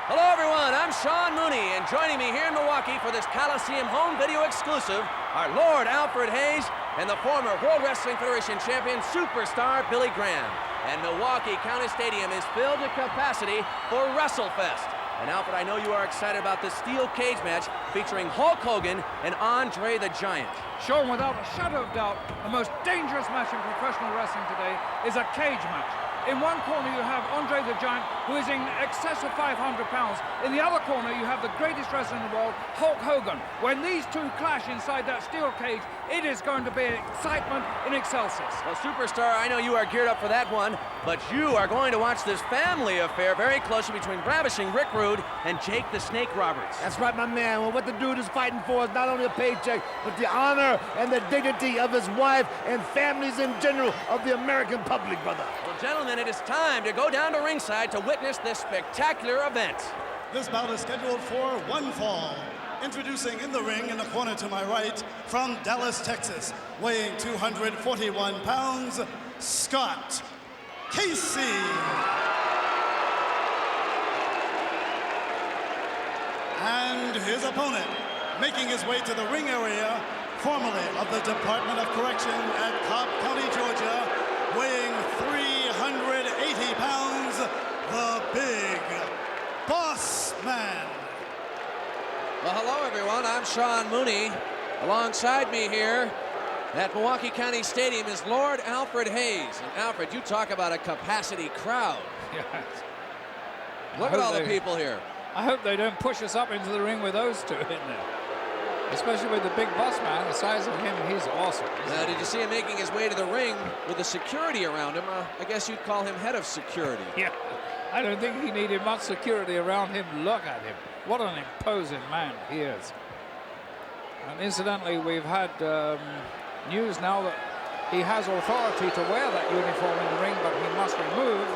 Hello, everyone. I'm Sean Mooney, and joining me here in Milwaukee for this Coliseum home video exclusive are Lord Alfred Hayes and the former World Wrestling Federation champion superstar Billy Graham. And Milwaukee County Stadium is filled to capacity for WrestleFest. And Alfred, I know you are excited about this steel cage match featuring Hulk Hogan and Andre the Giant. Sean, without a shadow of doubt, the most dangerous match in professional wrestling today is a cage match. In one corner you have Andre the Giant, who is in excess of 500 pounds. In the other corner you have the greatest wrestler in the world, Hulk Hogan. When these two clash inside that steel cage, it is going to be excitement in excelsis. Well, Superstar, I know you are geared up for that one, but you are going to watch this family affair very closely between ravishing Rick Rude and Jake the Snake Roberts. That's right, my man. Well, what the dude is fighting for is not only a paycheck, but the honor and the dignity of his wife and families in general of the American public, brother. Well, gentlemen, it is time to go down to ringside to witness this spectacular event. This bout is scheduled for one fall. Introducing in the ring in the corner to my right, from Dallas, Texas, weighing 241 pounds, Scott Casey. And his opponent, making his way to the ring area, formerly of the Department of Correction at Cobb County, Georgia, weighing 380 pounds, the Big Boss Man. Well, hello, everyone. I'm Sean Mooney. Alongside me here at Milwaukee County Stadium is Lord Alfred Hayes. And Alfred, you talk about a capacity crowd. Yes. Look at all the people here. I hope they don't push us up into the ring with those two in there. Especially with the Big Boss Man, the size of him, he's awesome. Did you see him making his way to the ring with the security around him? I guess you'd call him head of security. Yeah, I don't think he needed much security around him. Look at him. What an imposing man he is. And incidentally, we've had news now that he has authority to wear that uniform in the ring, but he must remove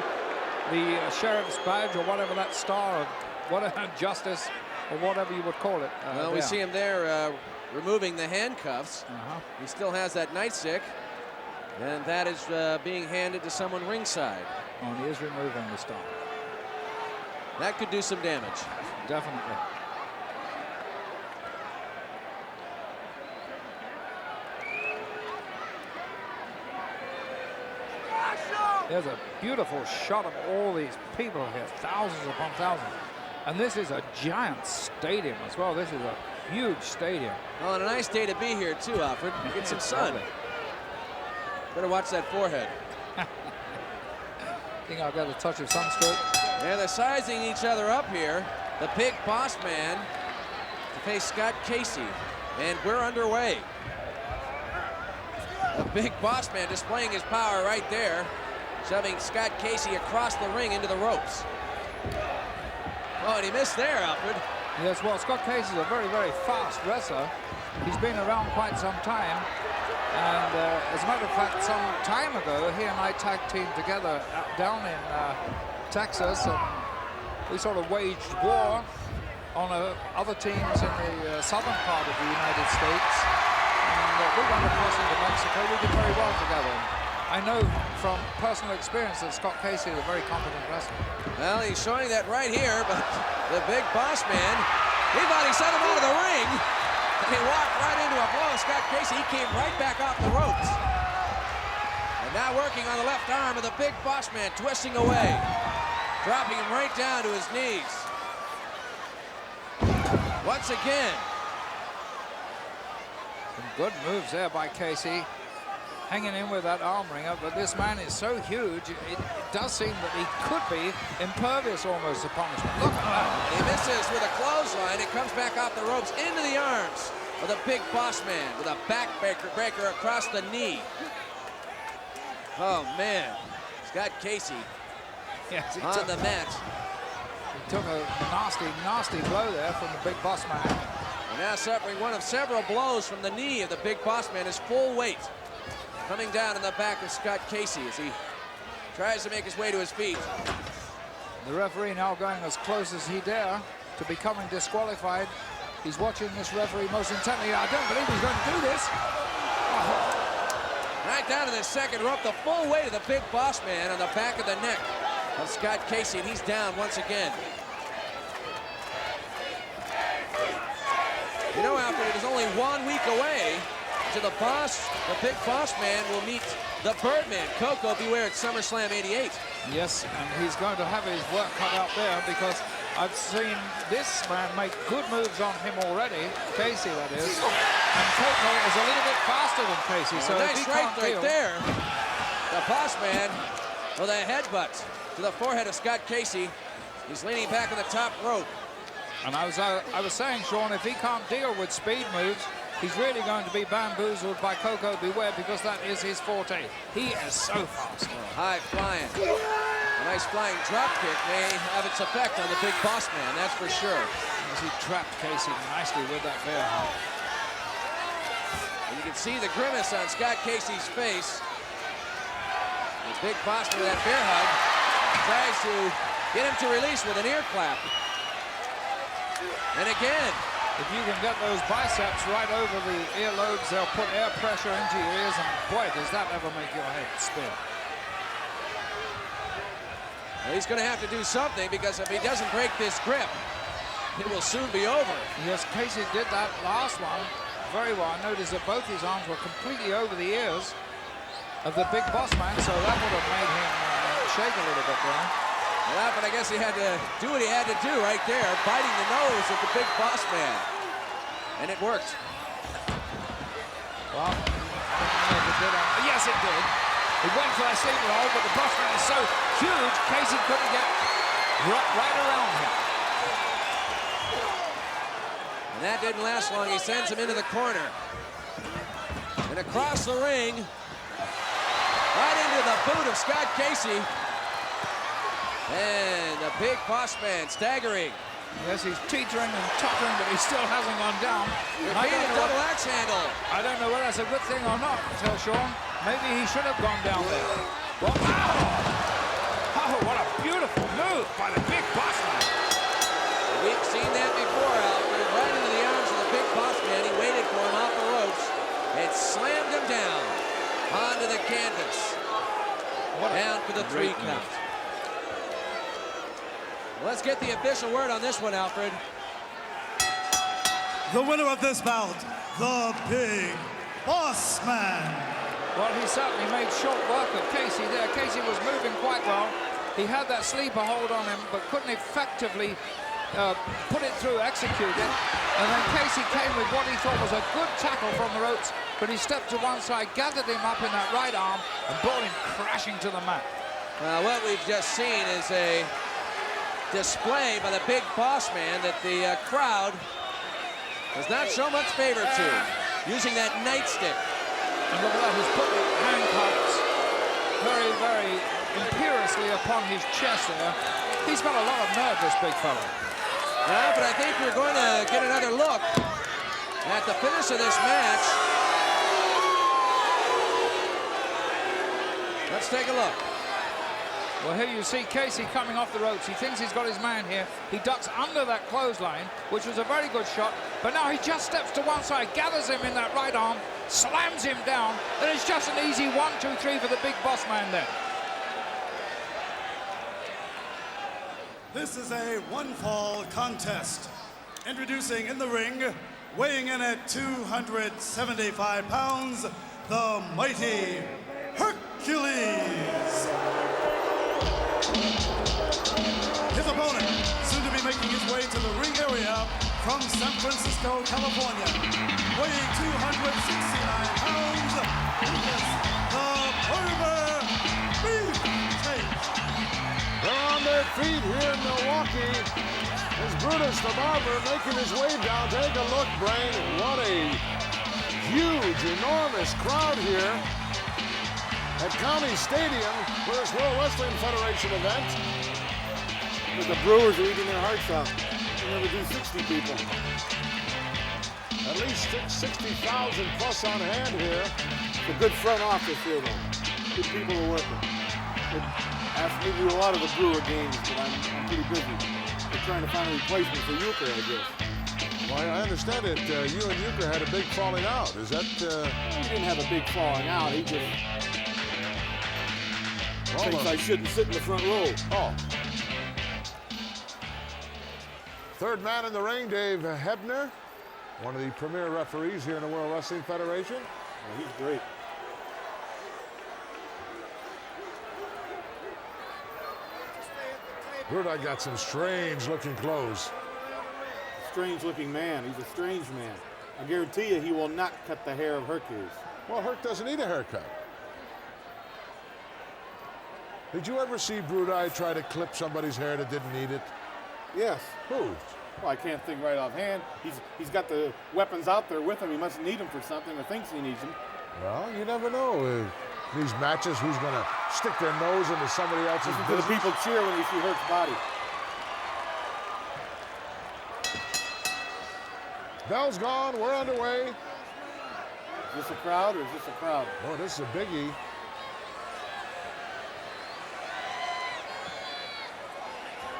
the sheriff's badge or whatever, that star of whatever, justice or whatever you would call it. Well, we see him there removing the handcuffs. He still has that nightstick, and that is being handed to someone ringside. Oh, and he is removing the star. That could do some damage. Definitely. There's a beautiful shot of all these people here, thousands upon thousands. And this is a giant stadium as well. This is a huge stadium. Well, and a nice day to be here too, Alfred. Get some sun. Lovely. Better watch that forehead. I think I've got a touch of sunstroke. Yeah, they're sizing each other up here. The Big Boss Man to face Scott Casey. And we're underway. The Big Boss Man displaying his power right there, shoving Scott Casey across the ring into the ropes. Oh, and he missed there, Alfred. Yes, well, Scott Casey is a very, very fast wrestler. He's been around quite some time. And as a matter of fact, some time ago, he and I tag teamed together down in Texas. And we sort of waged war on other teams in the southern part of the United States. And we went across into Mexico. We did very well together. I know from personal experience that Scott Casey is a very competent wrestler. Well, he's showing that right here, but the Big Boss Man, he thought he sent him out of the ring. He walked right into a blow of Scott Casey. He came right back off the ropes. And now working on the left arm of the Big Boss Man, twisting away, dropping him right down to his knees. Once again. Some good moves there by Casey. Hanging in with that arm ringer, but this man is so huge, it does seem that he could be impervious almost to punishment. Look at that. He misses with a clothesline. It comes back off the ropes into the arms of the Big Boss Man with a backbreaker across the knee. Oh, man. Scott Casey Yes, on the mat. He took a nasty, nasty blow there from the Big Boss Man. And now suffering one of several blows from the knee of the Big Boss Man, his full weight coming down in the back of Scott Casey as he tries to make his way to his feet. The referee now going as close as he dare to becoming disqualified. He's watching this referee most intently. I don't believe he's going to do this. Right down to the second rope, the full weight of the Big Boss Man on the back of the neck of Scott Casey, and he's down once again. You know, Alfred, it is only 1 week away to the big boss man will meet the Birdman, Koko B. Ware, at SummerSlam '88. Yes, and he's going to have his work cut out there, because I've seen this man make good moves on him already, Casey that is, and Koko is a little bit faster than Casey, so if Nice he right can't deal, there. The boss man with a headbutt to the forehead of Scott Casey. He's leaning back on the top rope. and I was saying, Sean, if he can't deal with speed moves, he's really going to be bamboozled by Koko B. Ware, because that is his forte. He is so fast. High flying. A nice flying drop kick may have its effect on the big boss man, that's for sure. As he trapped Casey nicely with that bear hug. And you can see the grimace on Scott Casey's face. The big boss man with that bear hug tries to get him to release with an ear clap. And again, if you can get those biceps right over the earlobes, they'll put air pressure into your ears, and boy, does that ever make your head spin. well, he's going to have to do something, because if he doesn't break this grip, it will soon be over. Yes, Casey did that last one very well. I noticed that both his arms were completely over the ears of the big boss man, so that would have made him shake a little bit there. Well, but I guess he had to do what he had to do right there, biting the nose of the big boss man. And it worked. Well, I don't know if it did. Yes, it did. He went for that sleeper hold, but the boss man is so huge, Casey couldn't get right around him. And that didn't last long. He sends him into the corner. And across the ring, right into the boot of Scott Casey. And the big boss man staggering. Yes, he's teetering and tottering, but he still hasn't gone down. Repeated double axe handle. I don't know whether that's a good thing or not, tell Sean. Maybe he should have gone down there. Well, oh, what a beautiful move by the big boss man. We've seen that before, Alfred. Right into the arms of the big boss man. He waited for him off the ropes and slammed him down onto the canvas. Down for the 3 count. Let's get the official word on this one, Alfred. The winner of this bout, the Big Boss Man. Well, he certainly made short work of Casey there. Casey was moving quite well. He had that sleeper hold on him, but couldn't effectively put it through, execute it. And then Casey came with what he thought was a good tackle from the ropes, but he stepped to one side, gathered him up in that right arm, and brought him crashing to the mat. What we've just seen is a display by the big boss man that the crowd does not show much favor to, using that nightstick. And look at that, he's put the handcuffs very, very imperiously upon his chest there. He's got a lot of nerve, this big fella. But I think we're going to get another look at the finish of this match. Let's take a look. Well, here you see Casey coming off the ropes. He thinks he's got his man here. He ducks under that clothesline, which was a very good shot. But now he just steps to one side, gathers him in that right arm, slams him down. And it's just an easy 1, 2, 3 for the big boss man there. This is a one-fall contest. Introducing in the ring, weighing in at 275 pounds, the mighty Hercules. His opponent, soon to be making his way to the ring area from San Francisco, California, weighing 269 pounds, is the Barber Beefcake. They're on their feet here in Milwaukee. As Brutus the Barber making his way down. Take a look, Brain. What a huge, enormous crowd here at County Stadium for this World Wrestling Federation event. But the Brewers are eating their hearts out. They'll never do 60 people. At least 60,000 plus on hand here. It's a good front office here, though. Good people are working. They asked me to do a lot of the Brewer games, but I'm pretty busy. They're trying to find a replacement for Euchre, I guess. Well, I understand it. You and Euchre had a big falling out. Is that... He didn't have a big falling out. He just thinks I shouldn't sit in the front row. Oh. Third man in the ring, Dave Hebner. One of the premier referees here in the World Wrestling Federation. Well, he's great. Brudai got some strange looking clothes. Strange looking man. He's a strange man. I guarantee you he will not cut the hair of Hercules. Well, Herc doesn't need a haircut. Did you ever see Brudai try to clip somebody's hair that didn't need it? Yes. Who? Well, I can't think right offhand. He's got the weapons out there with him. He must need them for something or thinks he needs them. Well, you never know. These matches, who's going to stick their nose into somebody else's Listen to the business? people cheer when they see Herc's body. Bell's gone. We're underway. Is this a crowd or is this a crowd? Oh, this is a biggie.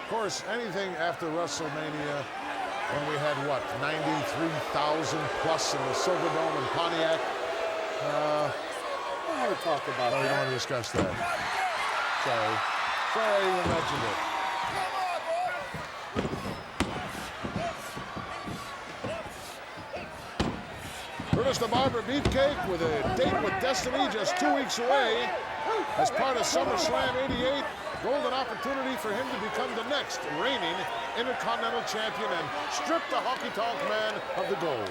Of course, anything after WrestleMania, when we had, what, 93,000 plus in the Silverdome in Pontiac? I don't want to talk about Oh, you don't that. want to discuss that. Sorry. Sorry I even mentioned it. Brutus the Barber Beefcake with a date with Destiny just 2 weeks away as part of SummerSlam 88. Golden opportunity for him to become the next reigning Intercontinental Champion and strip the honky-tonk man of the gold.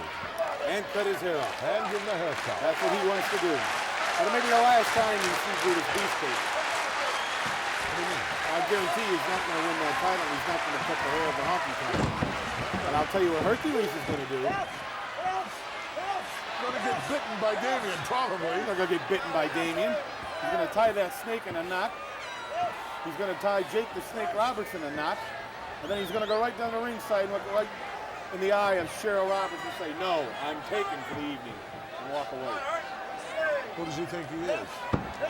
And cut his hair off. And give him a haircut. That's what he wants to do. It'll maybe the last time you see Brutus Beefcake. I guarantee he's not going to win that title. He's not going to cut the hair of the honky tonk. But I'll tell you what Hercules is going to do. Going to get bitten by Damien, probably. He's not going to get bitten by Damien. He's going to tie that snake in a knot. He's going to tie Jake the Snake Roberts in a knot. And then he's going to go right down the ringside and look right in the eye of Cheryl Roberts and say, "No, I'm taken for the evening," and walk away. Who does he think he is?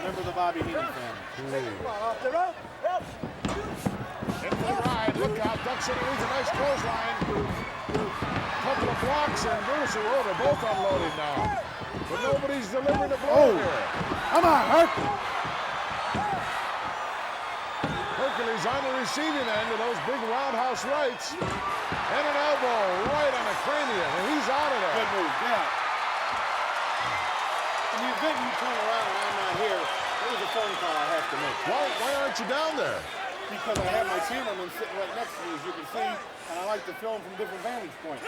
Remember the Bobby Heenan family. In for the ride, look out, Duck City needs a nice clothesline. Couple of blocks and Brutus and Road are both unloading now. But nobody's delivering a blow here. Come on, Herc! Hercules on the receiving end of those big roundhouse rights. And an elbow right on the cranium, and he's out of there. Good move, yeah. When you think you turn around and I'm not here, there's a phone call I have to make. Why aren't you down there? Because I have my cameraman sitting right next to me, as you can see, and I like to film from different vantage points.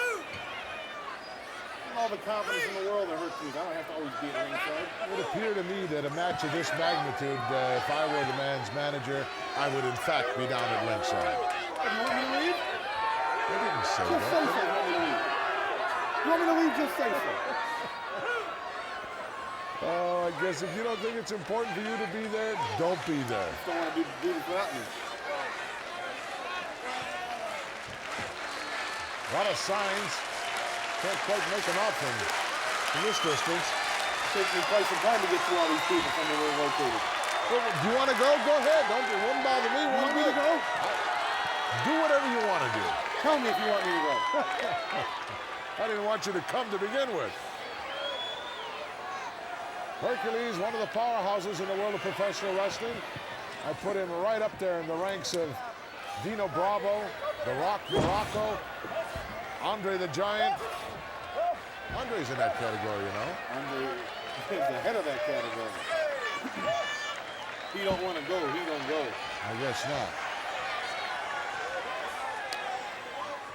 All the confidence in the world in Hercules. I don't have to always be at ringside. It would appear to me that a match of this magnitude, if I were the man's manager, I would in fact be down at ringside. You want me to leave? I didn't say Just say so. that. You want me to leave? Just say so. Oh, I guess if you don't think it's important for you to be there, don't be there. Don't want to do this without me. A lot of signs. Can't quite make them out from this distance. It takes me quite some time to get through all these people from where we're located. Well, do you want to go? Go ahead. It wouldn't bother me. You want me to go? Do whatever you want to do. Tell me if you want me to go. I didn't want you to come to begin with. Hercules, one of the powerhouses in the world of professional wrestling. I put him right up there in the ranks of Dino Bravo, The Rock Morocco, Andre the Giant. Andre's in that category, you know. Andre is the head of that category. He don't want to go. He don't go. I guess not.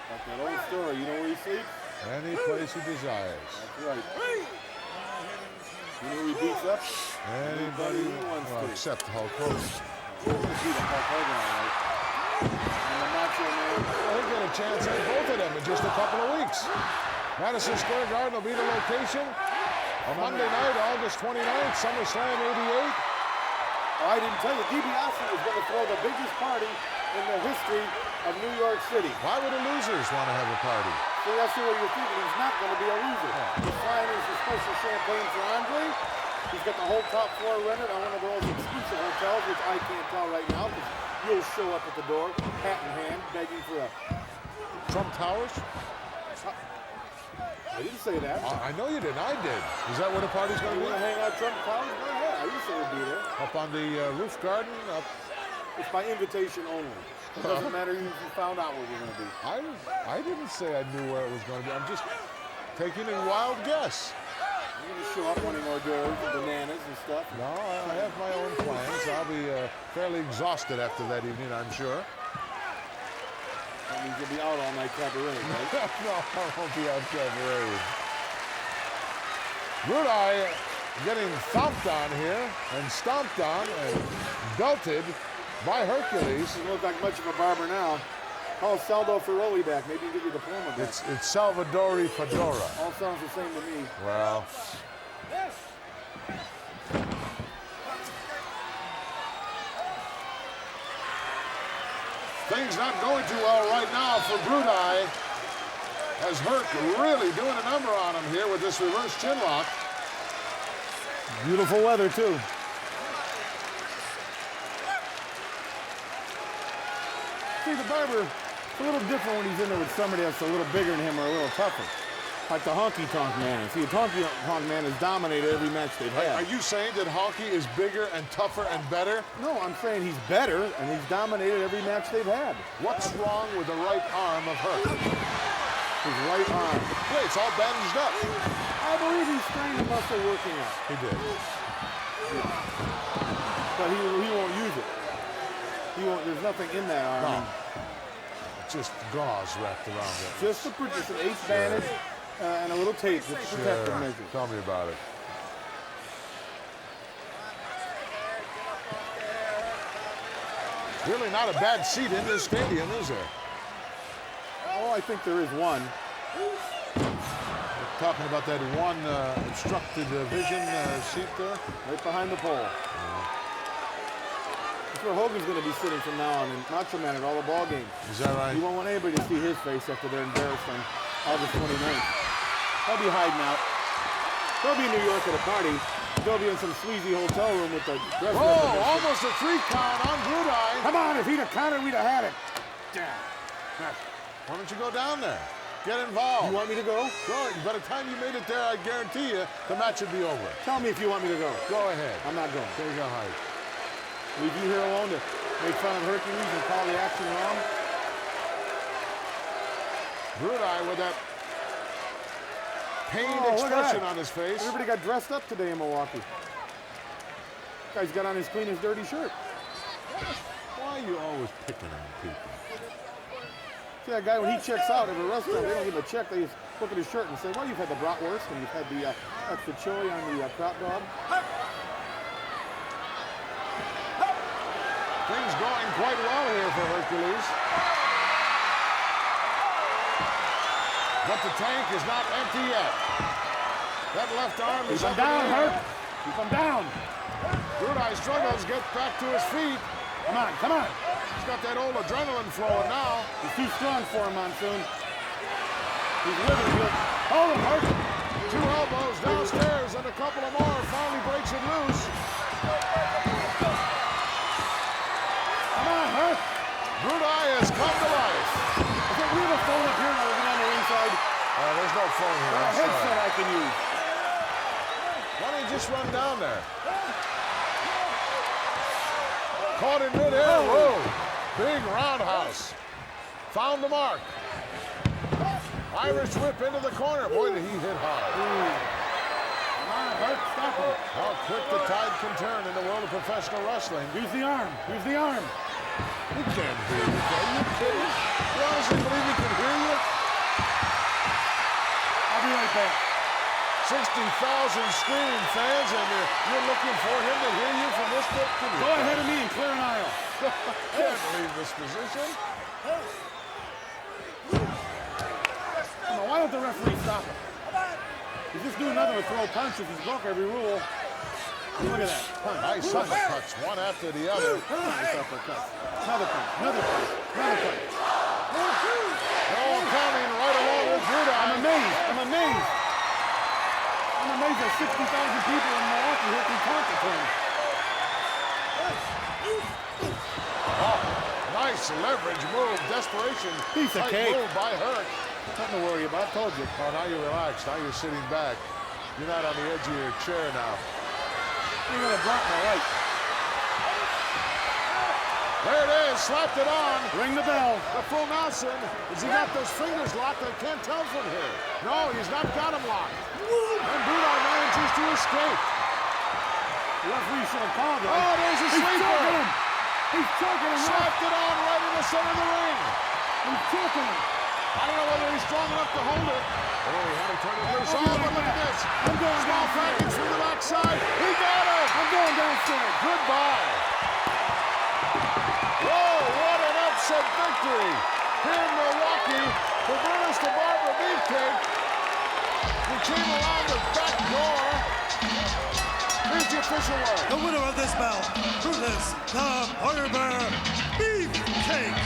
Like that old story. You know where he sleeps? Any place he desires. That's right. You know who he beats up? Anybody he wants well, to. except Hulk Hogan. He's going to beat up Hulk Hogan, all right. And the Macho Man. Well, he'll get a chance at both of them in just a couple of weeks. Madison Square Garden will be the location. On Monday night, August 29th, SummerSlam 88. Oh, I didn't tell you, DiBiase is going to throw the biggest party in the history of New York City. Why would the losers want to have a party? So that's what you're thinking. He's not going to be a loser. He's flying in some special champagne for Andre. He's got the whole top floor rented on one of those exclusive hotels, which I can't tell right now because you'll show up at the door, hat in hand, begging for a... Trump Towers? I didn't say that. I know you didn't. I did. Is that where the party's going to You be? want to hang out Trump Towers? Go ahead. I didn't say it would be there. Up on the roof garden? Up. It's by invitation only. It doesn't matter if you found out where we're going to be. I didn't say I knew where it was going to be. I'm just taking a wild guess. You're going to show up wanting hors d'oeuvres and bananas and stuff. No, I have my own plans. I'll be fairly exhausted after that evening, I'm sure. That means you'll be out all night cabaret, right? No, I won't be out cabaret. Brudai getting thumped on here and stomped on and belted by Hercules. Doesn't look like much of a barber now. Call Saldo Ferroli back. Maybe you can get your diploma back. It's Salvadori Fedora. All sounds the same to me. Well, things not going too well right now for Brudai, as Herc really doing a number on him here with this reverse chin lock. Beautiful weather, too. See, the barber, it's a little different when he's in there with somebody that's a little bigger than him or a little tougher. Like the Honky Tonk Man. See, the Honky Tonk Man has dominated every match they've had. Are you saying that Honky is bigger and tougher and better? No, I'm saying he's better, and he's dominated every match they've had. What's wrong with the right arm of Herc? His right arm. Yeah, it's all bandaged up. I believe he's strained the muscle working out. He did. But he won't use it. He won't, there's nothing in that arm. No. It's just gauze wrapped around it. Just an ace bandage and a little tape, just to protect the measure. Tell me about it. Really not a bad seat in this stadium, is there? Oh, I think there is one. Talking about that one obstructed vision seat there. Right behind the pole. That's where Hogan's going to be sitting from now on, and Macho Man at all the ball games. Is that right? He won't want anybody to see his face after they're embarrassed on August 29th. They'll be hiding out. They'll be in New York at a party. They'll be in some sleazy hotel room with the dress Oh, almost a 3 count on Brudai. Come on, if he'd have counted, we'd have had it. Damn. Why don't you go down there? Get involved. You want me to go? Go. By the time you made it there, I guarantee you the match would be over. Tell me if you want me to go. Go ahead. I'm not going. Take a hike. Leave you here alone to make fun of Hercules and call the action wrong? Brudai with that pained expression on his face. Everybody got dressed up today in Milwaukee. Guy's got on his cleanest dirty shirt. Why are you always picking on people? See that guy, when he checks out at a restaurant, they don't give him a check. They just look at his shirt and say, well, you've had the bratwurst and you've had the extra chili on the kraut dog. Things going quite well here for Hercules. But the tank is not empty yet. That left arm is Keep him up in down, the air. Herc. Keep him down. Brudai struggles, gets back to his feet. Come on, come on. He's got that old adrenaline flowing now. He's too strong for him, Monsoon. He's living good. Hold him, Herc. 2 elbows downstairs and a couple of more. Finally breaks it loose. Come on, Herc. Brudai has come to life. Okay, we have a phone up here and we're on the ringside. There's no phone here. A I'm sorry. headset I can use. Why don't you just run down there? Caught in midair. Whoa. Big roundhouse. Found the mark. Irish whip into the corner. Boy, did he hit hard. Come on, Herc, stop him. How quick the tide can turn in the world of professional wrestling. Use the arm. Use the arm. He can't hear you. Are you kidding? You honestly believe he can hear you? I'll be right back. 60,000 screaming fans, and you're looking for him to hear you from this bit. Go ahead of me and clear an aisle. Can't leave this position. Come on, why don't the referee stop him? He's just doing nothing but throw punches. He's broke every rule. Look at that. Punch. Nice uppercuts, one after the other. Nice uppercut. Another punch. Another punch. Another punch. They're all counting right along with Brudai. I'm amazed. I'm amazed. I'm amazed that 60,000 people in Milwaukee who can concentrate. Oh, nice leverage move, desperation. Piece of Tight cake. move by Herc. Nothing to worry about. I told you. Oh, now you're relaxed. Now you're sitting back. You're not on the edge of your chair now. You're going to drop my light. There it is, slapped it on. Ring the bell. The full Nelson. Has he got those fingers locked? I can't tell from here. No, he's not got them locked. And Budaj manages to escape. The referee should have called it. Oh, there's a He's sleeper. choking him. He's choking him. Slapped it on right in the center of the ring. He's choking him. I don't know whether he's strong enough to hold it. Oh, he had to turn it loose. Oh, but look at this. I'm going Small downstairs. package from the backside. He got it. I'm going downstairs. Goodbye. Whoa, what an upset victory here in Milwaukee for Brutus the Barber Beefcake. He came around the back door. Here's the official word. The winner of this bout, Brutus the Barber Beefcake.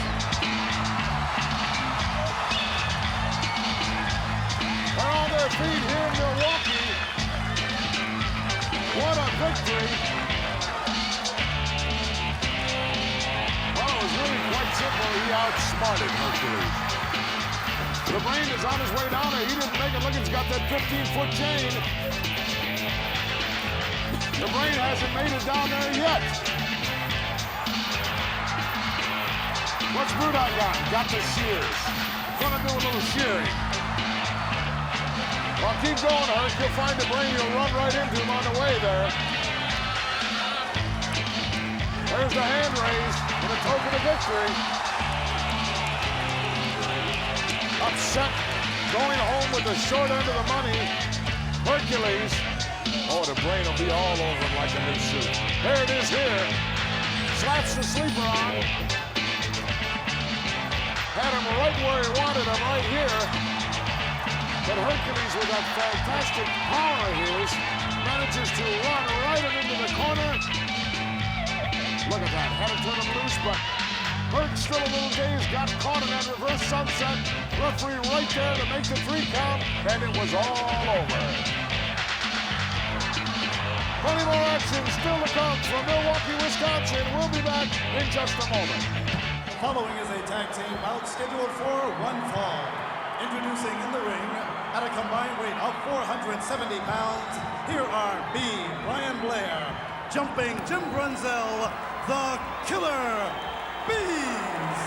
They're on their feet here in Milwaukee. What a victory. Well, it was really quite simple. He outsmarted Hercules. The Brain is on his way down there. He didn't make it. Look, he's got that 15-foot chain. The Brain hasn't made it down there yet. What's Budaj got? Got the shears. Gonna do a little shearing. Well, keep going, Herc. You'll find the Brain. You'll run right into him on the way there. There's the hand raised in a token of victory. Upset, going home with the short end of the money. Hercules. Oh, the Brain will be all over him like a new suit. There it is here. Slaps the sleeper on. Had him right where he wanted him, right here. But Hercules, with that fantastic power of his, manages to run right into the corner. Look at that. Had to turn him loose, but Herc still a little dazed, got caught in that reverse sunset. Referee right there to make the 3 count, and it was all over. Plenty more action still to come from Milwaukee, Wisconsin. We'll be back in just a moment. Following is a tag team bout scheduled for one fall. Introducing in the ring at a combined weight of 470 pounds, here are B. Brian Blair, jumping Jim Brunzell, the Killer Bees.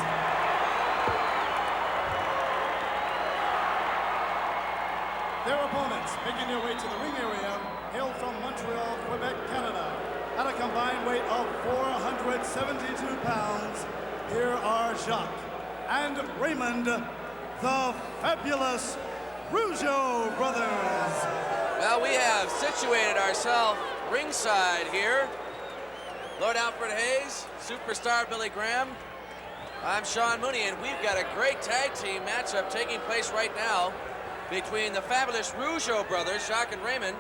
Their opponents, making their way to the ring area, hail from Montreal, Quebec, Canada. At a combined weight of 472 pounds, here are Jacques and Raymond, the fabulous Rougeau brothers. Well, we have situated ourselves ringside here. Lord Alfred Hayes, Superstar Billy Graham. I'm Sean Mooney, and we've got a great tag team matchup taking place right now between the fabulous Rougeau brothers, Jacques and Raymond.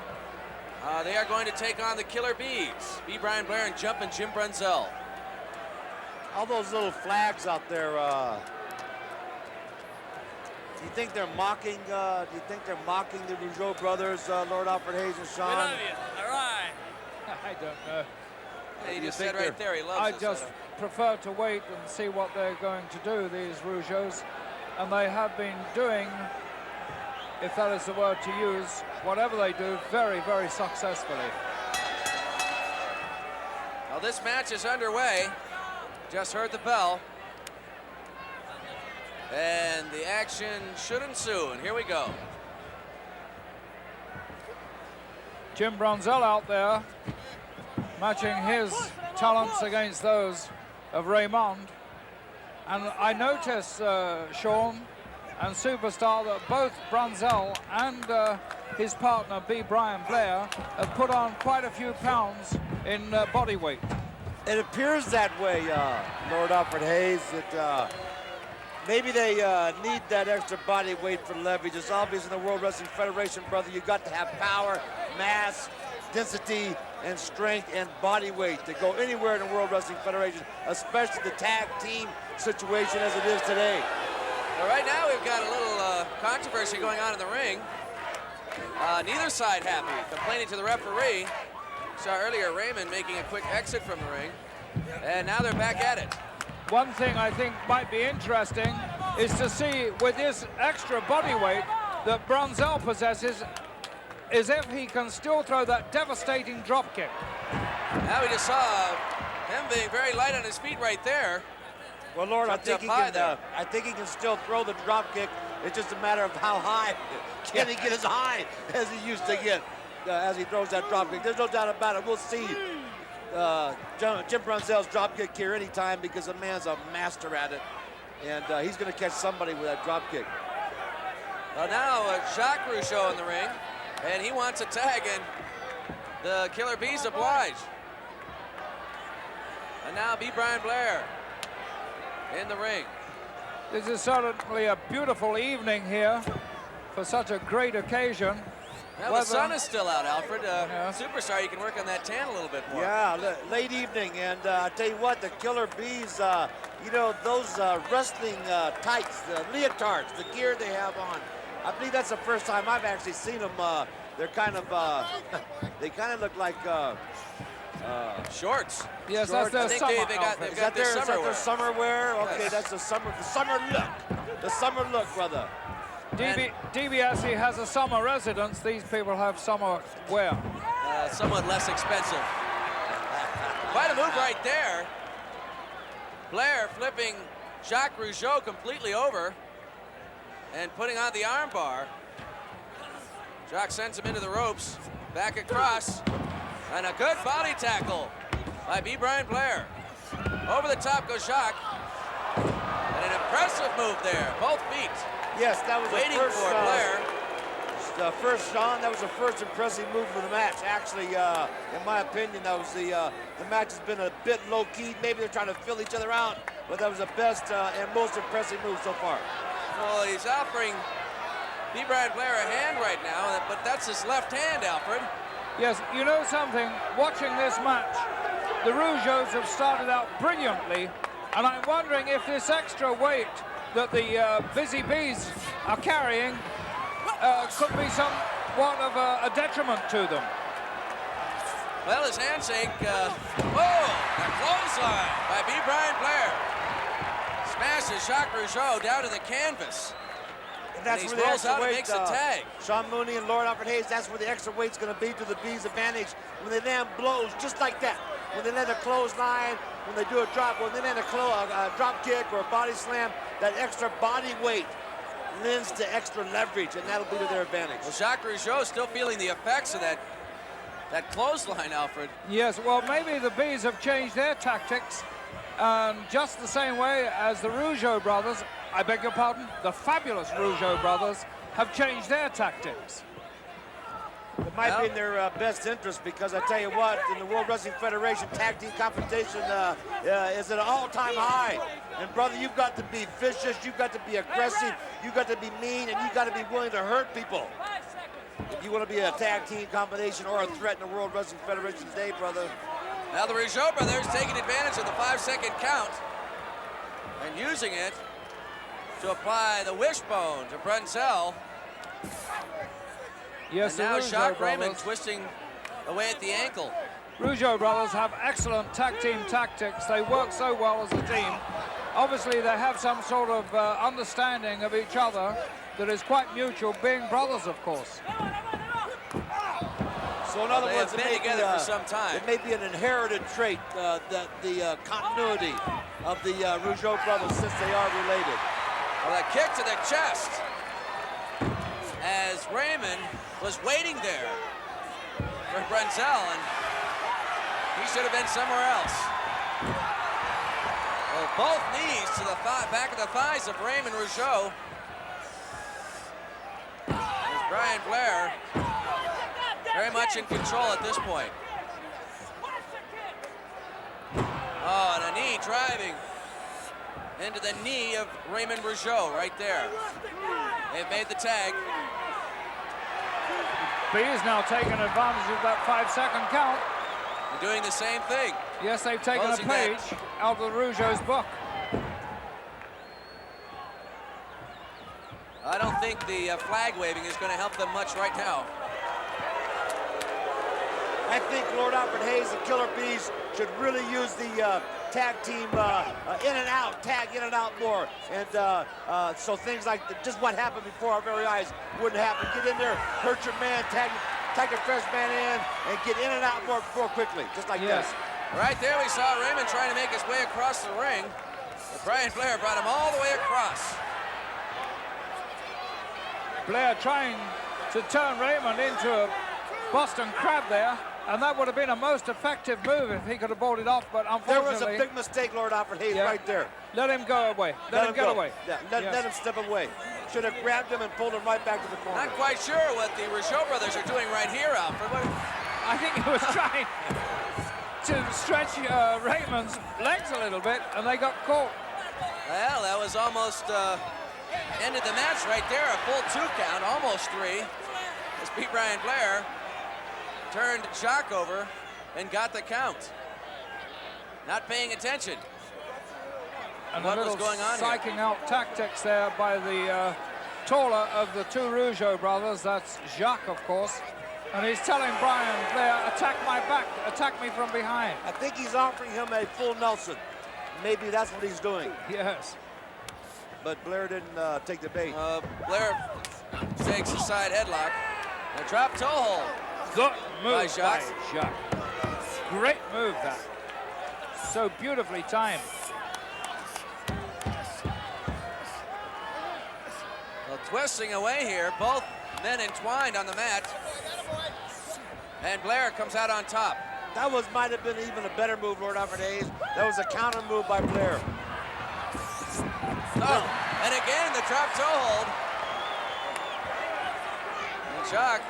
They are going to take on the Killer Bees, B. Brian Blair and Jumpin' Jim Brunzell. All those little flags out there, do you think they're mocking? Do you think they're mocking the Rougeau brothers, Lord Alfred Hayes and Sean? We love you. All right. I don't know. He just said right there he loves I us. just prefer to wait and see what they're going to do, these Rougeaus. And they have been doing, if that is the word to use, whatever they do, very, very successfully. Well, this match is underway. Just heard the bell. And the action should ensue, and here we go. Jim Brunzell out there, matching his talents against those of Raymond. And I notice, Sean and Superstar, that both Brunzell and his partner, B. Brian Blair, have put on quite a few pounds in body weight. It appears that way, Lord Alfred Hayes, that maybe they need that extra body weight for leverage. It's obvious in the World Wrestling Federation, brother, you got to have power, mass, density, and strength and body weight to go anywhere in the World Wrestling Federation, especially the tag team situation as it is today. Well, right now we've got a little controversy going on in the ring. Neither side happy, complaining to the referee. Saw earlier Raymond making a quick exit from the ring, and now they're back at it. One thing I think might be interesting is to see, with this extra body weight that Brunzell possesses, is if he can still throw that devastating drop kick. Now we just saw Him being very light on his feet right there. Well, Lord, I Jumped think, up high there. I think he can still throw the drop kick. It's just a matter of how high. Can he get as high as he used to get as he throws that drop kick? There's no doubt about it. We'll see Jim Brunzell's drop kick here anytime because the man's a master at it. And he's going to catch somebody with that drop kick. Well, now Jacques Rougeau in the ring, and he wants a tag, and the Killer Bees oblige. And now B. Brian Blair in the ring. This is certainly a beautiful evening here for such a great occasion. Well, the sun is still out, Alfred. Superstar, you can work on that tan a little bit more. Yeah, late evening, and I tell you what, the Killer Bees, you know, those wrestling tights, the leotards, the gear they have on, I believe that's the first time I've actually seen them. They're kind of, they kind of look like shorts. Yes, Shorts. that's I their think summer they've outfit. got their summer wear. summer wear? Okay, Yes. that's the summer look. The summer look, brother. DiBiase has a summer residence. These people have summer wear. Somewhat less expensive. Quite a move right there. Blair flipping Jacques Rougeau completely over and putting on the armbar. Jacques sends him into the ropes, back across, and a good body tackle by B. Brian Blair. Over the top goes Jacques. And an impressive move there, both feet. Yes, that was Waiting the first, for Blair. Sean, that was the first impressive move of the match. Actually, in my opinion, that was the match has been a bit low-key. Maybe they're trying to fill each other out, but that was the best and most impressive move so far. Well, he's offering B. Brian Blair a hand right now, but that's his left hand, Alfred. Yes, you know something, watching this match, the Rougeaus have started out brilliantly, and I'm wondering if this extra weight that the Busy Bees are carrying could be somewhat of a detriment to them. Well, his handshake, the clothesline by B. Brian Blair. Smashes Jacques Rougeau down to the canvas. And that's he where the rolls extra out and weight, makes a tag. Sean Mooney and Lord Alfred Hayes, that's where the extra weight's going to be to the Bees' advantage when they land blows just like that. When they land a clothesline, when they do a drop, when they land a drop kick or a body slam, that extra body weight lends to extra leverage, and that'll be to their advantage. Well, Jacques Rougeau is still feeling the effects of that clothesline, Alfred. Yes, well, maybe the Bees have changed their tactics, just the same way as the Rougeau brothers, I beg your pardon, the fabulous Rougeau brothers have changed their tactics. It might be in their best interest because I tell you what, in the World Wrestling Federation tag team competition is at an all-time high. And brother, you've got to be vicious, you've got to be aggressive, you've got to be mean, and you've got to be willing to hurt people. If you want to be a tag team combination or a threat in the World Wrestling Federation today, brother. Now the Rougeau brothers taking advantage of the 5-second count and using it to apply the wishbone to Brunzell. Yes, and now the Rougeau Jacques brothers. Raymond twisting away at the ankle. Rougeau brothers have excellent tag team tactics. They work so well as a team. Obviously, they have some sort of understanding of each other that is quite mutual, being brothers, of course. So in other They words, have been together for some time. It may be an inherited trait, that the continuity of the Rougeau brothers since they are related. Well, a kick to the chest as Raymond was waiting there for Brunzell, and he should have been somewhere else. Well, both knees to the back of the thighs of Raymond Rougeau. As Brian Blair very much in control at this point. Oh, and a knee driving into the knee of Raymond Rougeau right there. They've made the tag. Bees now taking advantage of that 5-second count. They're doing the same thing. Yes, they've taken Closing a page out of the Rougeau's book. I don't think the flag waving is going to help them much right now. I think Lord Alfred Hayes and Killer Bees should really use the tag team in and out, tag in and out more. And so things like just what happened before our very eyes wouldn't happen. Get in there, hurt your man, tag a fresh man in, and get in and out more quickly, just like Yes. this. Right there, we saw Raymond trying to make his way across the ring. But Brian Blair brought him all the way across. Blair trying to turn Raymond into a Boston Crab there, and that would have been a most effective move if he could have bought it off, but There was unfortunately... a big mistake, Lord Alfred Hayes, right there. Let him go away. Let him get away. Yeah, let him step away. Should have grabbed him and pulled him right back to the corner. Not quite sure what the Rougeau brothers are doing right here, Alfred. I think he was trying to stretch Raymond's legs a little bit, and they got caught. Well, that was almost ended the match right there. A full 2 count, almost 3. As Pete Brian Blair turned Jacques over and got the count. Not paying attention. And what a little was going on psyching here? out tactics there by the taller of the 2 Rougeau brothers. That's Jacques, of course. And he's telling Brian Blair, attack my back, attack me from behind. I think he's offering him a full Nelson. Maybe that's what he's doing. Yes. But Blair didn't take the bait. Blair takes a side headlock. A drop toe hold. Good move By by Jacques. Jacques. Great move that. So beautifully timed. Well, twisting away here, both men entwined on the mat. And Blair comes out on top. That might have been even a better move, Lord Alfred Hayes. That was a counter move by Blair. Oh, and again, the drop toe hold. And Jacques,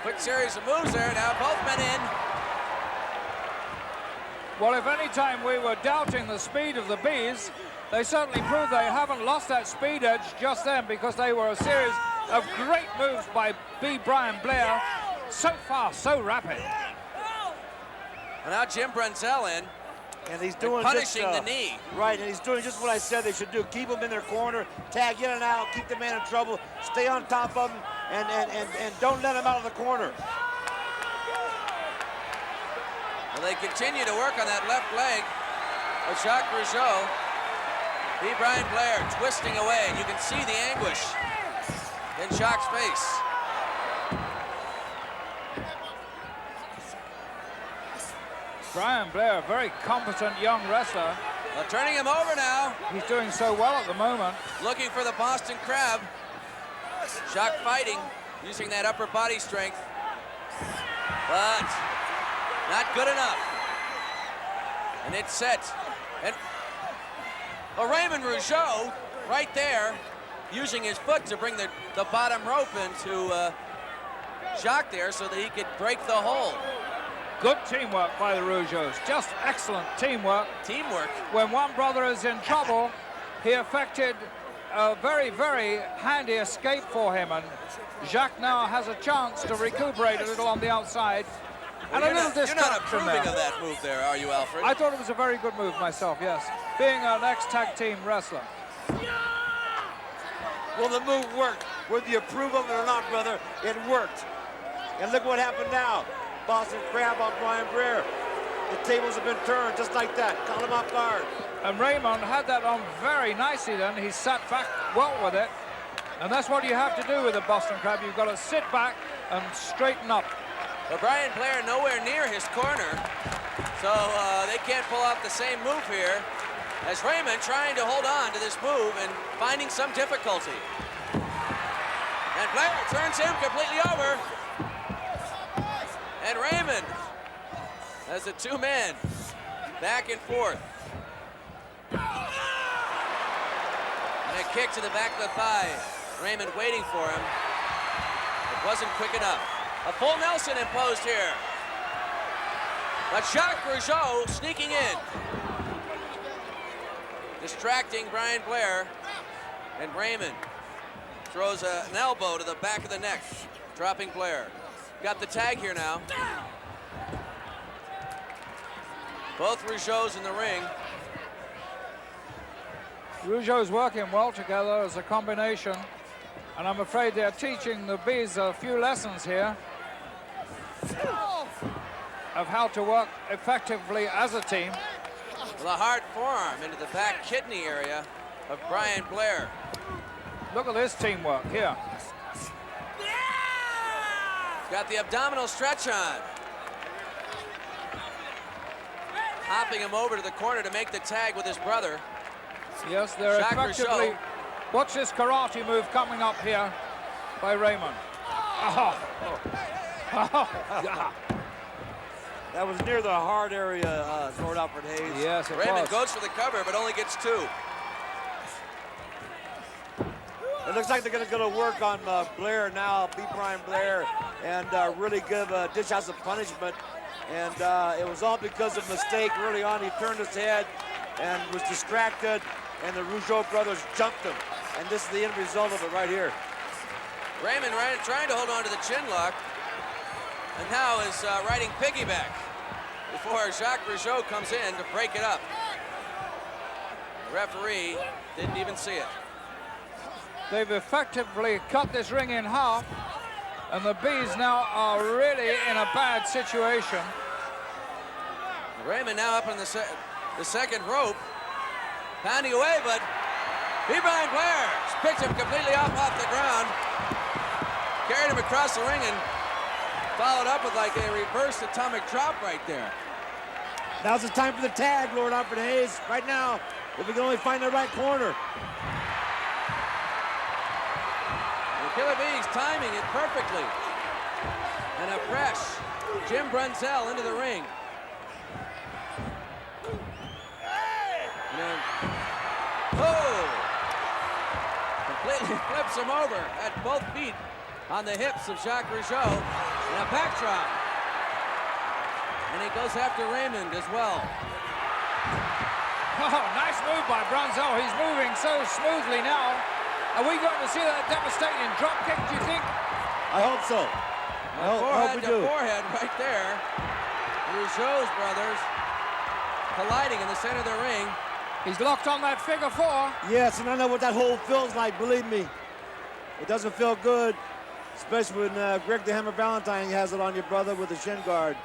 quick series of moves there. Now both men in. Well, if any time we were doubting the speed of the Bees, they certainly proved they haven't lost that speed edge just then, because they were a series of great moves by B. Brian Blair. So fast, so rapid. And now Jim Brunzell in. And he's doing punishing just, the knee. Right, and he's doing just what I said they should do. Keep them in their corner, tag in and out, keep the man in trouble, stay on top of him, and don't let him out of the corner. Well, they continue to work on that left leg of Jacques Rougeau. B. Brian Blair twisting away, and you can see the anguish in Jacques' face. Brian Blair, a very competent young wrestler. Well, turning him over now. He's doing so well at the moment. Looking for the Boston Crab. Jacques fighting, using that upper body strength. But not good enough. And it's set. And well, Raymond Rougeau, right there, using his foot to bring the bottom rope into Jacques there so that he could break the hold. Good teamwork by the Rougeaus. Just excellent teamwork. Teamwork. When one brother is in trouble, he effected a very, very handy escape for him, and Jacques now has a chance to recuperate a little on the outside. Well, and a little you're not distraction approving there. of that move there, are you, Alfred? I thought it was a very good move myself, yes. Being an ex-tag team wrestler. Well, the move worked. Whether you approve of it or not, brother, it worked. And look what happened now. Boston Crab on Brian Blair. The tables have been turned just like that. Caught him off guard. And Raymond had that on very nicely then. He sat back well with it. And that's what you have to do with a Boston Crab. You've got to sit back and straighten up. But Brian Blair nowhere near his corner, so they can't pull off the same move here, as Raymond trying to hold on to this move and finding some difficulty. And Blair turns him completely over. And Raymond, as a two-man, back and forth. And a kick to the back of the thigh. Raymond waiting for him. It wasn't quick enough. A full Nelson imposed here. But Jacques Rougeau sneaking in. Distracting Brian Blair. And Raymond throws an elbow to the back of the neck, dropping Blair. Got the tag here now. Both Rougeaus in the ring. Rougeau's working well together as a combination. And I'm afraid they're teaching the Bees a few lessons here of how to work effectively as a team. With a hard forearm into the back kidney area of Brian Blair. Look at this teamwork here. Got the abdominal stretch on. hopping him over to the corner to make the tag with his brother. Yes, they're Jacques effectively... Rougeau. Watch this karate move coming up here by Raymond. Oh. Oh. That was near the hard area, Lord Alfred Hayes. Yes, it Raymond was. goes for the cover, but only gets 2. It looks like they're going to go to work on Blair now, B. Brian Blair, and really give dish out some punishment. And it was all because of a mistake early on. He turned his head and was distracted, and the Rougeau brothers jumped him. And this is the end result of it right here. Raymond trying to hold on to the chin lock, and now is riding piggyback before Jacques Rougeau comes in to break it up. The referee didn't even see it. They've effectively cut this ring in half, and the Bees now are really in a bad situation. Raymond now up on the second rope, pounding away, but B. Brian Blair picked him completely off the ground, carried him across the ring, and followed up with like a reverse atomic drop right there. Now's the time for the tag, Lord Alfred Hayes. Right now, if we can only find the right corner. The Killer Bees timing it perfectly. And a fresh Jim Brunzell into the ring. And then, oh! Completely flips him over at both feet on the hips of Jacques Rougeau. And a backdrop. And he goes after Raymond as well. Oh, nice move by Brunzell. He's moving so smoothly now. Are we going to see that devastating drop kick, do you think? I hope so. I hope we do. Forehead right there. Rougeau's brothers colliding in the center of the ring. He's locked on that figure 4. Yes, and I know what that hold feels like, believe me. It doesn't feel good, especially when Greg the Hammer Valentine has it on your brother with a shin guard.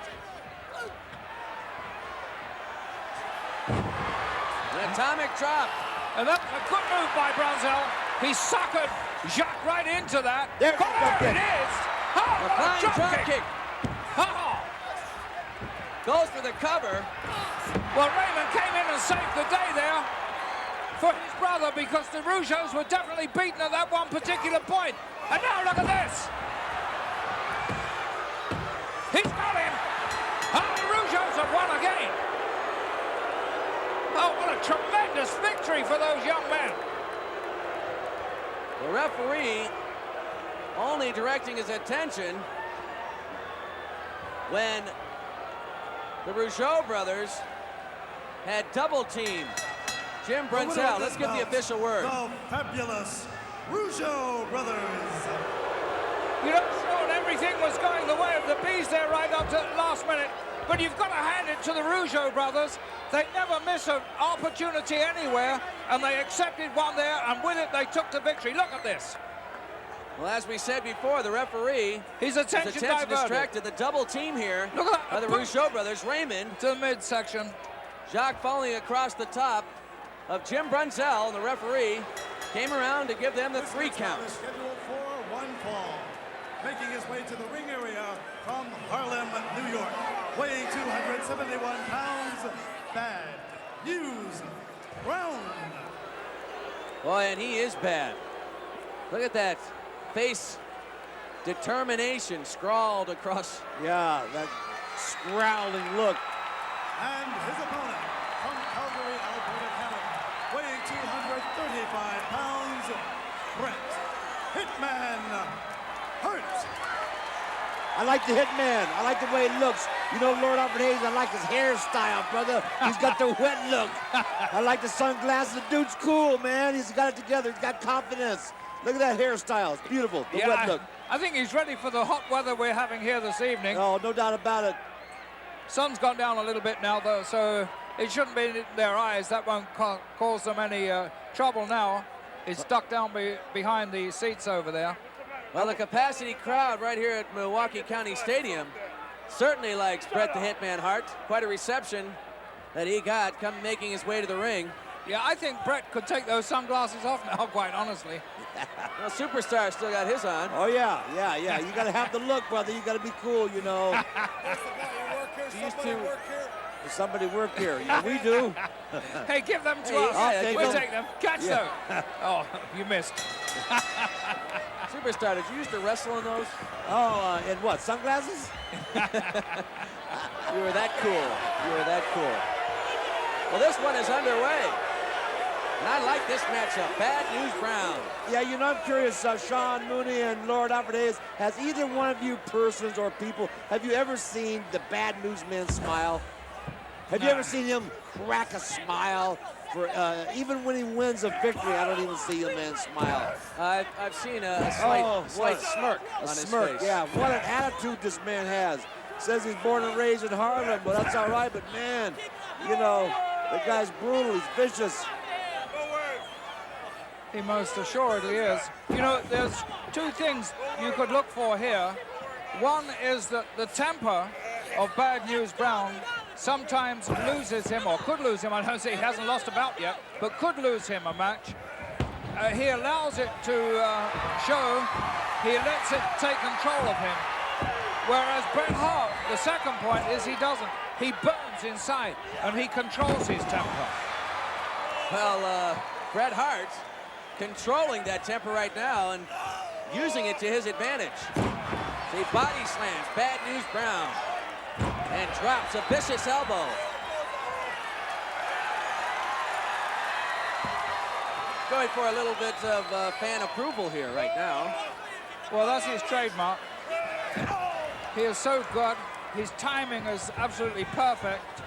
An atomic drop. And that's a good move by Brunzell. He suckered Jacques right into that. There it is. Oh, A flying drop kick. Oh. Goes for the cover. Well, Raymond came in and saved the day there for his brother, because the Rougeaus were definitely beaten at that one particular point. And now look at this. He's got him. Oh, the Rougeaus have won again. Oh, what a tremendous victory for those young men. The referee only directing his attention when the Rougeau brothers had double teamed Jim Brunzell. Let's get the official word. The fabulous Rougeau brothers. You know, Sean, everything was going the way of the Bees there right up to the last minute. But you've got to hand it to the Rougeau brothers. They never miss an opportunity anywhere, and they accepted one there, and with it, they took the victory. Look at this. Well, as we said before, the referee, His attention diverted. distracted. The double team here Look at that. by the Rougeau brothers. Raymond, To the midsection. Jacques falling across the top of Jim Brunzell, and the referee came around to give them the 3 count. Scheduled for 1 fall. Making his way to the ring area from Harlem, New York, weighing 271 pounds, Bad News Brown. Boy, and he is bad. Look at that face determination scrawled across. Yeah, that scowling look. And his opponent from Calgary, Alberta, Canada, weighing 235 pounds, Bret Hitman Hart. I like the Hitman. I like the way it looks. You know, Lord Alfred Hayes, I like his hairstyle, brother. He's got the wet look. I like the sunglasses. The dude's cool, man. He's got it together. He's got confidence. Look at that hairstyle. It's beautiful. The wet look. I think he's ready for the hot weather we're having here this evening. Oh, no doubt about it. Sun's gone down a little bit now, though, so it shouldn't be in their eyes. That won't cause them any trouble now. It's ducked down behind the seats over there. Well, the capacity crowd right here at Milwaukee County Stadium certainly likes Bret the Hitman Hart. Quite a reception that he got making his way to the ring. Yeah, I think Bret could take those sunglasses off now, quite honestly. Well, Superstar still got his on. Oh, yeah. You got to have the look, brother. You got to be cool, you know. These two Does somebody work here? Yeah, we do. Hey, give them to Hey, us. I'll take We'll them. take them. Catch them. Oh, you missed. Superstar, did you used to wrestle in those? Oh, in what, sunglasses? You were that cool. You were that cool. Well, this one is underway. And I like this matchup. Bad News Brown. Yeah, you know, I'm curious, Sean Mooney and Lord Alfred Hayes, has either one of you persons or people, have you ever seen the Bad News Man smile? Have you ever seen him crack a smile? For even when he wins a victory, I don't even see the man smile. I've seen a slight smirk on his face. Yeah, what an attitude this man has. Says he's born and raised in Harlem, but that's all right. But man, you know, the guy's brutal, he's vicious. He most assuredly is. You know, there's two things you could look for here. One is that the temper of Bad News Brown sometimes loses him, or could lose him. I don't say he hasn't lost a bout yet, but could lose him a match. He allows it to show. He lets it take control of him. Whereas Bret Hart, the second point is he doesn't. He burns inside, and he controls his temper. Well, Bret Hart controlling that temper right now and using it to his advantage. He body slams Bad News Brown and drops a vicious elbow. Going for a little bit of fan approval here right now. Well, that's his trademark. He is so good. His timing is absolutely perfect.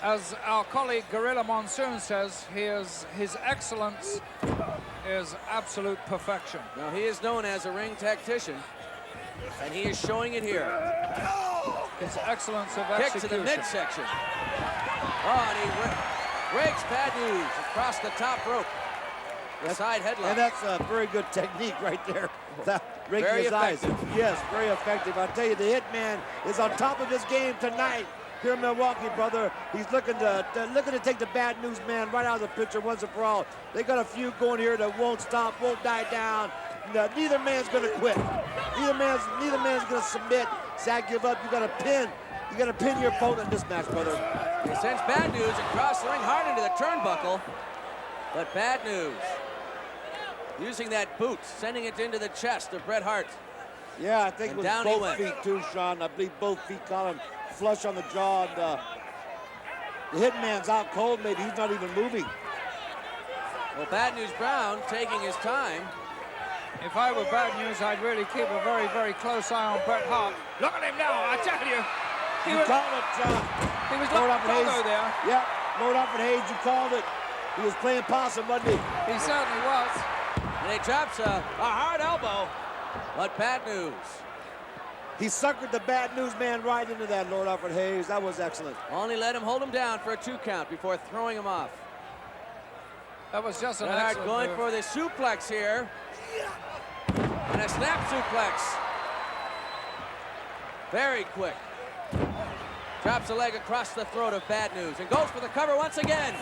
As our colleague Gorilla Monsoon says, his excellence is absolute perfection. Now, he is known as a ring tactician, and he is showing it here. His excellence of Kick execution. to the midsection. Oh, and he rakes Bad News across the top rope. The side headlock. And that's a very good technique right there. Raking Very his eyes. effective. Yes, very effective. I tell you, the Hitman is on top of his game tonight here in Milwaukee, brother. He's looking to take the Bad News Man right out of the picture once and for all. They got a few going here that won't stop, won't die down. No, neither man's gonna quit. Neither man's gonna submit. Zach, give up. You gotta pin. You gotta pin your opponent in this match, brother. He sends Bad News across the ring hard into the turnbuckle. But Bad News using that boot, sending it into the chest of Bret Hart. Yeah, I think And it was down he both went. feet too, Sean. I believe both feet caught him flush on the jaw. And, the Hitman's out cold, maybe. He's not even moving. Well, Bad News Brown taking his time. If I were Bad News, I'd really keep a very, very close eye on Bret Hart. Look at him now, I tell you. You called it, John. He was Lord like Alfred Pogo Hayes. there. Yeah, Lord Alfred Hayes, you called it. He was playing possum, wasn't he? He certainly was. And he drops a hard elbow. But Bad News. He suckered the Bad News Man right into that, Lord Alfred Hayes. That was excellent. Only let him hold him down for a 2 count before throwing him off. That was just an Bret Hart excellent going move. for the suplex here. And a snap suplex. Very quick. Drops a leg across the throat of Bad News and goes for the cover once again.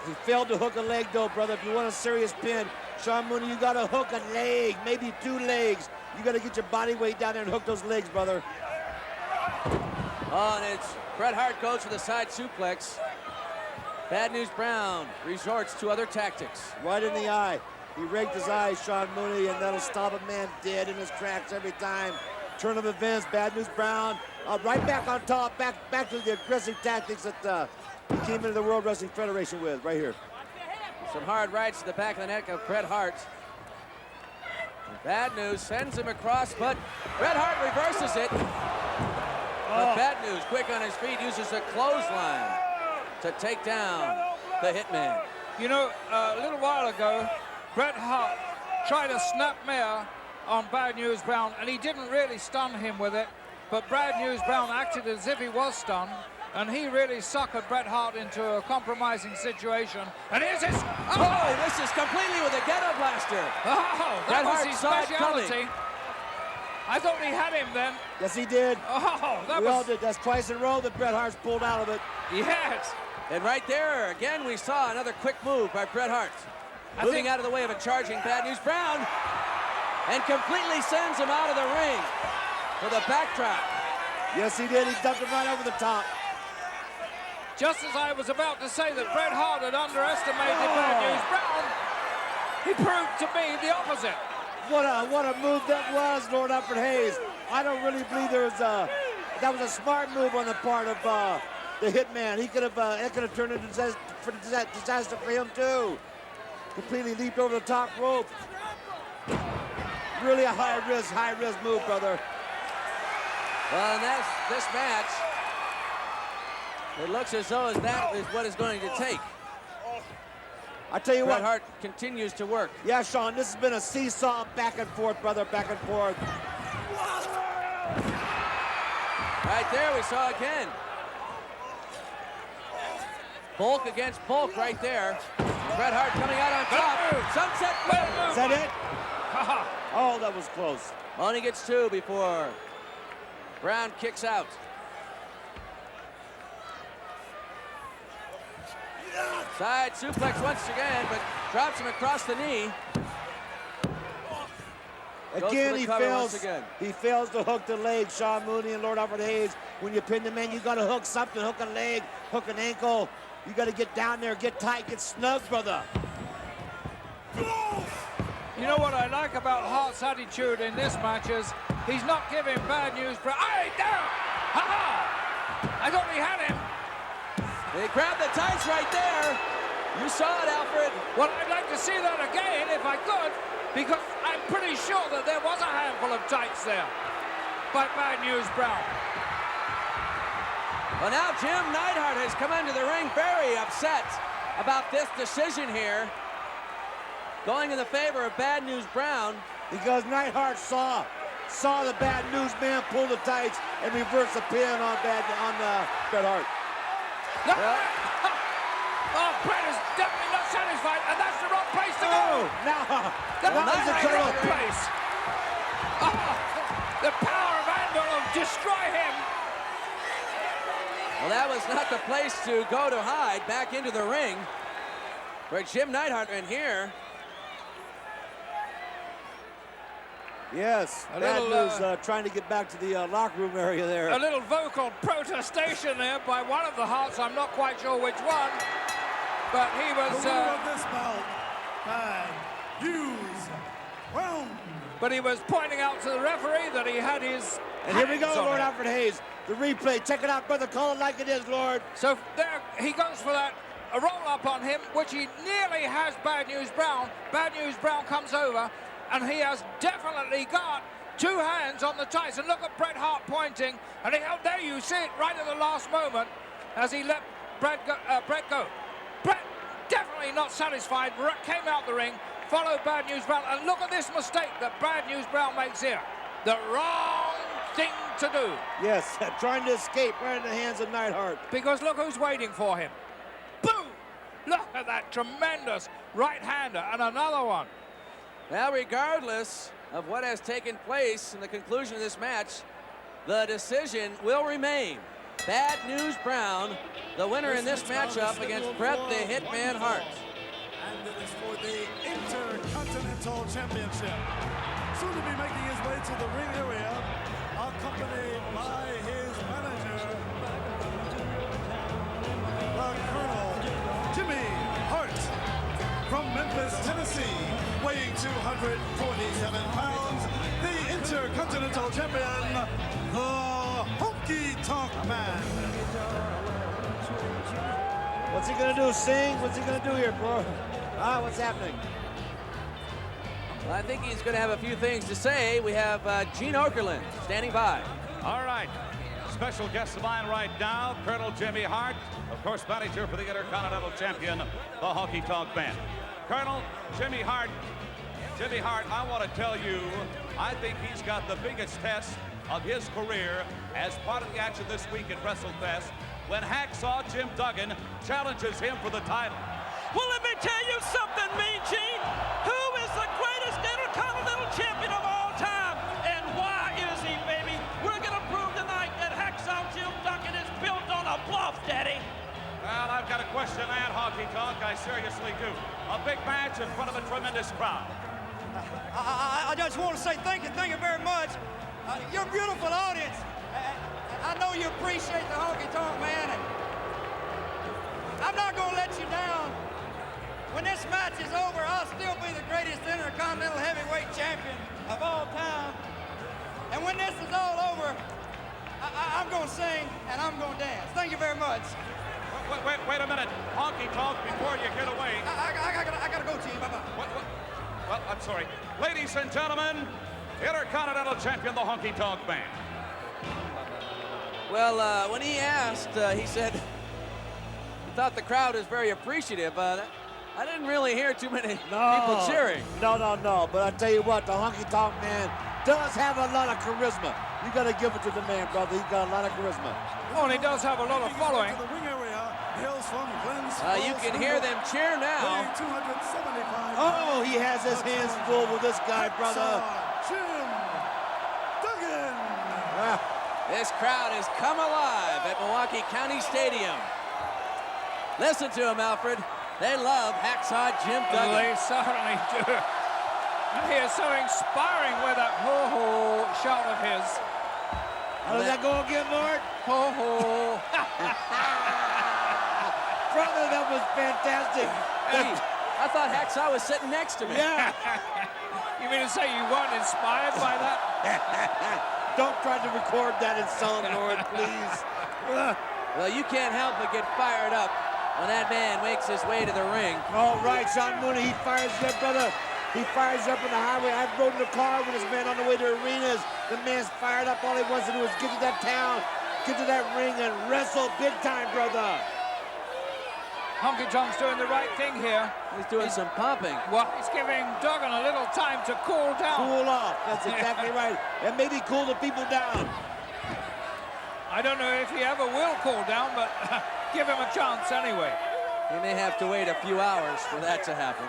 He failed to hook a leg, though, brother. If you want a serious pin, Sean Mooney, you got to hook a leg, maybe 2 legs. You got to get your body weight down there and hook those legs, brother. Oh, and it's Bret Hart goes for the side suplex. Bad News Brown resorts to other tactics. Right in the eye. He raked his eyes, Sean Mooney, and that'll stop a man dead in his tracks every time. Turn of events, Bad News Brown, right back on top, back to the aggressive tactics that he came into the World Wrestling Federation with, right here. Some hard rights to the back of the neck of Bret Hart. And Bad News sends him across, but Bret Hart reverses it. But Bad News, quick on his feet, uses a clothesline to take down the Hitman. You know, a little while ago, Bret Hart tried a snapmare on Bad News Brown, and he didn't really stun him with it, but Bad News Brown acted as if he was stunned, and he really suckered Bret Hart into a compromising situation. And here's his... Oh, this is completely with a ghetto blaster. Oh, Bret that was Hart his saw it speciality. coming. I thought he had him then. Yes, he did. Oh, that We all was... did. That's twice in a row that Bret Hart's pulled out of it. Yes. And right there, again, we saw another quick move by Bret Hart. Moving out of the way of a charging Bad News Brown and completely sends him out of the ring with a backdrop. Yes, he did. He dumped him right over the top. Just as I was about to say that Bret Hart had underestimated Bad News Brown, he proved to me the opposite. What a move that was, Lord Alfred Hayes. I don't really believe that was a smart move on the part of the Hitman. He could have it could have turned into disaster for him too. Completely leaped over the top rope. Really a high risk move, brother. Well, and that's this match. It looks as though that is what it's going to take. I tell you Bret what. Hart continues to work. Yeah, Sean, this has been a seesaw back and forth, brother, back and forth. Right there, we saw again. Bulk against bulk right there. Bret Hart coming out on top. Sunset flip. Is that it? Oh, that was close. Only gets 2 before Brown kicks out. Side suplex once again, but drops him across the knee. Again, he fails to hook the leg, Sean Mooney and Lord Alfred Hayes. When you pin the man, you got to hook something, hook a leg, hook an ankle. You got to get down there, get tight, get snug, brother. You know what I like about Hart's attitude in this match is he's not giving Bad News Brown. Hey, down! Ha-ha! I thought he had him. They grabbed the tights right there. You saw it, Alfred. Well, I'd like to see that again if I could, because I'm pretty sure that there was a handful of tights there by Bad News Brown. Well, now Jim Neidhart has come into the ring very upset about this decision here, going in the favor of Bad News Brown. Because Neidhart saw the Bad News man pull the tights and reverse the pin on Bret Hart. No. Oh, Bret is definitely not satisfied, and that's the wrong place to go. That's the wrong place. Oh, the power of Anvil will destroy him. Well, that was not the place to go to hide. Back into the ring where Jim Neidhart in here. Yes, Bad News trying to get back to the locker room area there. A little vocal protestation there by one of the Harts. I'm not quite sure which one, but he was. The winner of this bout, Bad News Brown. But he was pointing out to the referee that he had his. And here we go, Lord it. Alfred Hayes. The replay. Check it out, brother. Call it like it is, Lord. So there he goes for that. A roll up on him, which he nearly has Bad News Brown. Bad News Brown comes over. And he has definitely got 2 hands on the tights. And look at Bret Hart pointing. And there you see it right at the last moment as he let Bret go. Bret definitely not satisfied. Came out the ring, followed Bad News Brown. And look at this mistake that Bad News Brown makes here. The wrong thing to do. Yes, trying to escape right in the hands of Neidhart. Because look who's waiting for him. Boom! Look at that tremendous right-hander. And another one. Now, regardless of what has taken place in the conclusion of this match, the decision will remain. Bad News Brown, the winner in this matchup against Bret the Hitman Hart. And it is for the Intercontinental Championship. Soon to be making his way to the ring area, accompanied by his manager, Colonel Jimmy Hart from Memphis, Tennessee. Weighing 247 pounds, the Intercontinental Champion, the Honky Tonk Man. What's he gonna do, sing? What's he gonna do here, bro? What's happening? Well, I think he's gonna have a few things to say. We have Gene Okerlund standing by. All right, special guest of mine right now, Colonel Jimmy Hart, of course, manager for the Intercontinental Champion, the Honky Tonk Man. Colonel Jimmy Hart, I want to tell you, I think he's got the biggest test of his career as part of the action this week at WrestleFest when Hacksaw Jim Duggan challenges him for the title. Well, let me tell you something, Mean Gene. Who is the greatest Intercontinental Champion of all time? And why is he, baby? We're going to prove tonight that Hacksaw Jim Duggan is built on a bluff, Daddy. Well, I've got a question to add, Honky Tonk. I seriously do. A big match in front of a tremendous crowd. I just want to say thank you very much. You're a beautiful audience. I know you appreciate the honky-tonk man, and I'm not going to let you down. When this match is over, I'll still be the greatest Intercontinental Heavyweight Champion of all time. And when this is all over, I'm going to sing and I'm going to dance. Thank you very much. Wait a minute. Honky Tonk, before you get away. I gotta go, team. Bye-bye. Well, I'm sorry. Ladies and gentlemen, Intercontinental Champion, the Honky Tonk Man. Well, when he asked, he said he thought the crowd was very appreciative. I didn't really hear too many people cheering. No. But I tell you what, the Honky Tonk Man does have a lot of charisma. You got to give it to the man, brother. He's got a lot of charisma. Oh, and he does have a lot of following. The ring area hails from Glens You can hear them cheer now. 275. Oh, he has his hands full with this guy, brother. Jim Duggan. This crowd has come alive at Milwaukee County Stadium. Listen to him, Alfred. They love Hacksaw Jim Duggan. They certainly do. And he is so inspiring with that ho-ho shout of his. How does that go again, Lord? Ho-ho. Brother, that was fantastic. Hey, I thought Hacksaw was sitting next to me. Yeah. You mean to say you weren't inspired by that? Don't try to record that and sell it, Lord, please. Well, you can't help but get fired up when that man makes his way to the ring. All right, Sean Mooney, he fires you up, brother. He fires up on the highway. I've rode in the car with this man on the way to arenas. The man's fired up. All he wants to do is get to that town, get to that ring, and wrestle big time, brother. Honky Tonk's doing the right thing here. He's doing some pumping. Well, he's giving Duggan a little time to cool down. Cool off. That's exactly right. And maybe cool the people down. I don't know if he ever will cool down, but give him a chance anyway. He may have to wait a few hours for that to happen.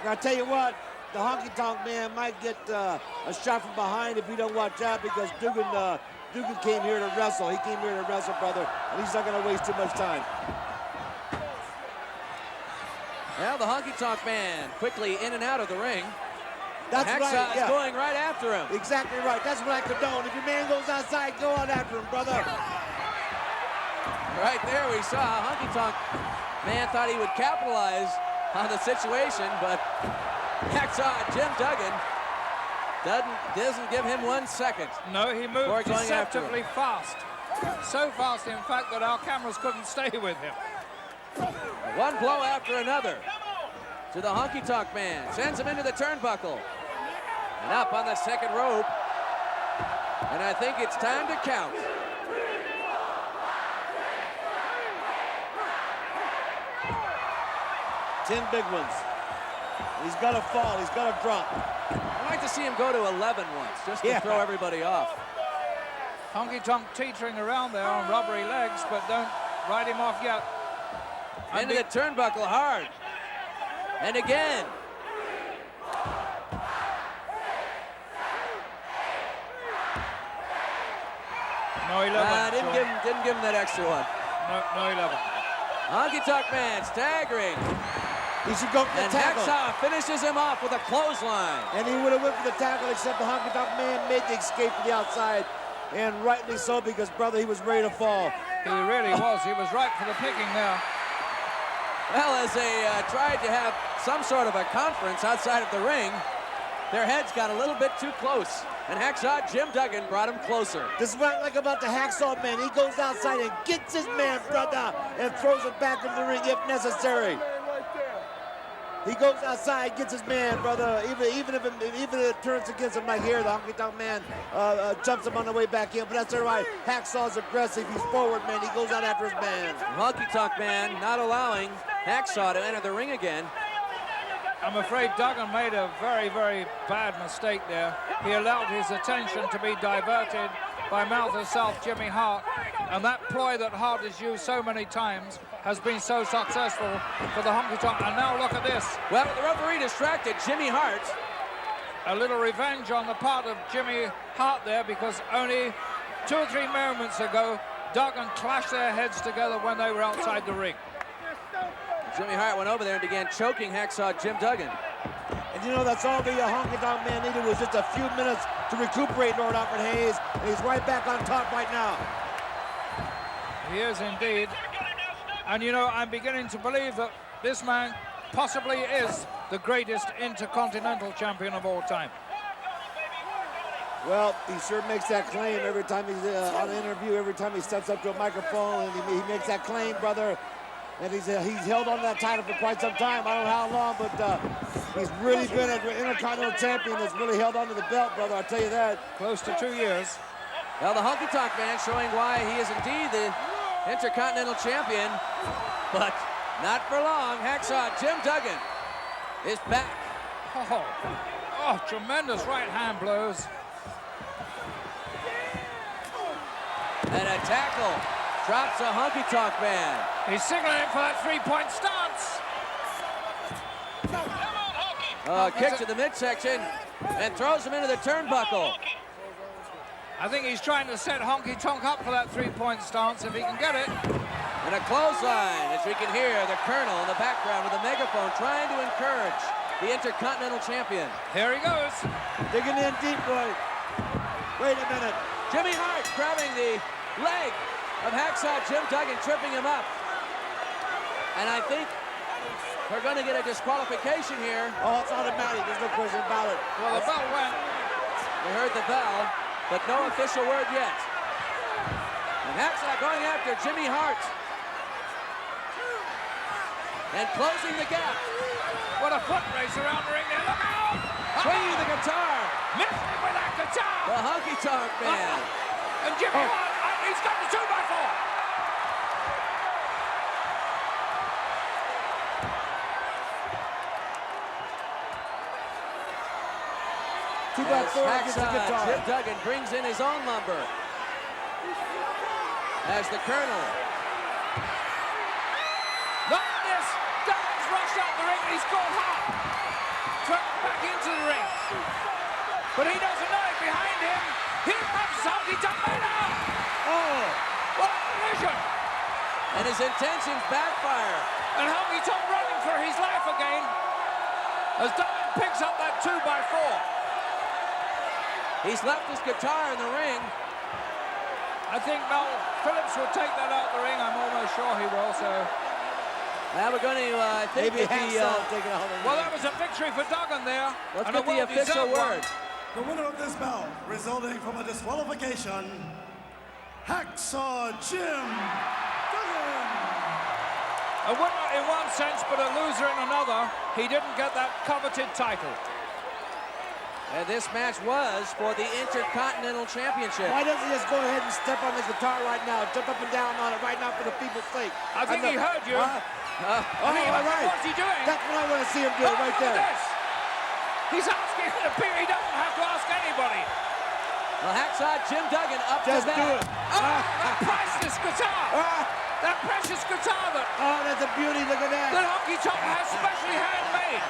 I'll tell you what, the Honky Tonk Man might get a shot from behind if we don't watch out, because Duggan came here to wrestle. He came here to wrestle, brother, and he's not going to waste too much time. Well, the Honky Tonk Man quickly in and out of the ring. That's Hacksaw right, yeah. is going right after him. Exactly right. That's what I condone. If your man goes outside, go on after him, brother. Right there we saw Honky Tonk Man thought he would capitalize on the situation, but Hacksaw Jim Duggan doesn't give him 1 second. No, he moved deceptively fast. So fast, in fact, that our cameras couldn't stay with him. One blow after another to the Honky Tonk Man. Sends him into the turnbuckle. And up on the second rope. And I think it's time to count. 10 big ones. He's got to fall. He's got to drop. I'd like to see him go to 11 once, just to throw everybody off. Honky Tonk teetering around there on rubbery legs, but don't ride him off yet. Into the turnbuckle hard. And again. No 11. Didn't give him that extra one. No 11. Honky Tonk Man staggering. He should go for the tackle. And Hacksaw finishes him off with a clothesline. And he would have went for the tackle, except the Honky Tonk Man made the escape to the outside. And rightly so, because, brother, he was ready to fall. He really was. He was right for the picking there. Well, as they tried to have some sort of a conference outside of the ring, their heads got a little bit too close. And Hacksaw Jim Duggan brought him closer. This is what I like about the Hacksaw Man. He goes outside and gets his man, brother, and throws it back into the ring if necessary. He goes outside, gets his man, brother. Even if it turns against him, like here, the Honky Tonk Man jumps him on the way back in. But that's all right. Hacksaw's aggressive. He's forward, man. He goes out after his man. Honky Tonk Man not allowing Hacksaw to enter the ring again. I'm afraid Duggan made a very, very bad mistake there. He allowed his attention to be diverted by Mouth of South Jimmy Hart, and that ploy that Hart has used so many times has been so successful for the Honky Tonk. And now look at this. Well, the referee distracted Jimmy Hart. A little revenge on the part of Jimmy Hart there, because only 2 or 3 moments ago, Duggan clashed their heads together when they were outside the ring. Jimmy Hart went over there and began choking Hacksaw Jim Duggan. And you know, that's all the Honky Tonk Man needed was just a few minutes to recuperate, Lord Alfred Hayes. And he's right back on top right now. He is indeed. And you know, I'm beginning to believe that this man possibly is the greatest Intercontinental Champion of all time. Well, he sure makes that claim every time he's on an interview, every time he steps up to a microphone, and he makes that claim, brother. And he's held on to that title for quite some time. I don't know how long, but he's really been an Intercontinental Champion that's really held on to the belt, brother, I'll tell you that. Close to 2 years. Well, the Honky Tonk Man showing why he is indeed the Intercontinental Champion, but not for long. Hacksaw Jim Duggan is back. Oh, tremendous right hand blows. And a tackle drops a Honky Tonk Man. He's signaling for that three-point stance. Kick to the midsection and throws him into the turnbuckle. I think he's trying to set Honky Tonk up for that three-point stance if he can get it. And a clothesline, as we can hear the Colonel in the background with a megaphone trying to encourage the Intercontinental Champion. Here he goes. Digging in deep, boy. Wait a minute. Jimmy Hart grabbing the leg of Hacksaw Jim Duggan, tripping him up. And I think we're going to get a disqualification here. Oh, it's automatic. There's no question about it. Well, the bell went. We heard the bell, but no official word yet. And Hacksaw going after Jimmy Hart. And closing the gap. What a foot race around the ring there. Look out! Swinging the guitar. Missed him with that guitar. The Honky Tonk Man. And Jimmy Hart, he's got the 2x4. Hacksaw Jim Duggan brings in his own lumber. As the Colonel. Look at this. Duggan's rushed out the ring and he's gone hard. Thrown back into the ring. But he doesn't know it. Behind him, here comes Honky Tonk Man. Oh, what a collision. And his intentions backfire. And Honky Tonk running for his life again as Duggan picks up that 2x4. He's left his guitar in the ring. I think Mel Phillips will take that out the ring. I'm almost sure he will, so. Now we're going to, I think, maybe take it out. Well, that was a victory for Duggan there. Let's get the official word. The winner of this bout, resulting from a disqualification, Hacksaw Jim Duggan. A winner in one sense, but a loser in another. He didn't get that coveted title. And this match was for the Intercontinental Championship. Why doesn't he just go ahead and step on the guitar right now, jump up and down on it right now for the people's sake? I think he heard you. All right. What's he doing? That's what I want to see him do right there. This. He's asking the people. He doesn't have to ask anybody. Well, Hacksaw Jim Duggan up just to do bat. it. That priceless guitar. That precious guitar that. Oh, that's a beauty. Look at that. That Honky Tonk has specially handmade.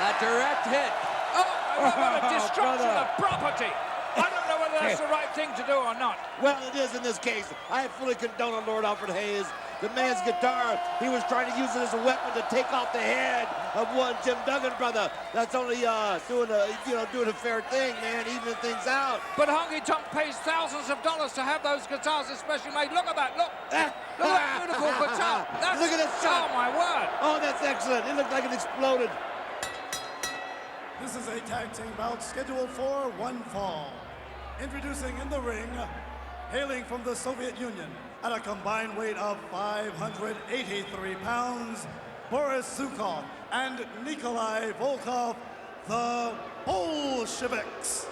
A direct hit. What a destruction of property. I don't know whether that's the right thing to do or not. Well, it is in this case. I fully condone on Lord Alfred Hayes. The man's guitar, he was trying to use it as a weapon to take off the head of one Jim Duggan, brother. That's only doing a fair thing, man, evening things out. But Honky Tonk pays thousands of dollars to have those guitars especially made. Look at that, look. Look at that beautiful guitar. Look at this shot. Oh, my word. Oh, that's excellent. It looked like it exploded. This is a tag team bout scheduled for one fall. Introducing in the ring, hailing from the Soviet Union at a combined weight of 583 pounds, Boris Zukov and Nikolai Volkov, the Bolsheviks.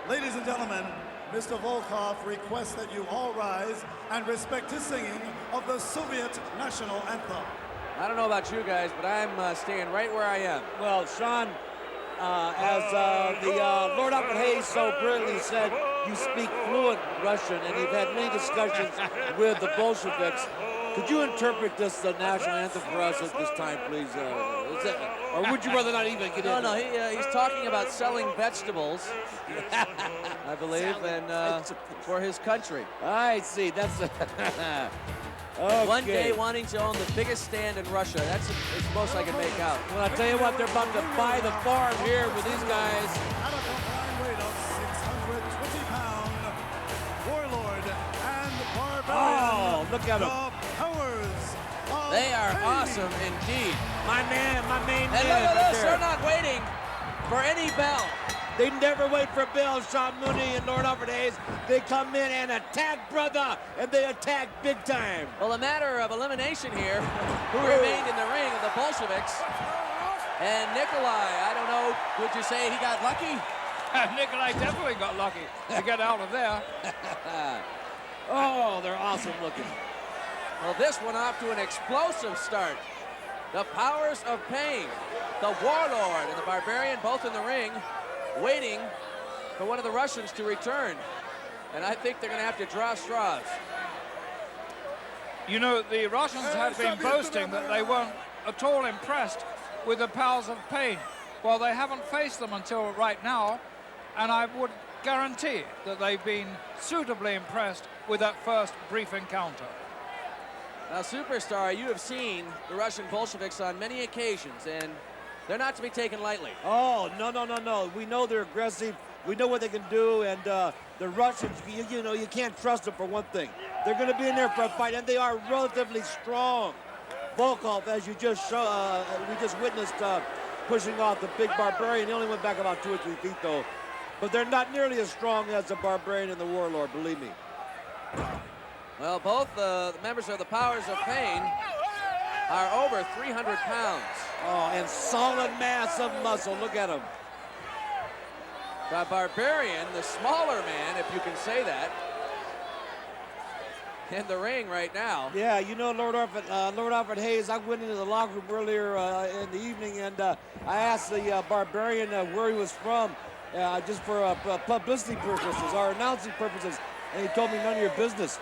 Ladies and gentlemen, Mr. Volkov requests that you all rise and respect his singing of the Soviet national anthem. I don't know about you guys, but I'm staying right where I am. Well, Sean, as the Lord Alfred Hayes so brilliantly said, you speak fluent Russian, and you've had many discussions with the Bolsheviks. Could you interpret this national anthem for us at this time, please? Or would you rather not even get into No, he's talking about selling vegetables, I believe, and for his country. I see. That's Okay. One day wanting to own the biggest stand in Russia. That's the most I can make out. Well, I tell you what, they're about to buy the farm here with these guys. At a combined weight of 620-pound, Warlord and Barbarian. Oh, look at them. The powers of They are pain. awesome indeed. My man, my main And man. look at right this, there. they're not waiting for any bell. They never wait for Bill, Sean Mooney, and Lord Alfred Hayes. They come in and attack, brother, and they attack big time. Well, a matter of elimination here. Who remained in the ring of the Bolsheviks? And Nikolai, I don't know, would you say he got lucky? Nikolai definitely got lucky to get out of there. Oh, they're awesome looking. Well, this one off to an explosive start. The powers of pain. The Warlord and the Barbarian both in the ring, waiting for one of the Russians to return. And I think they're going to have to draw straws. You know, the Russians have been boasting that they weren't at all impressed with the powers of pain. Well, they haven't faced them until right now, and I would guarantee that they've been suitably impressed with that first brief encounter. Now, Superstar, you have seen the Russian Bolsheviks on many occasions, and they're not to be taken lightly. Oh, no. We know they're aggressive. We know what they can do, and the Russians, you know, you can't trust them for one thing. They're going to be in there for a fight, and they are relatively strong. Volkov, as you just we just witnessed, pushing off the big Barbarian. He only went back about 2 or 3 feet, though. But they're not nearly as strong as the Barbarian and the Warlord, believe me. Well, both the members of the Powers of Pain are over 300 pounds. Oh, and solid mass of muscle. Look at him. The Barbarian, the smaller man, if you can say that, in the ring right now. Yeah, you know, Lord Alfred Hayes, I went into the locker room earlier in the evening, and I asked the Barbarian where he was from, just for publicity purposes or announcing purposes, and he told me none of your business.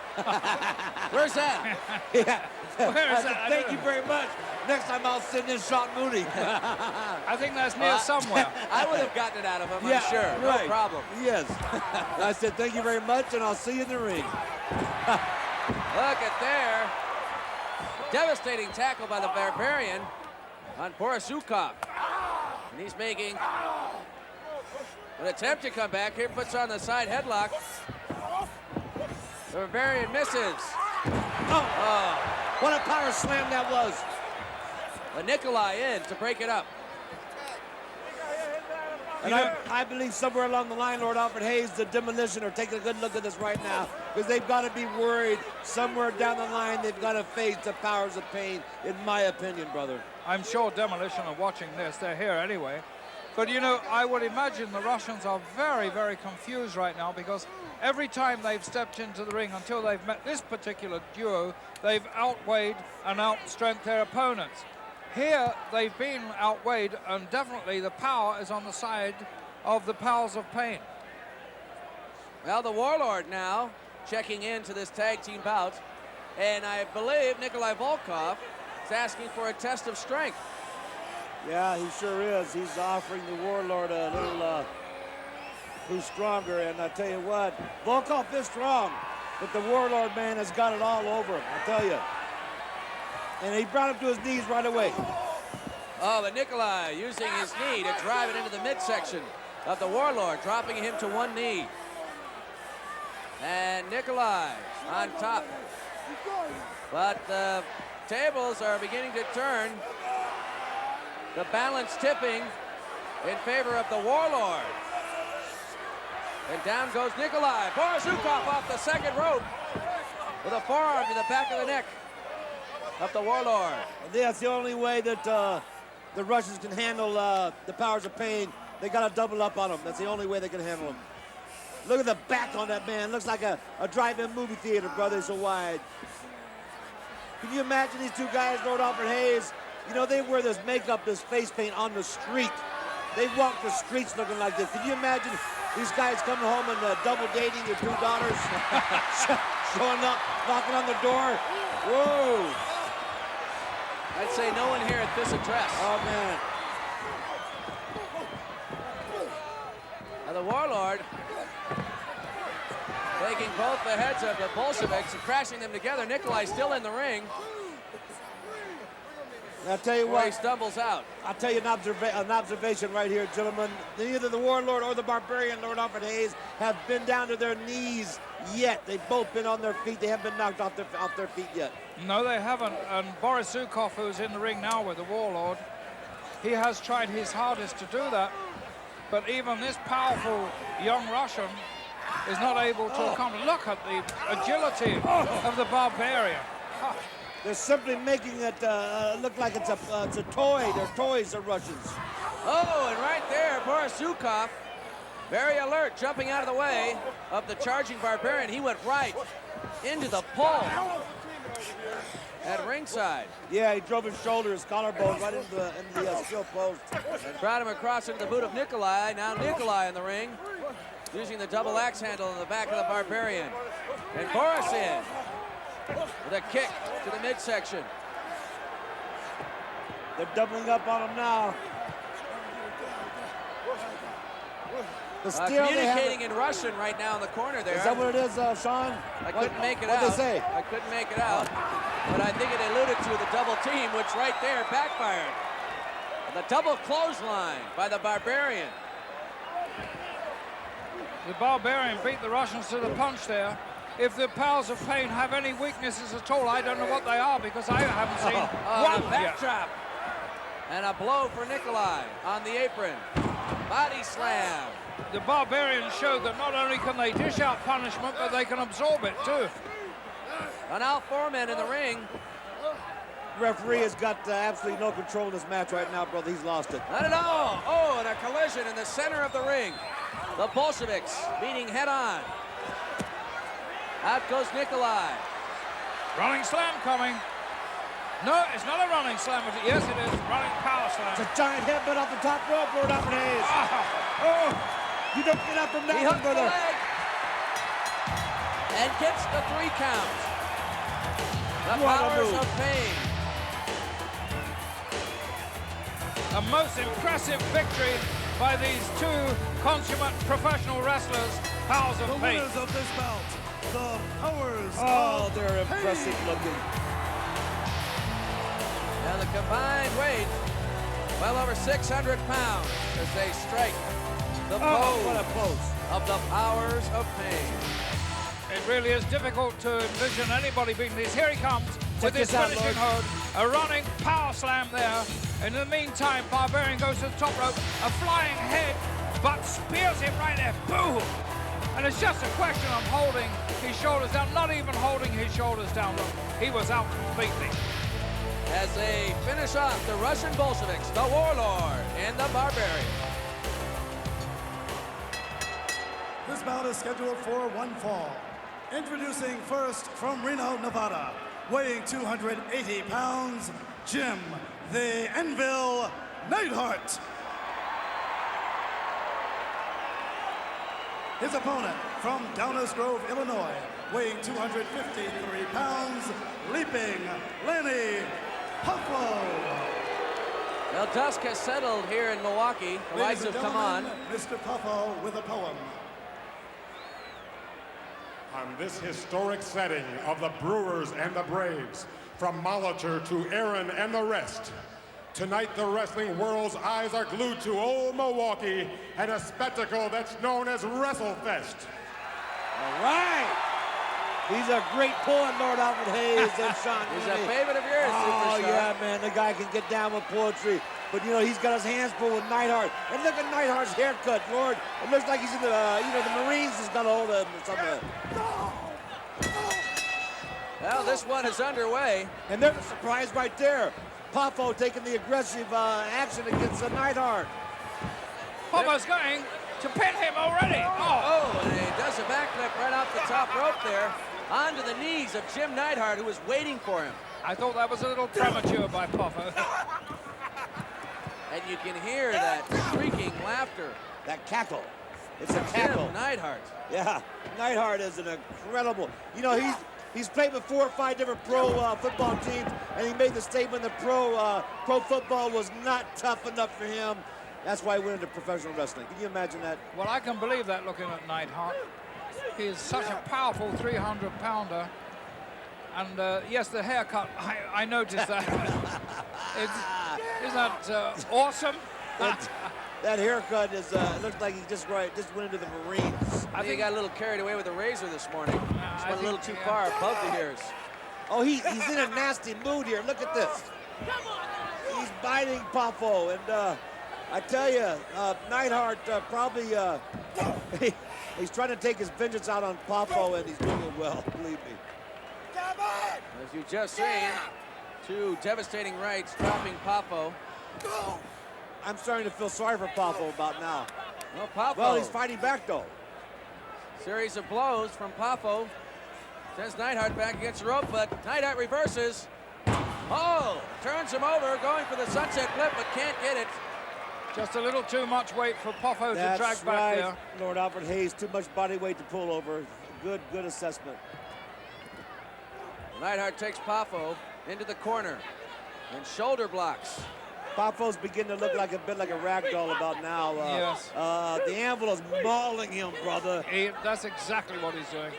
Where's that? Yeah. Where is I said, that? thank you very much. Next time I'll send in Sean Mooney. I think that's near somewhere. I would have gotten it out of him, Yeah, I'm sure. right. No problem. Yes. I said, thank you very much, and I'll see you in the ring. Look at there. Devastating tackle by the Barbarian on Borisukov. And he's making an attempt to come back here, puts on the side headlock. The Barbarian misses. Oh, what a power slam that was. A Nikolai in to break it up. And I believe somewhere along the line, Lord Alfred Hayes, the Demolition, are taking a good look at this right now, because they've got to be worried somewhere down the line they've got to face the Powers of Pain, in my opinion, brother. I'm sure Demolition are watching this. They're here anyway. But, you know, I would imagine the Russians are very, very confused right now, because every time they've stepped into the ring until they've met this particular duo, they've outweighed and outstrengthened their opponents. Here, they've been outweighed, and definitely the power is on the side of the Powers of Pain. Well, the Warlord now checking into this tag team bout, and I believe Nikolai Volkov is asking for a test of strength. Yeah, he sure is. He's offering the Warlord a little who's stronger, and I tell you what, Volkov is strong, but the Warlord, man, has got it all over him, I tell you. And he brought him to his knees right away. Oh, but Nikolai using his knee to drive it into the midsection of the Warlord, dropping him to one knee. And Nikolai on top. But the tables are beginning to turn. The balance tipping in favor of the Warlord. And down goes Nikolai. Borisukov off the second rope with a forearm to the back of the neck of the Warlord. That's the only way that the Russians can handle the Powers of Pain. They got to double up on them. That's the only way they can handle them. Look at the back on that man. Looks like a drive-in movie theater, brother, so wide. Can you imagine these two guys, Lord Alfred Hayes? You know, they wear this makeup, this face paint on the street. They walk the streets looking like this. Can you imagine these guys coming home and double dating their 2 daughters? Showing up, knocking on the door. Whoa. I'd say no one here at this address. Oh, man. Now the Warlord Taking both the heads of the Bolsheviks and crashing them together. Nikolai still in the ring. I'll tell you Where he what, stumbles out. I'll tell you an observation right here, gentlemen. Neither the Warlord or the Barbarian, Lord Alfred Hayes, have been down to their knees yet. They've both been on their feet. They haven't been knocked off their feet yet. No, they haven't. And Boris Zukov, who's in the ring now with the Warlord, he has tried his hardest to do that. But even this powerful young Russian is not able to accomplish. Look at the agility of the Barbarian. They're simply making it look like it's a toy. They're toys, the Russians. Oh, and right there, Boris Zukov, very alert, jumping out of the way of the charging Barbarian. He went right into the pole at ringside. Yeah, he drove his shoulder, his collarbone right into the steel post. And brought him across into the boot of Nikolai. Now Nikolai in the ring, using the double axe handle in the back of the Barbarian. And Boris in with a kick to the midsection. They're doubling up on him now. Communicating in Russian right now in the corner there. Is that what it is, Sean? I couldn't make it out. What'd they say? I couldn't make it out. But I think it alluded to the double team, which right there backfired. The double clothesline by the Barbarian. The Barbarian beat the Russians to the punch there. If the Pals of Pain have any weaknesses at all, I don't know what they are, because I haven't seen one A backdrop. And a blow for Nikolai on the apron. Body slam. The Barbarians showed that not only can they dish out punishment, but they can absorb it too. And now 4 men in the ring. Referee has got absolutely no control of this match right now, brother. He's lost it. Not at all. Oh, and a collision in the center of the ring. The Bolsheviks meeting head on. Out goes Nikolai. Running slam coming. No, it's not a running slam. Yes, it is. Running power slam. It's a giant headbutt off the top rope, Lord Alfred Hayes. Oh, you don't get up from that one, brother. And gets the 3 count. The What a Powers move. of Pain. A most impressive victory by these 2 consummate professional wrestlers, Pals of The Pain. winners of this bout, the Powers Oh, of they're Pain. impressive looking. Now the combined weight, well over 600 pounds as they strike the pose What a pose. of the Powers of Pain. It really is difficult to envision anybody beating these. Here he comes with his this out, finishing Lord. hold. A running power slam there. In the meantime, Barbarian goes to the top rope. A flying head, but spears him right there. Boom! And it's just a question of holding his shoulders down. Not even holding his shoulders down. Look, he was out completely. As they finish off the Russian Bolsheviks, the Warlord and the Barbarian. This bout is scheduled for 1 fall. Introducing first from Reno, Nevada, weighing 280 pounds, Jim the Anvil Neidhart. His opponent from Downers Grove, Illinois, weighing 253 pounds, Leaping Lenny Poffo. Well, dusk has settled here in Milwaukee. The lights have come on. Mr. Poffo with a poem. On this historic setting of the Brewers and the Braves, from Molitor to Aaron and the rest, tonight the wrestling world's eyes are glued to old Milwaukee and a spectacle that's known as WrestleFest. All right. He's a great poet, Lord Alfred Hayes and Sean. He's a favorite of yours, Oh, Superstar. yeah, man. The guy can get down with poetry. But, you know, he's got his hands full with Neidhart. And look at Neidhart's haircut, Lord. It looks like he's in the, the Marines has got a hold of him or something. Well, this one is underway. And there's a surprise right there. Poffo taking the aggressive action against Neidhart. Poffo's going to pin him already. Oh, and he does a backflip right off the top rope there onto the knees of Jim Neidhart, who was waiting for him. I thought that was a little premature by Poffo. And you can hear that shrieking laughter. That cackle. It's a cackle. Jim Neidhart. Yeah, Neidhart is an incredible. You know, he's played with 4 or 5 different pro football teams, and he made the statement that pro football was not tough enough for him. That's why he went into professional wrestling. Can you imagine that? Well, I can believe that looking at Neidhart. He's such a powerful 300-pounder. And yes, the haircut, I noticed that. Isn't that awesome? That haircut is looks like he just went into the Marines. I think he got a little carried away with the razor this morning. Just went a little too far above the ears. Oh, he's in a nasty mood here. Look at this. He's biting Poffo, and I tell you, Neidhart probably he's trying to take his vengeance out on Poffo, and he's doing it well. Believe me. As you just seen, 2 devastating rights dropping Poffo. I'm starting to feel sorry for Poffo about now. No, Poffo. Well, he's fighting back though. Series of blows from Poffo. Sends Neidhart back against the rope, but Neidhart reverses. Oh, turns him over, going for the sunset flip, but can't get it. Just a little too much weight for Poffo to drag back there. Lord Alfred Hayes, too much body weight to pull over. Good assessment. Neidhart takes Poffo into the corner and shoulder blocks. Poffo's beginning to look like a bit like a rag doll about now. Yes. The Anvil is mauling him, brother. That's exactly what he's doing.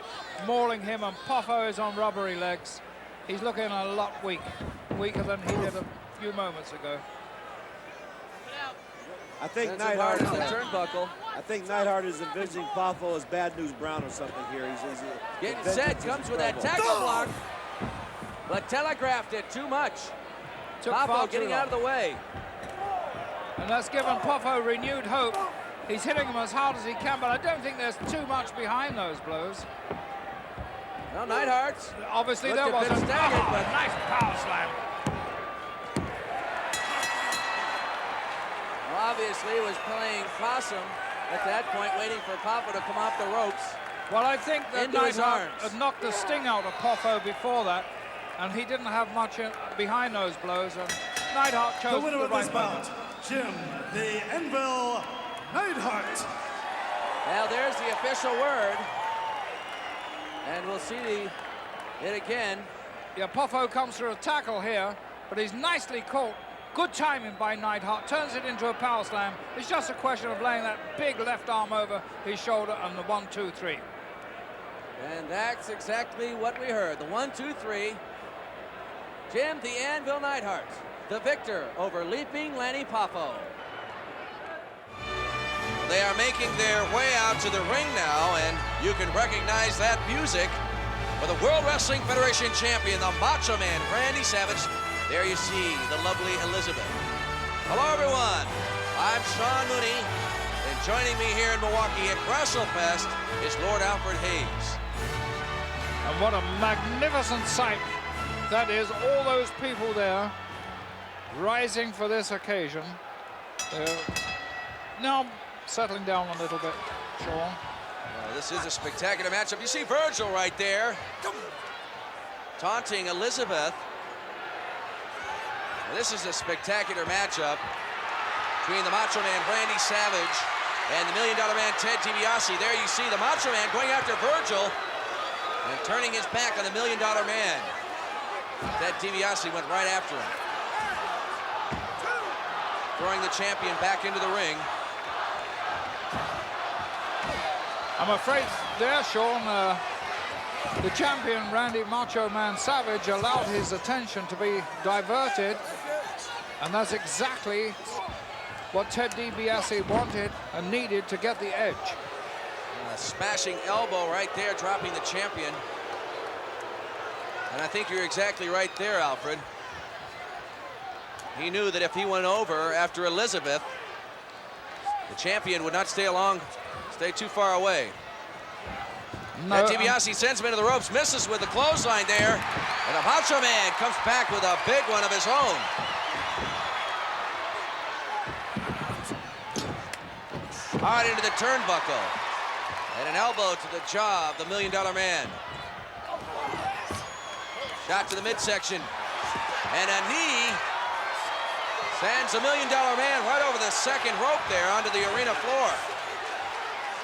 Mauling him, and Poffo is on rubbery legs. He's looking a lot weaker than he did a few moments ago. I think Neidhart is the turnbuckle. I think Neidhart is envisioning Poffo as Bad News Brown or something here. He's getting set, comes with that tackle block, but telegraphed it too much. Poffo getting out of the way. And that's given Poffo renewed hope. He's hitting him as hard as he can, but I don't think there's too much behind those blows. Well, Neidhart's obviously there was a nice power slam. Well, obviously was playing possum at that point, waiting for Poffo to come off the ropes. Well, I think that Neidhart had knocked the sting out of Poffo before that, and he didn't have much behind those blows, and Neidhart chose the winner the of this bout, Jim the Anvil Neidhart. Now there's the official word, and we'll see it again. Yeah, Poffo comes for a tackle here, but he's nicely caught. Good timing by Neidhart, turns it into a power slam. It's just a question of laying that big left arm over his shoulder and the 1, 2, 3. And that's exactly what we heard. The 1, 2, 3. Jim the Anvil Neidhart, the victor over Leaping Lanny Poffo. They are making their way out to the ring now, and you can recognize that music for the World Wrestling Federation champion, the Macho Man, Randy Savage. There you see the lovely Elizabeth. Hello, everyone. I'm Sean Mooney, and joining me here in Milwaukee at WrestleFest is Lord Alfred Hayes. And what a magnificent sight that is, all those people there rising for this occasion. They're now settling down a little bit, Sean. Well, this is a spectacular matchup. You see Virgil right there taunting Elizabeth. Well, this is a spectacular matchup between the Macho Man Randy Savage and the $1 Million Man Ted DiBiase. There you see the Macho Man going after Virgil and turning his back on the $1 Million Man. Ted DiBiase went right after him, throwing the champion back into the ring. I'm afraid there, Sean, the champion, Randy Macho Man Savage, allowed his attention to be diverted, and that's exactly what Ted DiBiase wanted and needed to get the edge. A smashing elbow right there, dropping the champion. And I think you're exactly right there, Alfred. He knew that if he went over after Elizabeth, the champion would not stay too far away. No, DiBiase sends him into the ropes, misses with the clothesline there, and the Macho Man comes back with a big one of his own. Hard into the turnbuckle, and an elbow to the jaw of the $1 Million Man. Shot to the midsection, and a knee sends the $1 Million Man right over the second rope there onto the arena floor.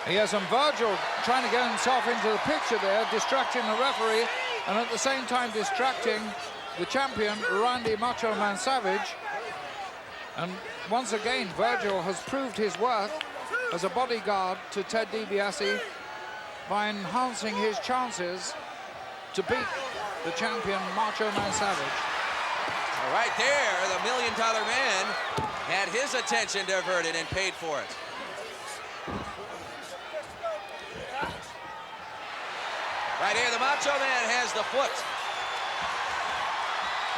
Yes, and Virgil trying to get himself into the picture there, distracting the referee, and at the same time distracting the champion, Randy Macho Man Savage. And once again, Virgil has proved his worth as a bodyguard to Ted DiBiase. by enhancing his chances to beat the champion Macho Man Savage. Well, right there, the $1 Million Man had his attention diverted and paid for it. Right here, the Macho Man has the foot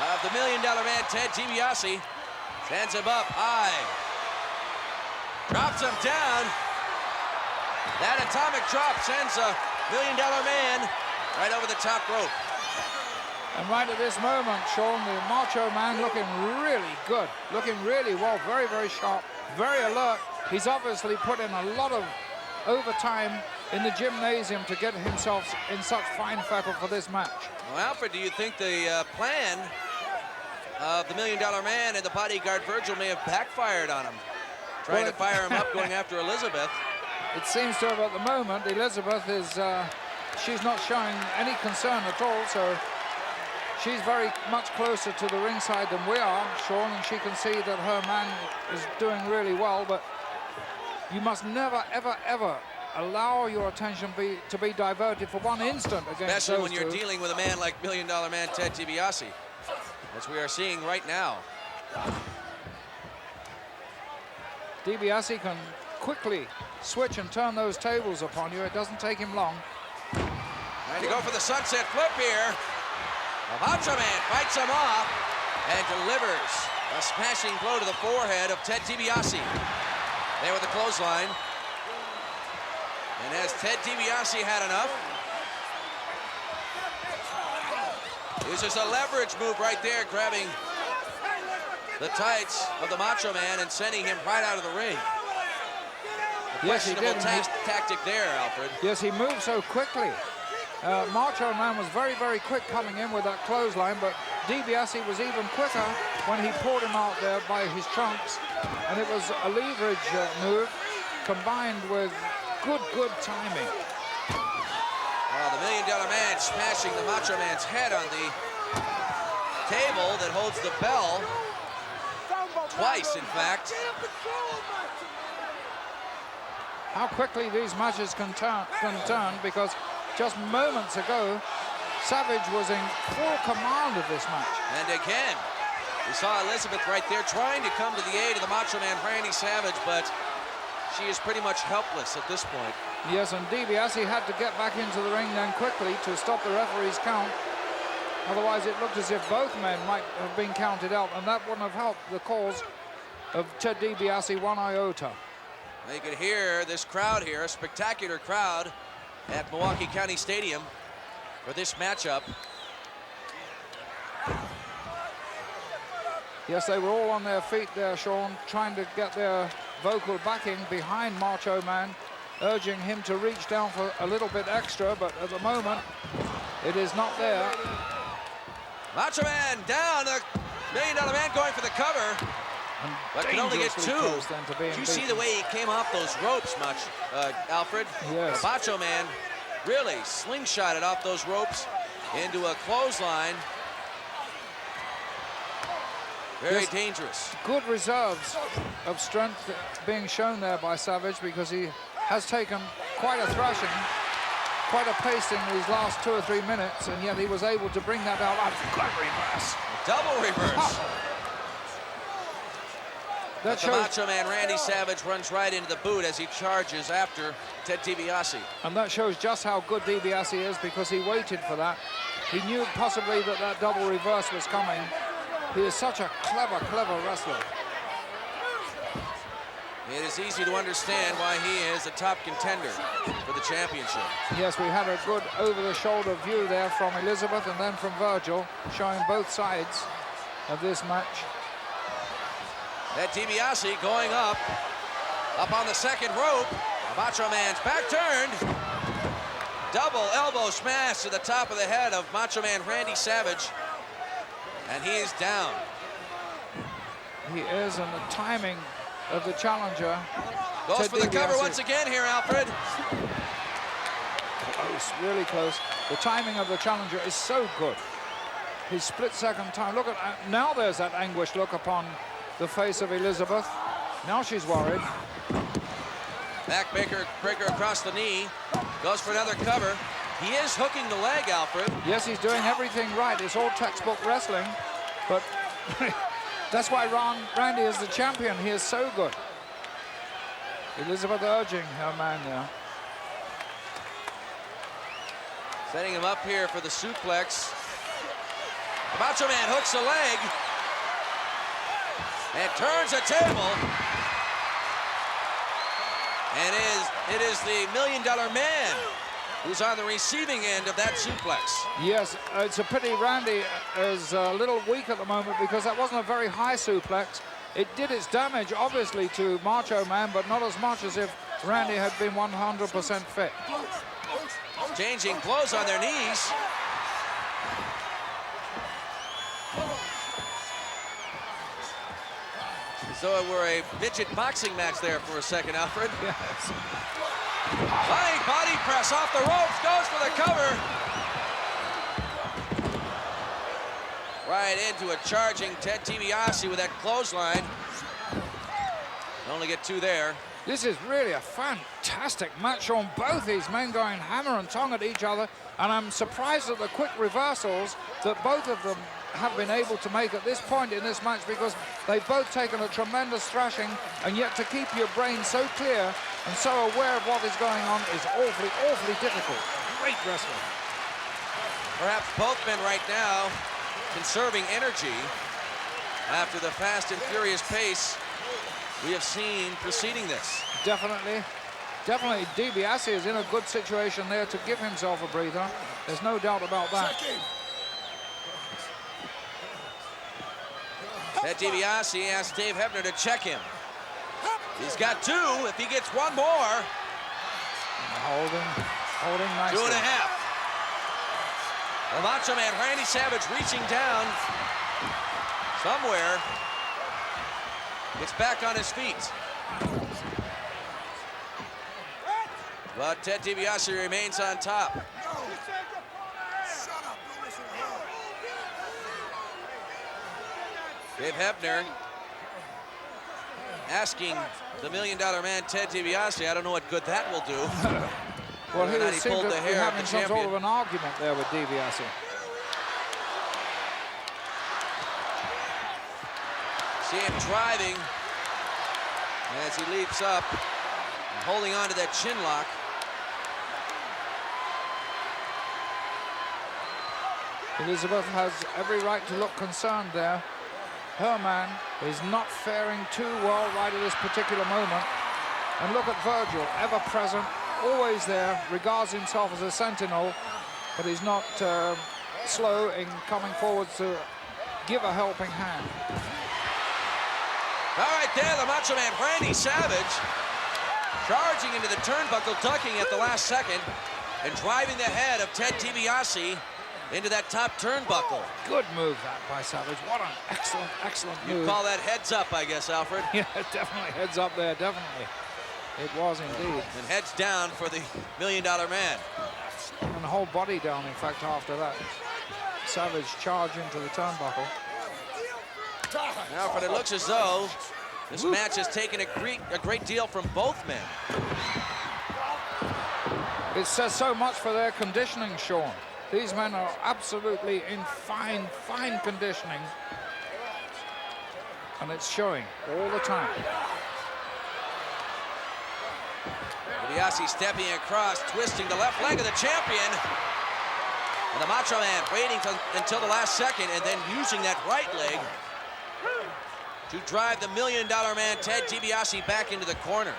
of the $1 Million Man, Ted DiBiase. Sends him up high. Drops him down. That atomic drop sends a $1 Million Man right over the top rope. And right at this moment, Sean, the Macho Man looking really good, looking really well, very, very sharp, very alert. He's obviously put in a lot of overtime in the gymnasium to get himself in such fine fettle for this match. Well, Alfred, do you think the plan of the $1 Million Man and the bodyguard Virgil may have backfired on him? Trying to fire him up, going after Elizabeth. It seems to have at the moment. Elizabeth is, she's not showing any concern at all, so she's very much closer to the ringside than we are, Sean, and she can see that her man is doing really well, but you must never, ever, ever allow your attention to be diverted for one instant against Especially when those you're two. dealing with a man like $1 Million Man Ted DiBiase, as we are seeing right now. DiBiase can quickly switch and turn those tables upon you. It doesn't take him long. Trying to go for the sunset flip here. The Macho Man fights him off and delivers a smashing blow to the forehead of Ted DiBiase. There with the clothesline. And has Ted DiBiase had enough? Uses a leverage move right there, grabbing the tights of the Macho Man and sending him right out of the ring. Yes, he did. Tactic there, Alfred. Yes, he moved so quickly. Macho Man was very, very quick coming in with that clothesline, but DiBiase was even quicker when he pulled him out there by his trunks. And it was a leverage move combined with good timing. The $1 Million Man smashing the Macho Man's head on the table that holds the bell. Twice, in fact. How quickly these matches can turn, because just moments ago, Savage was in full command of this match. And again, we saw Elizabeth right there trying to come to the aid of the Macho Man Randy Savage, but she is pretty much helpless at this point. Yes, and DiBiase had to get back into the ring then quickly to stop the referee's count. Otherwise, it looked as if both men might have been counted out, and that wouldn't have helped the cause of Ted DiBiase one iota. Now you can hear this crowd here, a spectacular crowd at Milwaukee County Stadium for this matchup. Yes, they were all on their feet there, Sean, trying to get their vocal backing behind Macho Man, urging him to reach down for a little bit extra, but at the moment, it is not there. Macho Man down, the $1 Million Man going for the cover, but can only get two. Did you see the way he came off those ropes, Alfred? Yes. The Macho Man really slingshotted off those ropes into a clothesline. Very dangerous. Good reserves of strength being shown there by Savage, because he has taken quite a thrashing, quite a pacing these last 2 or 3 minutes, and yet he was able to bring that out. Good reverse. Double reverse. That the Macho Man Randy Savage runs right into the boot as he charges after Ted DiBiase. And that shows just how good DiBiase is, because he waited for that. He knew possibly that that double reverse was coming. He is such a clever wrestler. It is easy to understand why he is a top contender for the championship. Yes, we had a good over-the-shoulder view there from Elizabeth and then from Virgil, showing both sides of this match. That DiBiase going up on the second rope. Macho Man's back turned. Double elbow smash to the top of the head of Macho Man Randy Savage. And he is down. He is, and the timing of the challenger. Goes for the cover once again here, Alfred. Close, really close. The timing of the challenger is so good. His split-second time. Look at now. There's that anguished look upon the face of Elizabeth. Now she's worried. Backbreaker across the knee. Goes for another cover. He is hooking the leg, Alfred. Yes, he's doing everything right. It's all textbook wrestling, but that's why Randy is the champion. He is so good. Elizabeth urging her man there. Setting him up here for the suplex. The Macho Man hooks the leg and turns the table. And it is the $1 Million Man who's on the receiving end of that suplex. Yes, it's a pity Randy is a little weak at the moment because that wasn't a very high suplex. It did its damage, obviously, to Macho Man, but not as much as if Randy had been 100% fit. Changing clothes on their knees. As though it were a midget boxing match there for a second, Alfred. Yes. Flying body press off the ropes, goes for the cover. Right into a charging Ted DiBiase with that clothesline. Only get 2 there. This is really a fantastic match on both these men going hammer and tongue at each other, and I'm surprised at the quick reversals that both of them have been able to make at this point in this match, because they've both taken a tremendous thrashing, and yet to keep your brain so clear and so aware of what is going on is awfully, awfully difficult. Great wrestling. Perhaps both men right now conserving energy after the fast and furious pace we have seen preceding this. Definitely. Definitely, DiBiase is in a good situation there to give himself a breather. There's no doubt about that. Ted DiBiase asked Dave Hebner to check him. He's got 2. If he gets 1 more. Holding nicely. 2.5. The Macho Man, Randy Savage, reaching down somewhere. Gets back on his feet. But Ted DiBiase remains on top. Dave Hebner asking the $1 Million Man, Ted DiBiase, I don't know what good that will do. Well, he he seemed pulled to the be hair of having the some sort champion. of an argument there with DiBiase. See him driving as he leaps up, holding on to that chin lock. Elizabeth has every right to look concerned there. Her man is not faring too well right at this particular moment. And look at Virgil, ever present, always there, regards himself as a sentinel, but he's not slow in coming forward to give a helping hand. All right, there, the Macho Man, Randy Savage, charging into the turnbuckle, ducking at the last second, and driving the head of Ted DiBiase into that top turnbuckle. Good move that by Savage. What an excellent, excellent move. You call that heads up, I guess, Alfred. Yeah, definitely heads up there, definitely. It was indeed. And heads down for the $1 Million Man. And the whole body down, in fact, after that. Savage charge into the turnbuckle. Alfred, it looks as though this match has taken a great deal from both men. It says so much for their conditioning, Sean. These men are absolutely in fine, fine conditioning. And it's showing all the time. DiBiase stepping across, twisting the left leg of the champion. And the Macho Man waiting until the last second and then using that right leg to drive the $1 Million Man, Ted DiBiase, back into the corner.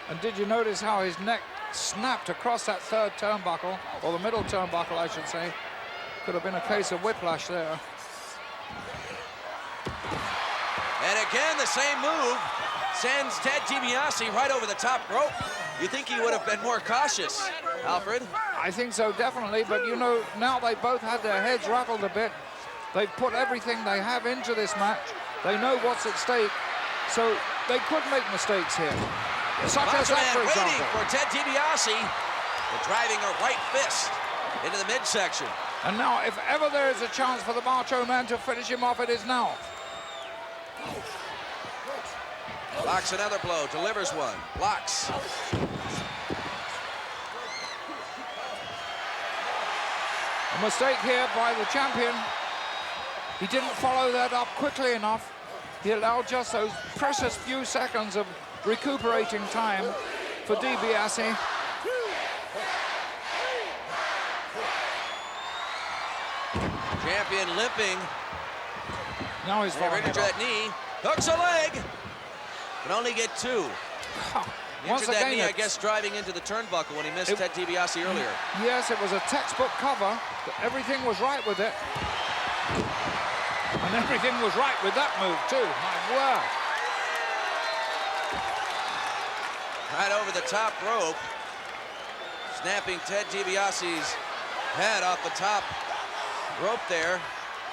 And did you notice how his neck snapped across that third turnbuckle, or the middle turnbuckle, I should say? Could have been a case of whiplash there. And again, the same move sends Ted DiBiase right over the top rope. You think he would have been more cautious, Alfred? I think so, definitely, but you know, now they both had their heads rattled a bit. They've put everything they have into this match. They know what's at stake, so they could make mistakes here. Such as that, for example. Waiting for Ted DiBiase, driving a right fist into the midsection. And now, if ever there is a chance for the Macho Man to finish him off, it is now. Blocks another blow, delivers one, blocks. A mistake here by the champion. He didn't follow that up quickly enough. He allowed just those precious few seconds of recuperating time for DiBiase. Champion limping. Now he's falling injured that knee. Hooks a leg. Can only get two. Injured that knee, I guess, driving into the turnbuckle when he missed Ted DiBiase earlier. Yes, it was a textbook cover. But everything was right with it. And everything was right with that move, too. My word. Right over the top rope. Snapping Ted DiBiase's head off the top rope there.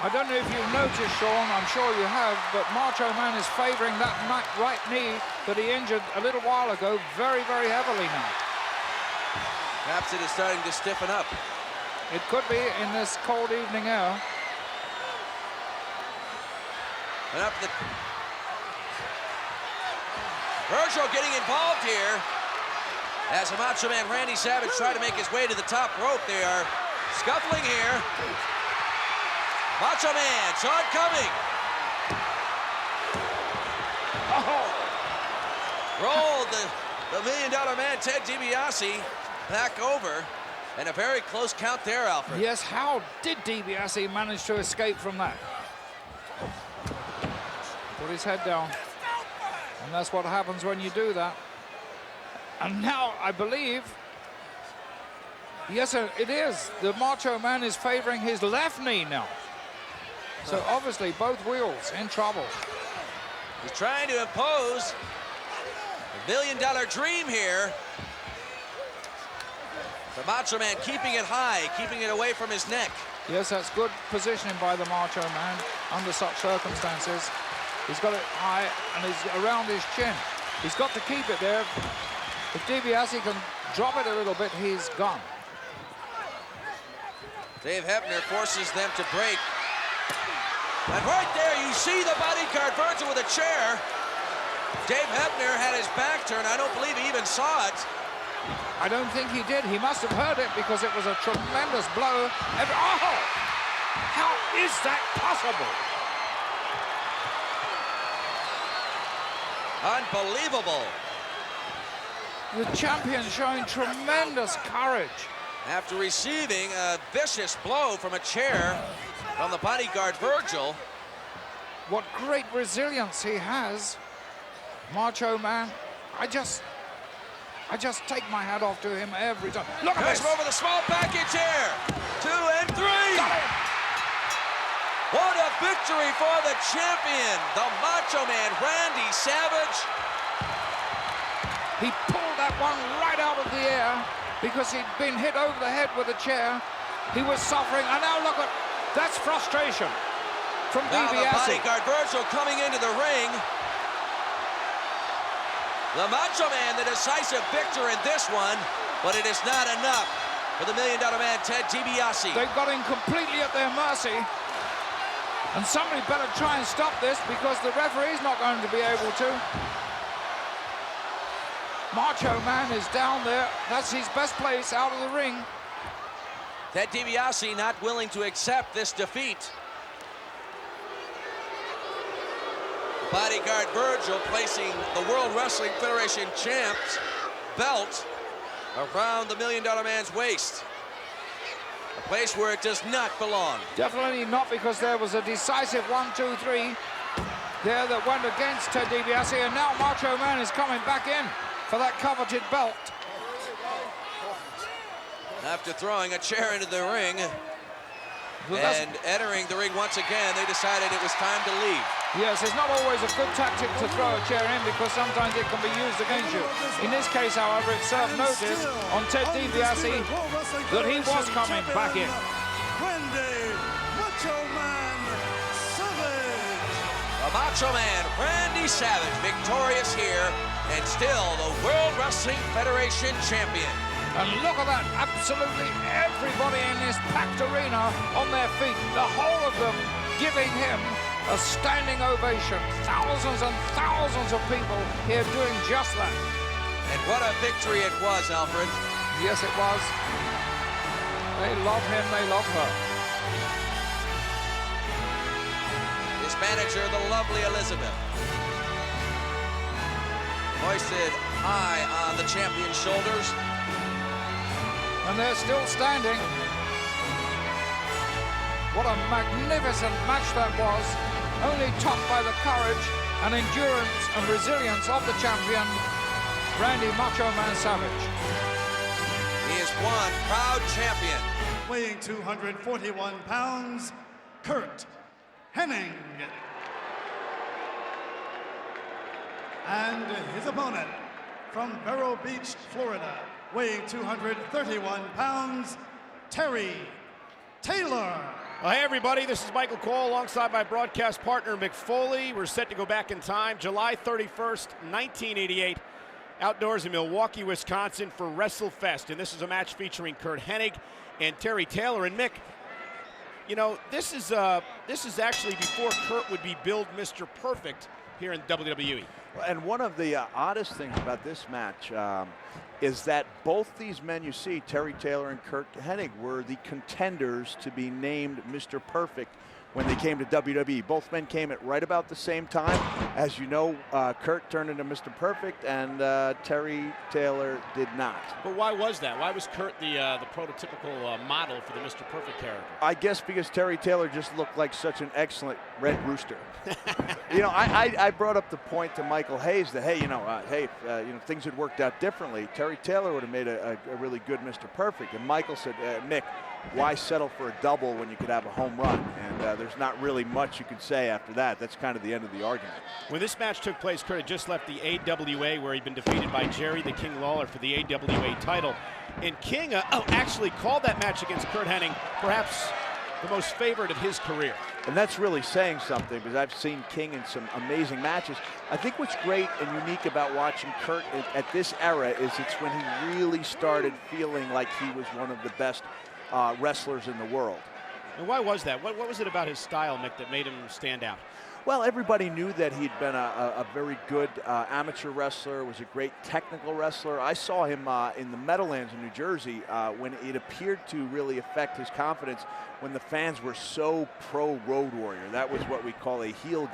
I don't know if you've noticed, Sean, I'm sure you have, but Macho Man is favoring that right knee that he injured a little while ago very, very heavily now. Perhaps it is starting to stiffen up. It could be in this cold evening air. And up the... Virgil getting involved here. As the Macho Man Randy Savage tried to make his way to the top rope. They are scuffling here. Macho Man saw it coming. Oh! Rolled the $1 Million Man Ted DiBiase back over. And a very close count there, Alfred. Yes, how did DiBiase manage to escape from that? Put his head down. And that's what happens when you do that. And now, I believe, yes, it is. The Macho Man is favoring his left knee now. So obviously, both wheels in trouble. He's trying to impose a $1 million dream here. The Macho Man keeping it high, keeping it away from his neck. Yes, that's good positioning by the Macho Man under such circumstances. He's got it high and he's around his chin. He's got to keep it there. If DiBiase can drop it a little bit, he's gone. Dave Hebner forces them to break. And right there, you see the bodyguard Virgil with a chair. Dave Hebner had his back turned. I don't believe he even saw it. I don't think he did. He must have heard it because it was a tremendous blow. Oh! How is that possible? Unbelievable. The champion showing tremendous courage. After receiving a vicious blow from a chair from the bodyguard Virgil. What great resilience he has. Macho Man. I just take my hat off to him every time. Look at this. Over the small package here. 2 and 3. Got him. What a victory for the champion, the Macho Man Randy Savage. He pulled that one right out of the air because he'd been hit over the head with a chair. He was suffering, and now look at, that's frustration from DiBiase. Now the bodyguard Virgil coming into the ring. The Macho Man, the decisive victor in this one, but it is not enough for the $1 Million Man Ted DiBiase. They've got him completely at their mercy. And somebody better try and stop this because the referee's not going to be able to. Macho Man is down there. That's his best place out of the ring. Ted DiBiase not willing to accept this defeat. Bodyguard Virgil placing the World Wrestling Federation champ's belt around the $1 Million Man's waist. A place where it does not belong. Definitely not, because there was a decisive 1, 2, 3 there that went against Ted DiBiase, and now Macho Man is coming back in for that coveted belt. After throwing a chair into the ring and entering the ring once again, they decided it was time to leave. Yes, it's not always a good tactic to throw a chair in because sometimes it can be used against you. In this case, however, it served notice on Ted DiBiase that he was coming back in. Randy Macho Man Savage. The Macho Man Randy Savage victorious here and still the World Wrestling Federation champion. And look at that, absolutely everybody in this packed arena on their feet, the whole of them giving him a standing ovation. Thousands and thousands of people here doing just that. And what a victory it was, Alfred. Yes, it was. They love him, they love her. His manager, the lovely Elizabeth. Hoisted high on the champion's shoulders. And they're still standing. What a magnificent match that was, only topped by the courage and endurance and resilience of the champion, Randy Macho Man Savage. He is one proud champion. Weighing 241 pounds, Curt Hennig. And his opponent from Vero Beach, Florida, weighing 231 pounds, Terry Taylor. Well, hey, everybody, this is Michael Cole alongside my broadcast partner, Mick Foley. We're set to go back in time, July 31st, 1988, outdoors in Milwaukee, Wisconsin for WrestleFest. And this is a match featuring Curt Hennig and Terry Taylor. And Mick, you know, this is actually before Curt would be billed Mr. Perfect here in WWE. And one of the oddest things about this match is that both these men you see, Terry Taylor and Curt Hennig, were the contenders to be named Mr. Perfect when they came to WWE. Both men came at right about the same time. As you know, Curt turned into Mr. Perfect, and Terry Taylor did not. But why was that? Why was Curt the prototypical model for the Mr. Perfect character? I guess because Terry Taylor just looked like such an excellent Red Rooster. You know, I brought up the point to Michael Hayes that, hey, you know, things had worked out differently. Terry Taylor would have made a really good Mr. Perfect. And Michael said, Mick, why settle for a double when you could have a home run? And there's not really much you can say after that. That's kind of the end of the argument. When this match took place, Curt had just left the AWA, where he'd been defeated by Jerry the King Lawler for the AWA title. And King actually called that match against Curt Hennig perhaps the most favored of his career. And that's really saying something, because I've seen King in some amazing matches. I think what's great and unique about watching Curt at this era is it's when he really started feeling like he was one of the best wrestlers in the world. And why was that? What was it about his style, Mick, that made him stand out? Well, everybody knew that he'd been a very good amateur wrestler, was a great technical wrestler. I saw him in the Meadowlands in New Jersey when it appeared to really affect his confidence when the fans were so pro Road Warrior. That was what we call a heel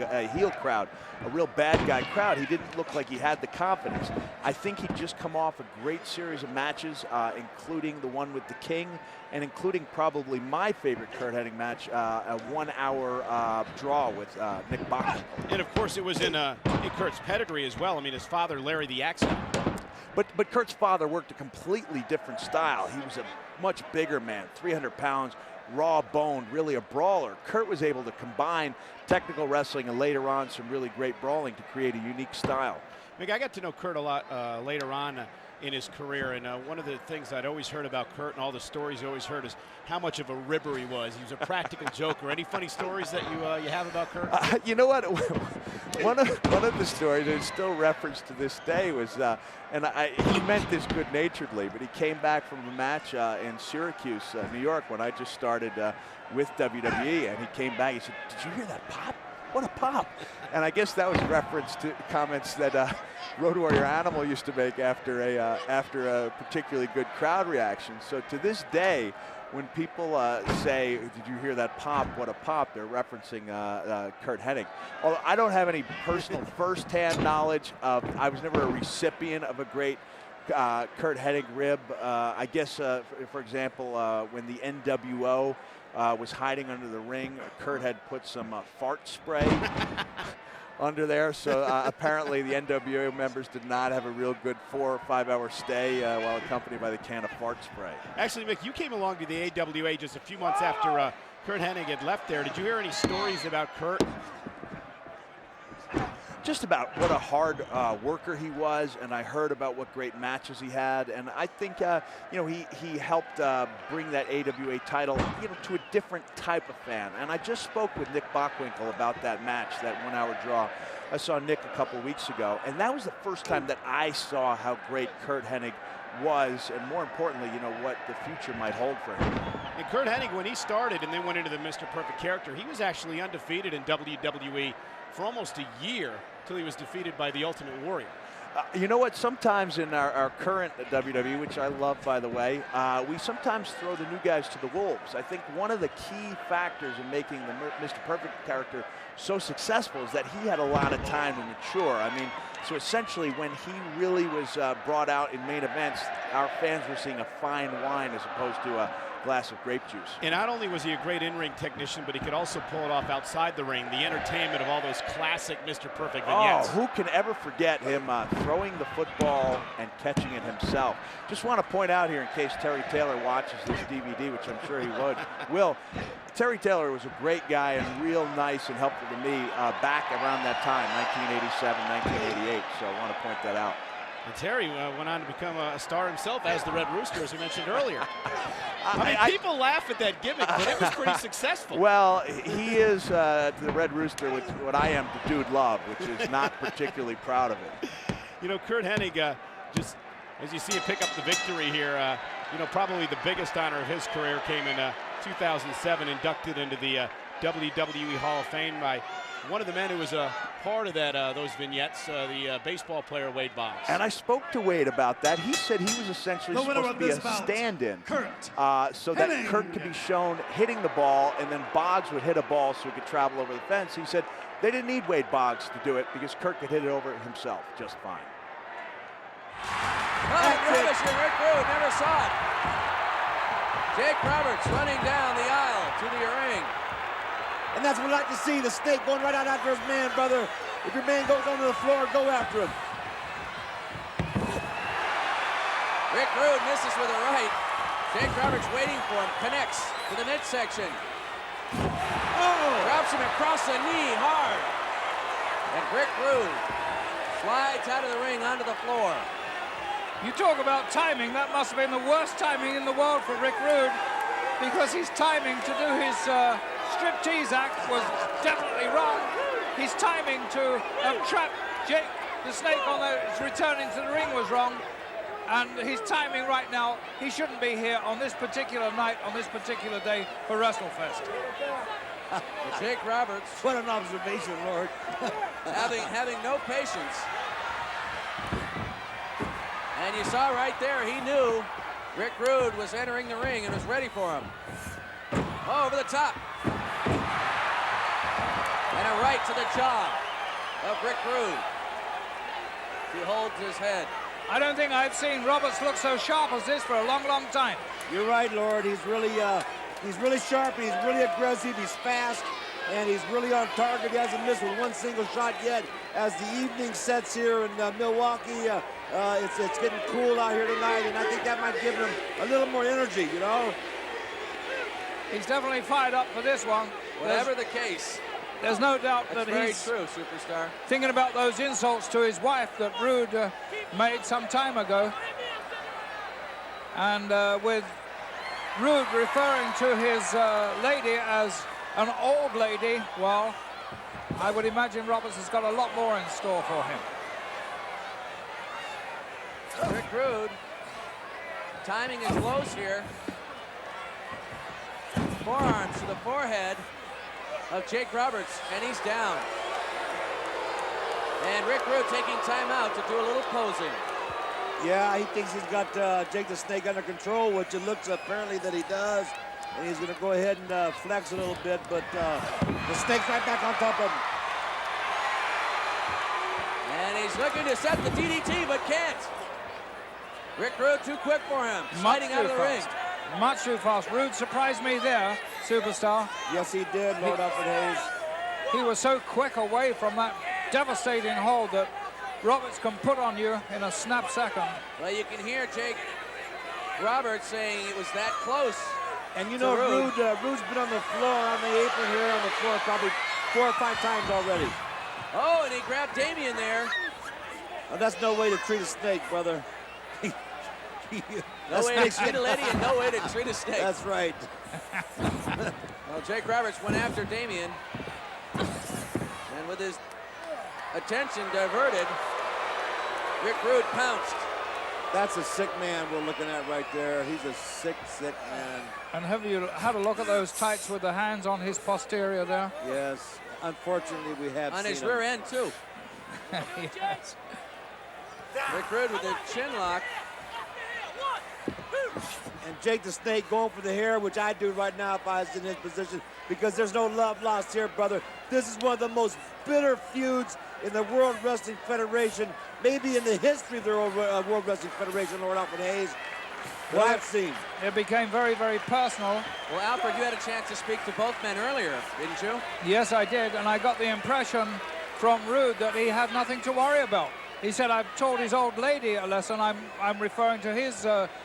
crowd, a real bad guy crowd. He didn't look like he had the confidence. I think he'd just come off a great series of matches, including the one with the King, and including probably my favorite Curt Hennig match, a 1 hour draw with Nick Bockwinkel. And of course it was in Curt's pedigree as well. I mean, his father, Larry the Axe. But Curt's father worked a completely different style. He was a much bigger man, 300 pounds, raw boned, really a brawler. Curt was able to combine technical wrestling and later on some really great brawling to create a unique style. Mick, I got to know Curt a lot later on in his career, and one of the things I'd always heard about Curt and all the stories I always heard is how much of a ribber he was. He was a practical joker. Any funny stories that you have about Curt? You know what? One of the stories that is still referenced to this day was, he meant this good-naturedly, but he came back from a match in Syracuse, New York, when I just started with WWE, and he came back. He said, "Did you hear that pop? What a pop!" And I guess that was reference to comments that Road Warrior Animal used to make after a particularly good crowd reaction. So to this day, when people say, "Did you hear that pop? What a pop?" they're referencing Curt Hennig. Although I don't have any personal first-hand knowledge of, I was never a recipient of a great Curt Hennig rib. I guess, for example, when the NWO was hiding under the ring, Curt had put some fart spray under there, so apparently the NWO members did not have a real good 4 or 5 hour stay while accompanied by the can of fart spray. Actually, Mick, you came along to the AWA just a few months after Curt Hennig had left there. Did you hear any stories about Curt? Just about what a hard worker he was, and I heard about what great matches he had, and I think he helped bring that AWA title to a different type of fan. And I just spoke with Nick Bockwinkel about that match, that 1 hour draw. I saw Nick a couple weeks ago, and that was the first time that I saw how great Curt Hennig was, and more importantly, what the future might hold for him. And Curt Hennig, when he started and then went into the Mr. Perfect character, he was actually undefeated in WWE for almost a year till he was defeated by the Ultimate Warrior. You know what? Sometimes in our current WWE, which I love, by the way, we sometimes throw the new guys to the wolves. I think one of the key factors in making the Mr. Perfect character so successful is that he had a lot of time to mature. I mean, so essentially when he really was brought out in main events, our fans were seeing a fine wine as opposed to a glass of grape juice. And not only was he a great in-ring technician, but he could also pull it off outside the ring, the entertainment of all those classic Mr. Perfect vignettes. Oh, who can ever forget him throwing the football and catching it himself? Just want to point out here, in case Terry Taylor watches this DVD, which I'm sure he will, Terry Taylor was a great guy and real nice and helpful to me back around that time, 1987, 1988, so I want to point that out. And Terry went on to become a star himself as the Red Rooster, as we mentioned earlier. I mean, people laugh at that gimmick, but it was pretty successful. Well, he is the Red Rooster, which what I am to Dude Love, which is not particularly proud of it. You know, Curt Hennig, just as you see him pick up the victory here, you know, probably the biggest honor of his career came in 2007, inducted into the WWE Hall of Fame by one of the men who was a part of that those vignettes, the baseball player Wade Boggs. And I spoke to Wade about that. He said he was essentially supposed to be a stand-in so that Curt could be shown hitting the ball, and then Boggs would hit a ball so he could travel over the fence. He said they didn't need Wade Boggs to do it because Curt could hit it over himself just fine. Rubbish and Rick Rude never saw it. Jake Roberts running down the aisle to the ring. And that's what we like to see, the Snake going right out after his man, brother. If your man goes onto the floor, go after him. Rick Rude misses with a right. Jake Roberts waiting for him, connects to the midsection. Drops him across the knee hard. And Rick Rude slides out of the ring onto the floor. You talk about timing, that must have been the worst timing in the world for Rick Rude, because his timing to do his striptease act was definitely wrong. His timing to have trapped Jake the Snake on his returning to the ring was wrong. And his timing right now, he shouldn't be here on this particular night, on this particular day for WrestleFest. Jake Roberts. What an observation, Lord. having no patience. And you saw right there, he knew Rick Rude was entering the ring and was ready for him. Oh, over the top. And a right to the jaw of Rick Rude. He holds his head. I don't think I've seen Roberts look so sharp as this for a long, long time. You're right, Lord. He's really sharp. He's really aggressive. He's fast, and he's really on target. He hasn't missed with one single shot yet. As the evening sets here in Milwaukee, it's getting cool out here tonight, and I think that might give him a little more energy, you know? He's definitely fired up for this one. Whatever the case. There's no doubt that he's very true, Superstar. Thinking about those insults to his wife that Rude made some time ago. And with Rude referring to his lady as an old lady, well, I would imagine Roberts has got a lot more in store for him. Rick Rude, timing is close here. Forearms to the forehead of Jake Roberts, and he's down. And Rick Rude taking time out to do a little posing. Yeah, he thinks he's got Jake the Snake under control, which it looks apparently that he does. And he's going to go ahead and flex a little bit, but the Snake's right back on top of him. And he's looking to set the DDT, but can't. Rick Rude too quick for him, sliding out of the ring. Much too fast. Rude surprised me there, Superstar. Yes, he did, Lord Alfred Hayes. He was so quick away from that devastating hold that Roberts can put on you in a snap second. Well, you can hear Jake Roberts saying it was that close. And you know, Rude's been on the floor, on the apron here, on the floor probably 4 or 5 times already. Oh, and he grabbed Damien there. Well, that's no way to treat a snake, brother. No way to treat a lady and no way to treat a snake. That's right. Well, Jake Roberts went after Damien. And with his attention diverted, Rick Rude pounced. That's a sick man we're looking at right there. He's a sick, sick man. And have you had a look at those tights with the hands on his posterior there? Yes. Unfortunately, we have on seen his rear end, too. Yes. Rick Rude with the chin lock. And Jake the Snake going for the hair, which I do right now if I was in his position, because there's no love lost here, brother. This is one of the most bitter feuds in the World Wrestling Federation, maybe in the history of the World Wrestling Federation, Lord Alfred Hayes. What I've seen. It became very, very personal. Well, Alfred, you had a chance to speak to both men earlier, didn't you? Yes, I did, and I got the impression from Rude that he had nothing to worry about. He said, I've taught his old lady a lesson. I'm referring to his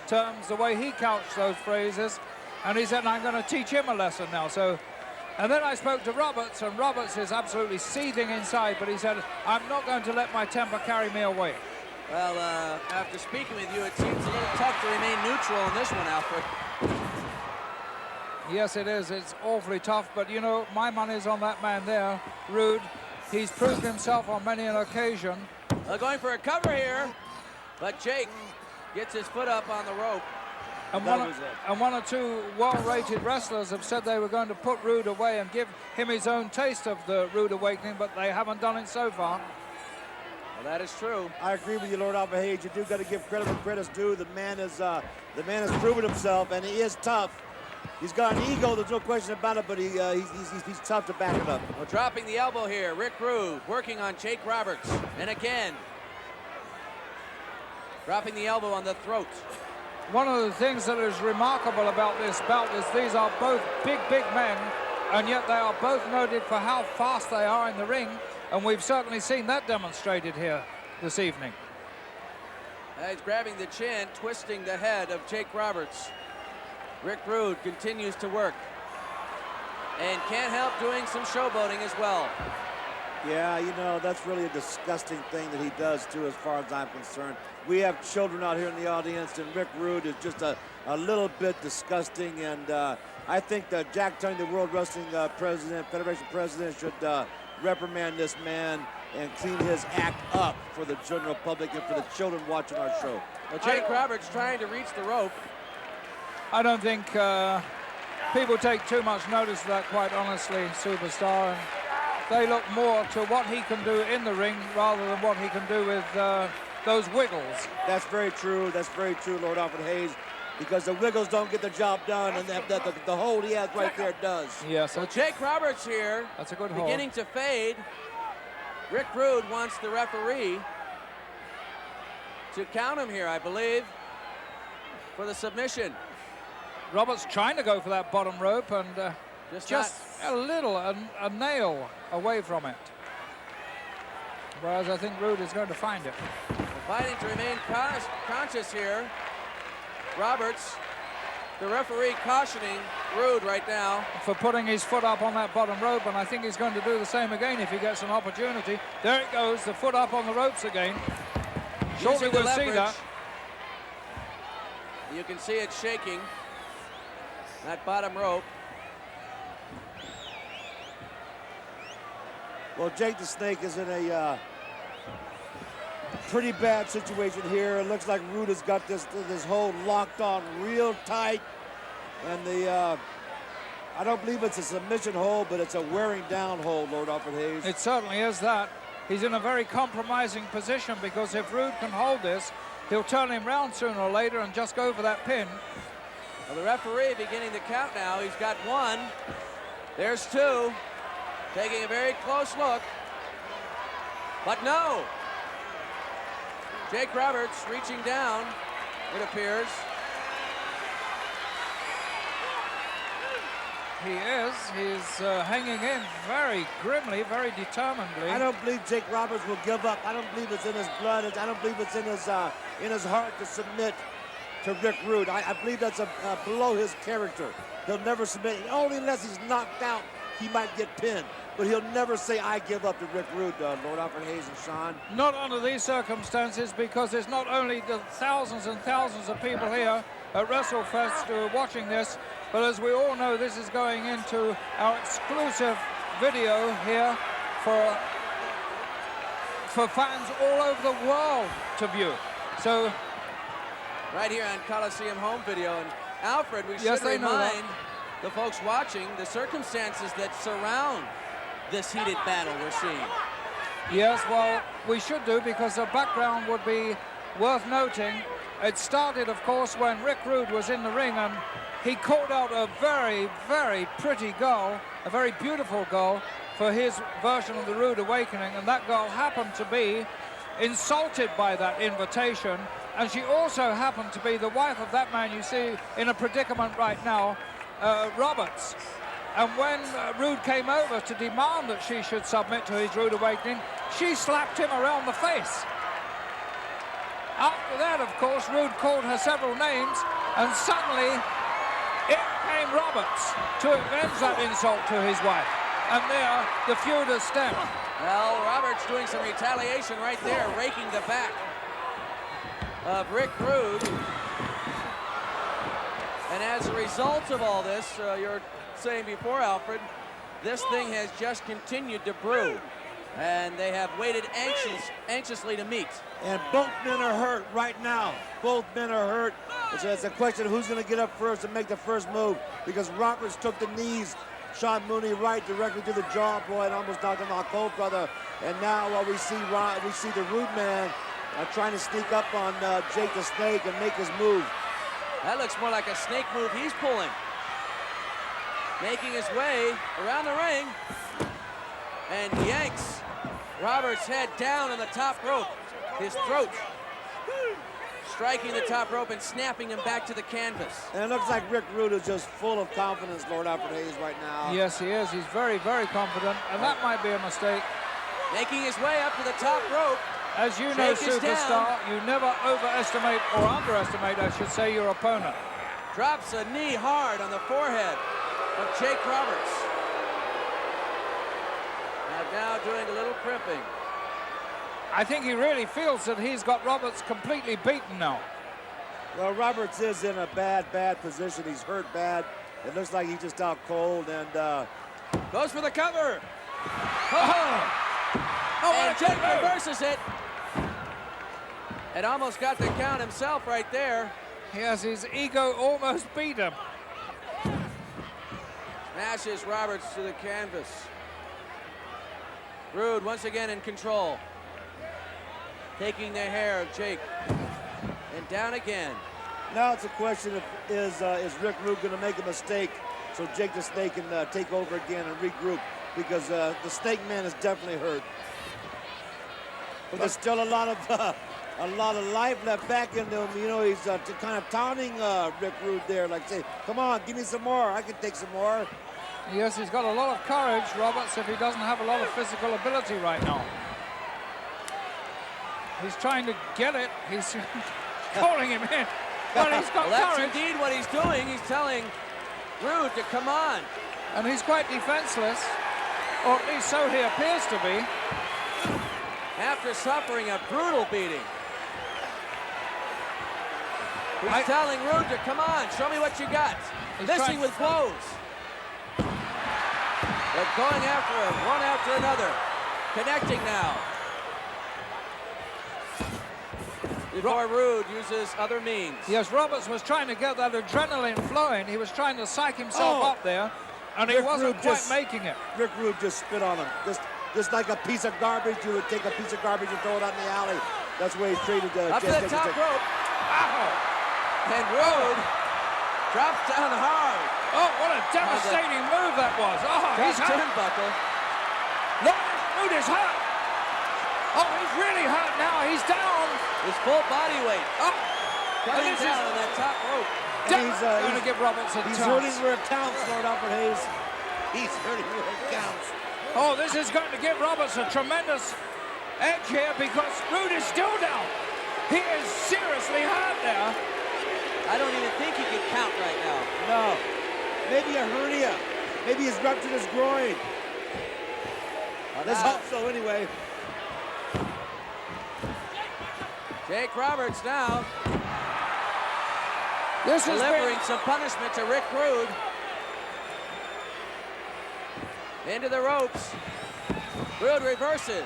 terms, the way he couched those phrases. And he said, I'm going to teach him a lesson now. So, and then I spoke to Roberts, and Roberts is absolutely seething inside, but he said, I'm not going to let my temper carry me away. Well, after speaking with you, it seems a little tough to remain neutral in this one, Alfred. Yes, it is. It's awfully tough, but, you know, my money's on that man there, Rude. He's proved himself on many an occasion. Going for a cover here, but Jake gets his foot up on the rope. And one or two well-rated wrestlers have said they were going to put Rude away and give him his own taste of the Rude Awakening, but they haven't done it so far. Well, that is true. I agree with you, Lord Alfred Hayes. You do got to give credit where credit's due. The man has proven himself, and he is tough. He's got an ego, there's no question about it, but he's tough to back it up. Well, dropping the elbow here, Rick Rude working on Jake Roberts. And again, dropping the elbow on the throat. One of the things that is remarkable about this bout is these are both big, big men, and yet they are both noted for how fast they are in the ring, and we've certainly seen that demonstrated here this evening. He's grabbing the chin, twisting the head of Jake Roberts. Rick Rude continues to work and can't help doing some showboating as well. Yeah, you know, that's really a disgusting thing that he does, too, as far as I'm concerned. We have children out here in the audience, and Rick Rude is just a little bit disgusting, and I think that Jack Tunney, the World Wrestling Federation president, should reprimand this man and clean his act up for the general public and for the children watching our show. Well, Jake Roberts trying to reach the rope. I don't think people take too much notice of that, quite honestly, Superstar. And they look more to what he can do in the ring rather than what he can do with those wiggles. That's very true. That's very true, Lord Alfred Hayes, because the wiggles don't get the job done, and the hold he has right there does. Yes. Well, Jake Roberts here, that's a good beginning hold. to fade. Rick Rude wants the referee to count him here, I believe, for the submission. Roberts trying to go for that bottom rope, and just a little, a nail away from it. Whereas I think Rude is going to find it. Fighting to remain conscious here. Roberts, the referee cautioning Rude right now. For putting his foot up on that bottom rope, and I think he's going to do the same again if he gets an opportunity. There it goes, the foot up on the ropes again. Shortly we'll see that. You can see it shaking, that bottom rope. Well, Jake the Snake is in a pretty bad situation here. It looks like Rude has got this hold locked on real tight. And I don't believe it's a submission hold, but it's a wearing down hold, Lord Alfred Hayes. It certainly is that. He's in a very compromising position, because if Rude can hold this, he'll turn him round sooner or later and just go for that pin. Well, the referee beginning the count now. He's got one. There's two. Taking a very close look. But no. Jake Roberts reaching down, it appears. He is. He's hanging in very grimly, very determinedly. I don't believe Jake Roberts will give up. I don't believe it's in his blood. I don't believe it's in his heart to submit to Rick Rude. I believe that's below his character. He'll never submit. Only unless he's knocked out, he might get pinned. But he'll never say, I give up to Rick Rude, Lord Alfred Hayes and Sean. Not under these circumstances, because it's not only the thousands and thousands of people here at WrestleFest who are watching this, but as we all know, this is going into our exclusive video here for fans all over the world to view. So, right here on Coliseum Home Video. And Alfred, we yes, should remind the folks watching the circumstances that surround this heated battle we're seeing. Yes, well, we should do, because the background would be worth noting. It started, of course, when Rick Rude was in the ring, and he called out a very, very pretty girl, a very beautiful girl, for his version of the Rude Awakening, and that girl happened to be insulted by that invitation, and she also happened to be the wife of that man you see in a predicament right now, Roberts. And when Rude came over to demand that she should submit to his Rude Awakening, she slapped him around the face. After that, of course, Rude called her several names, and suddenly in came Roberts to avenge that insult to his wife. And there, the feud has stemmed. Well, Roberts doing some retaliation right there, raking the back of Rick Rude. And as a result of all this, you're saying before, Alfred, this thing has just continued to brew. And they have waited anxiously to meet. And both men are hurt right now. Both men are hurt. It's a question of who's going to get up first and make the first move, because Roberts took the knees, shot Mooney right directly to the jaw, boy, and almost knocked him out cold, brother. And now we see the Rude man trying to sneak up on Jake the Snake and make his move. That looks more like a snake move he's pulling. Making his way around the ring and yanks Roberts' head down on the top rope, his throat, striking the top rope and snapping him back to the canvas. And it looks like Rick Rude is just full of confidence, Lord Alfred Hayes, right now. Yes, he is. He's very, very confident, and that might be a mistake. Making his way up to the top rope. As you know, Superstar, you never overestimate, or underestimate, I should say, your opponent. Drops a knee hard on the forehead of Jake Roberts. And now doing a little crimping. I think he really feels that he's got Roberts completely beaten now. Well, Roberts is in a bad position. He's hurt bad. It looks like he's just out cold, and goes for the cover. Oh, and Jake reverses it. And almost got the count himself right there. Yes, his ego almost beat him. Smashes Roberts to the canvas. Rude once again in control. Taking the hair of Jake. And down again. Now it's a question of is Rick Rude going to make a mistake so Jake the Snake can take over again and regroup, because the Snake Man is definitely hurt. But there's still a lot of life left back into him. You know, he's kind of taunting Rick Rude there, like say, come on, give me some more. I can take some more. Yes, he's got a lot of courage, Roberts, if he doesn't have a lot of physical ability right now. He's trying to get it. He's calling him in. But he's got that's courage. Indeed what he's doing. He's telling Rude to come on. And he's quite defenseless, or at least so he appears to be. After suffering a brutal beating. He's telling Rude to come on, show me what you got. Missing with blows. But going after him, one after another. Connecting now. Before Rude uses other means. Yes, Roberts was trying to get that adrenaline flowing. He was trying to psych himself up there, and he wasn't quite making it. Rick Rude just spit on him. Just like a piece of garbage, you would take a piece of garbage and throw it out in the alley. That's where he treated up to the top rope. And Rude drops down hard. Oh, what a devastating move that was. Oh, he's hurt. Turnbuckle. Look, Rude is hurt. Oh, he's really hurt now. He's down. His full body weight. Oh, coming down on that top rope. He's going to give Roberts a chance. He's hurting where it counts, Lord Alfred Hayes. He's hurting where it counts. Oh, this is going to give Roberts a tremendous edge here, because Rude is still down. He is seriously hurt there. I don't even think he can count right now. No. Maybe a hernia. Maybe he's ruptured his groin. Let's hope so anyway. Jake Roberts now. This is delivering some punishment to Rick Rude. Into the ropes. Rude reverses.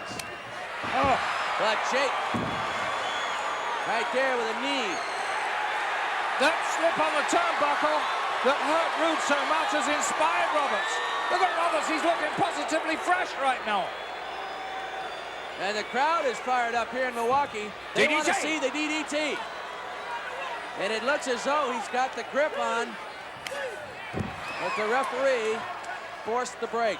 Oh. But Jake right there with a knee. That slip on the turnbuckle that hurt Rude so much has inspired Roberts. Look at Roberts, he's looking positively fresh right now. And the crowd is fired up here in Milwaukee. They want to see the DDT. And it looks as though he's got the grip on, but the referee forced the break.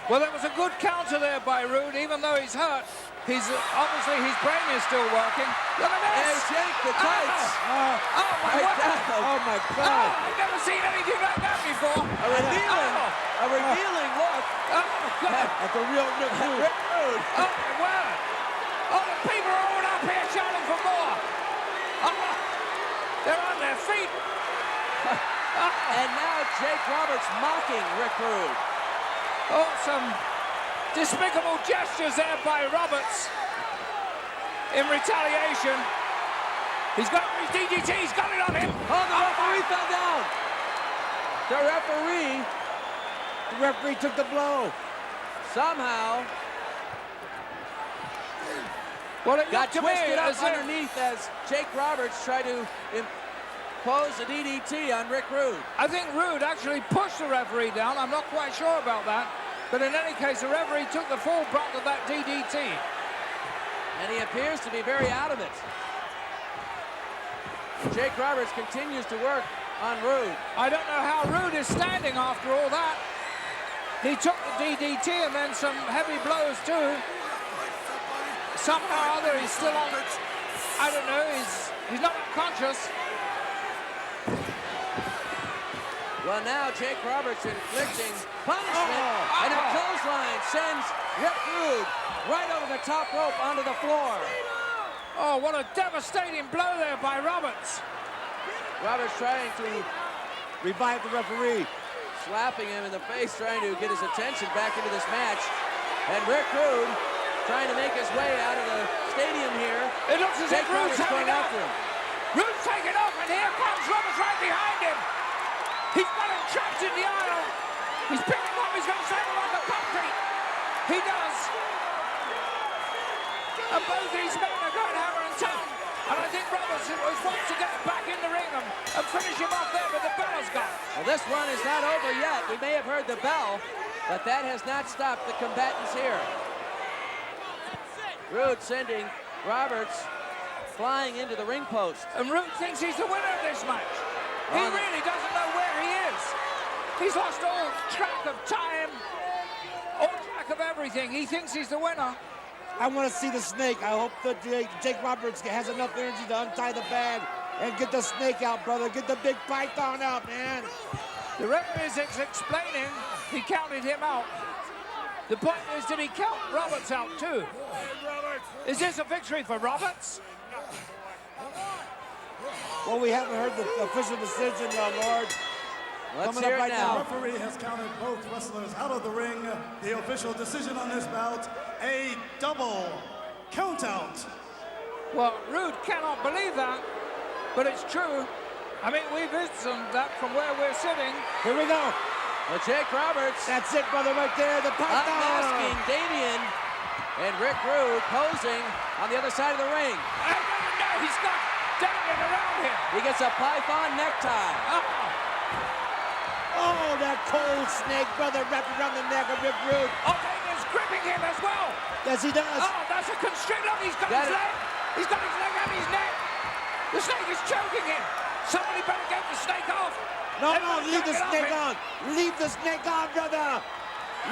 Well, it was a good counter there by Rude, even though he's hurt. He's obviously his brain is still working. Look at this! Hey, Jake, the tights. Oh my God! Oh my God! I've never seen anything like that before. A revealing look. Oh God! At the real Rick Rude. Rick Rude. Oh my word! Oh, the people are all up here shouting for more. Oh, they're on their feet. And now Jake Roberts mocking Rick Rude. Oh, some despicable gestures there by Roberts in retaliation. He's got his DDT, he's got it on him. Oh, the referee fell down. The referee took the blow. Somehow well, it got twisted up as underneath as Jake Roberts tried to impose a DDT on Rick Rude. I think Rude actually pushed the referee down. I'm not quite sure about that. But in any case, the referee took the full brunt of that DDT. And he appears to be very out of it. Jake Roberts continues to work on Rude. I don't know how Rude is standing after all that. He took the DDT and then some heavy blows too. Somehow or other he's still on, I don't know, he's not unconscious. Well, now Jake Roberts inflicting punishment, and a clothesline sends Rick Rude right over the top rope onto the floor. Oh, what a devastating blow there by Roberts. Roberts trying to revive the referee. Slapping him in the face, trying to get his attention back into this match. And Rick Rude trying to make his way out of the stadium here. It looks as if Rude's going after him. Rude's taking off, and here comes Roberts right behind him. He's got him trapped in the aisle. He's picking up, he's going to slam him on the concrete. He does. And both these men are going hammer and tongue. And I think Roberts wants to get back in the ring and finish him off there, but the bell has gone. Well, this one is not over yet. We may have heard the bell, but that has not stopped the combatants here. Rude sending Roberts flying into the ring post. And Rude thinks he's the winner of this match. He really doesn't know where he is. He's lost all track of time, all track of everything. He thinks he's the winner. I want to see the snake. I hope that Jake Roberts has enough energy to untie the bag and get the snake out, brother. Get the big python out, man. The referee is explaining he counted him out. The point is, did he count Roberts out too? Is this a victory for Roberts? Well, we haven't heard the official decision, Lord. Let's hear it now. The referee has counted both wrestlers out of the ring. The official decision on this bout, a double countout. Well, Rude cannot believe that, but it's true. I mean, we've listened that from where we're sitting. Here we go. Well, Jake Roberts. That's it, brother, right there. The python. Unmasking Damien and Rick Rude posing on the other side of the ring. I don't know. He's got Damien around him. He gets a python necktie. Oh, that cold snake, brother, wrapped around the neck of Rick Rude. Oh, Damien's gripping him as well. Yes, he does. Oh, that's a constrict. Look, he's got his leg. He's got his leg on his neck. The snake is choking him. Somebody better get the snake off. No, leave the snake on. Leave the snake on, brother.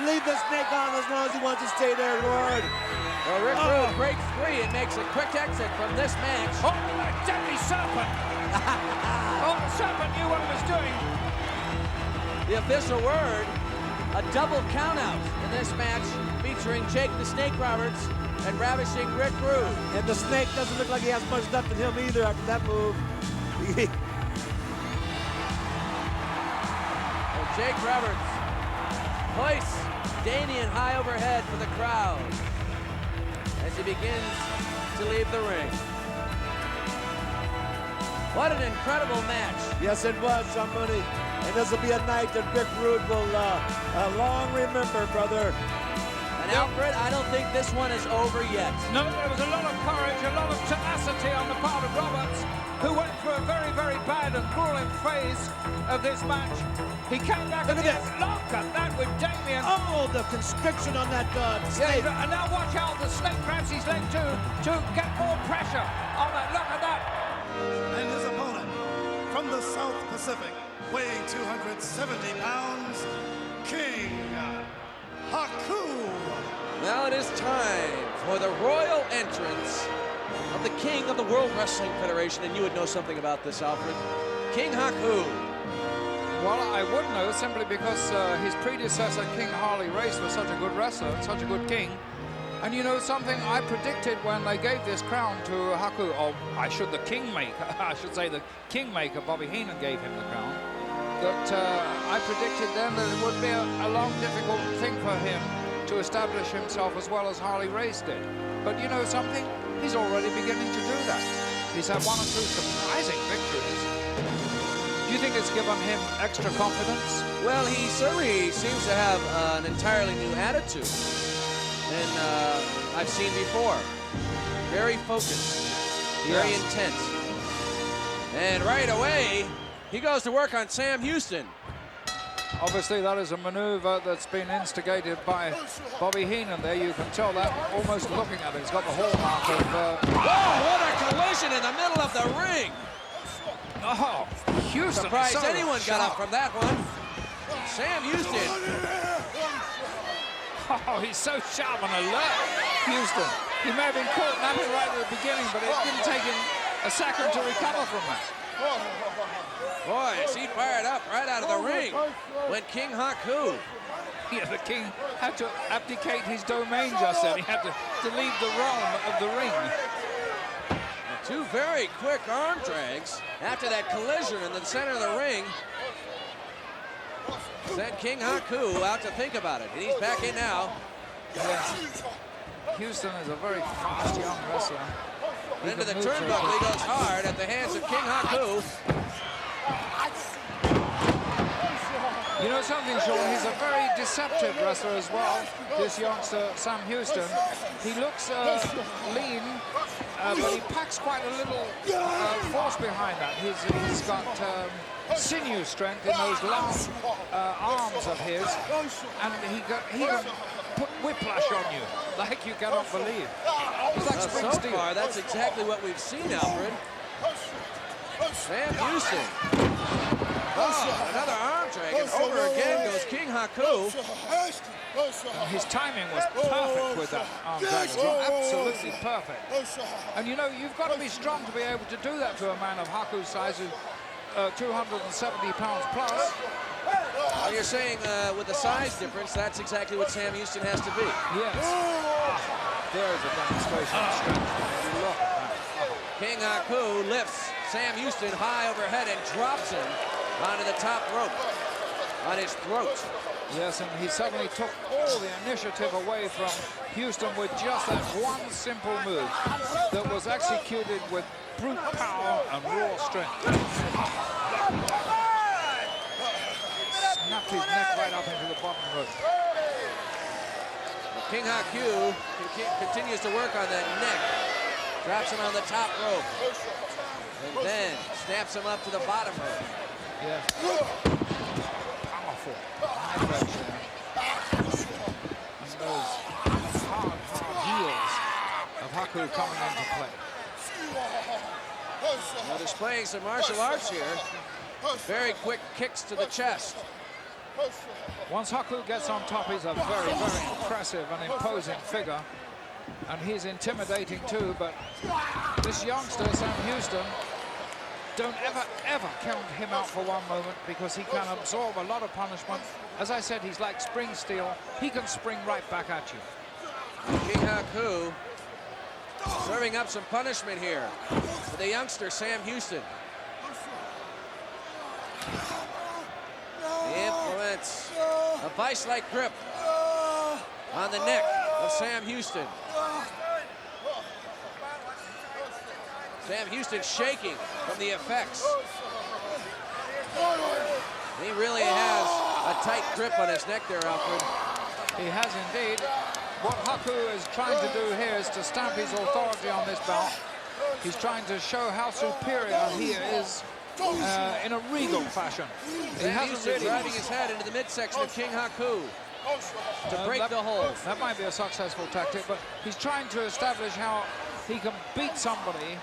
Leave the snake on as long as he wants to stay there, Lord. Well, Rick Rude breaks free and makes a quick exit from this match. Oh, that deadly serpent. Oh, the serpent knew what he was doing. The official word, a double countout in this match featuring Jake the Snake Roberts and ravishing Rick Rude. And the snake doesn't look like he has much left in him either after that move. Well, Jake Roberts hoists Damien high overhead for the crowd as he begins to leave the ring. What an incredible match. Yes, it was, Sean Mooney. And this will be a night that Rick Rude will long remember, brother. And Alfred, I don't think this one is over yet. No, there was a lot of courage, a lot of tenacity on the part of Roberts, who went through a very, very bad and grueling phase of this match. He came back and did a lock at that with Damien. Damien. Oh, the constriction on that snake. Yeah, and now watch out, the snake grabs his leg too to get more pressure on that. Look at that. And his opponent from the South Pacific, weighing 270 pounds, King Haku. Now it is time for the royal entrance of the King of the World Wrestling Federation, and you would know something about this, Alfred. King Haku. Well, I would know simply because his predecessor, King Harley Race, was such a good wrestler and such a good king. And you know something, I predicted when they gave this crown to Haku, or I should the Kingmaker, I should say the Kingmaker, Bobby Heenan gave him the crown, that I predicted then that it would be a long, difficult thing for him to establish himself as well as Harley Race did. But you know something, he's already beginning to do that. He's had 1 or 2 surprising victories. Do you think it's given him extra confidence? Well, he certainly seems to have an entirely new attitude than I've seen before. Very focused, very intense. And right away, he goes to work on Sam Houston. Obviously, that is a maneuver that's been instigated by Bobby Heenan there. You can tell that almost looking at it. It's got the hallmark of... Whoa, what a collision in the middle of the ring! Oh, Houston. Surprised anyone got up from that one. Sam Houston. Oh, he's so sharp and alert, Houston. He may have been caught napping right at the beginning, but it didn't take him a second to recover from that. Boy, is he fired up right out of the ring when King Haku. Yeah, the king had to abdicate his domain just then. He had to leave the realm of the ring. 2 very quick arm drags after that collision in the center of the ring. Sent King Haku out to think about it, and he's back in now. Yes. Houston is a very fast young wrestler. Into the turnbuckle, he goes hard at the hands of King Haku. You know something, Sean? He's a very deceptive wrestler as well, this youngster, Sam Houston. He looks lean, but he packs quite a little force behind that. He's got sinew strength in those long arms of his, and he can put whiplash on you like you cannot believe. He's like spring so steel. far, that's exactly what we've seen, Alfred. Sam Houston. Oh, another arm drag, and over again goes King Haku. And his timing was perfect with that arm drag as well, absolutely perfect. And you know, you've got to be strong to be able to do that to a man of Haku's size, who's 270 pounds plus. Well, you're saying with the size difference, that's exactly what Sam Houston has to be. Yes. There's a demonstration of strength. Look. King Haku lifts Sam Houston high overhead and drops him onto the top rope on his throat. Yes, and he suddenly took all the initiative away from Houston with just that one simple move that was executed with brute power and raw strength. Snapped his neck right up into the bottom rope. King Haku continues to work on that neck. Drops him on the top rope. And then snaps him up to the bottom rope. Yeah. Powerful. And those hard heels of Haku coming into play. Now displaying some martial arts here. Very quick kicks to the chest. Once Haku gets on top, he's a very, very impressive and imposing figure. And he's intimidating too, but this youngster, Sam Houston, don't ever count him out for one moment, because he can absorb a lot of punishment. As I said, he's like spring steel. He can spring right back at you. King Haku serving up some punishment here for the youngster, Sam Houston. He implements a vice-like grip on the neck of Sam Houston. Sam Houston shaking from the effects. He really has a tight grip on his neck there, Alfred. He has indeed. What Haku is trying to do here is to stamp his authority on this bout. He's trying to show how superior he is in a regal fashion. Sam Houston driving his head into the midsection of King Haku. to break the hold. That might be a successful tactic, but he's trying to establish how he can beat somebody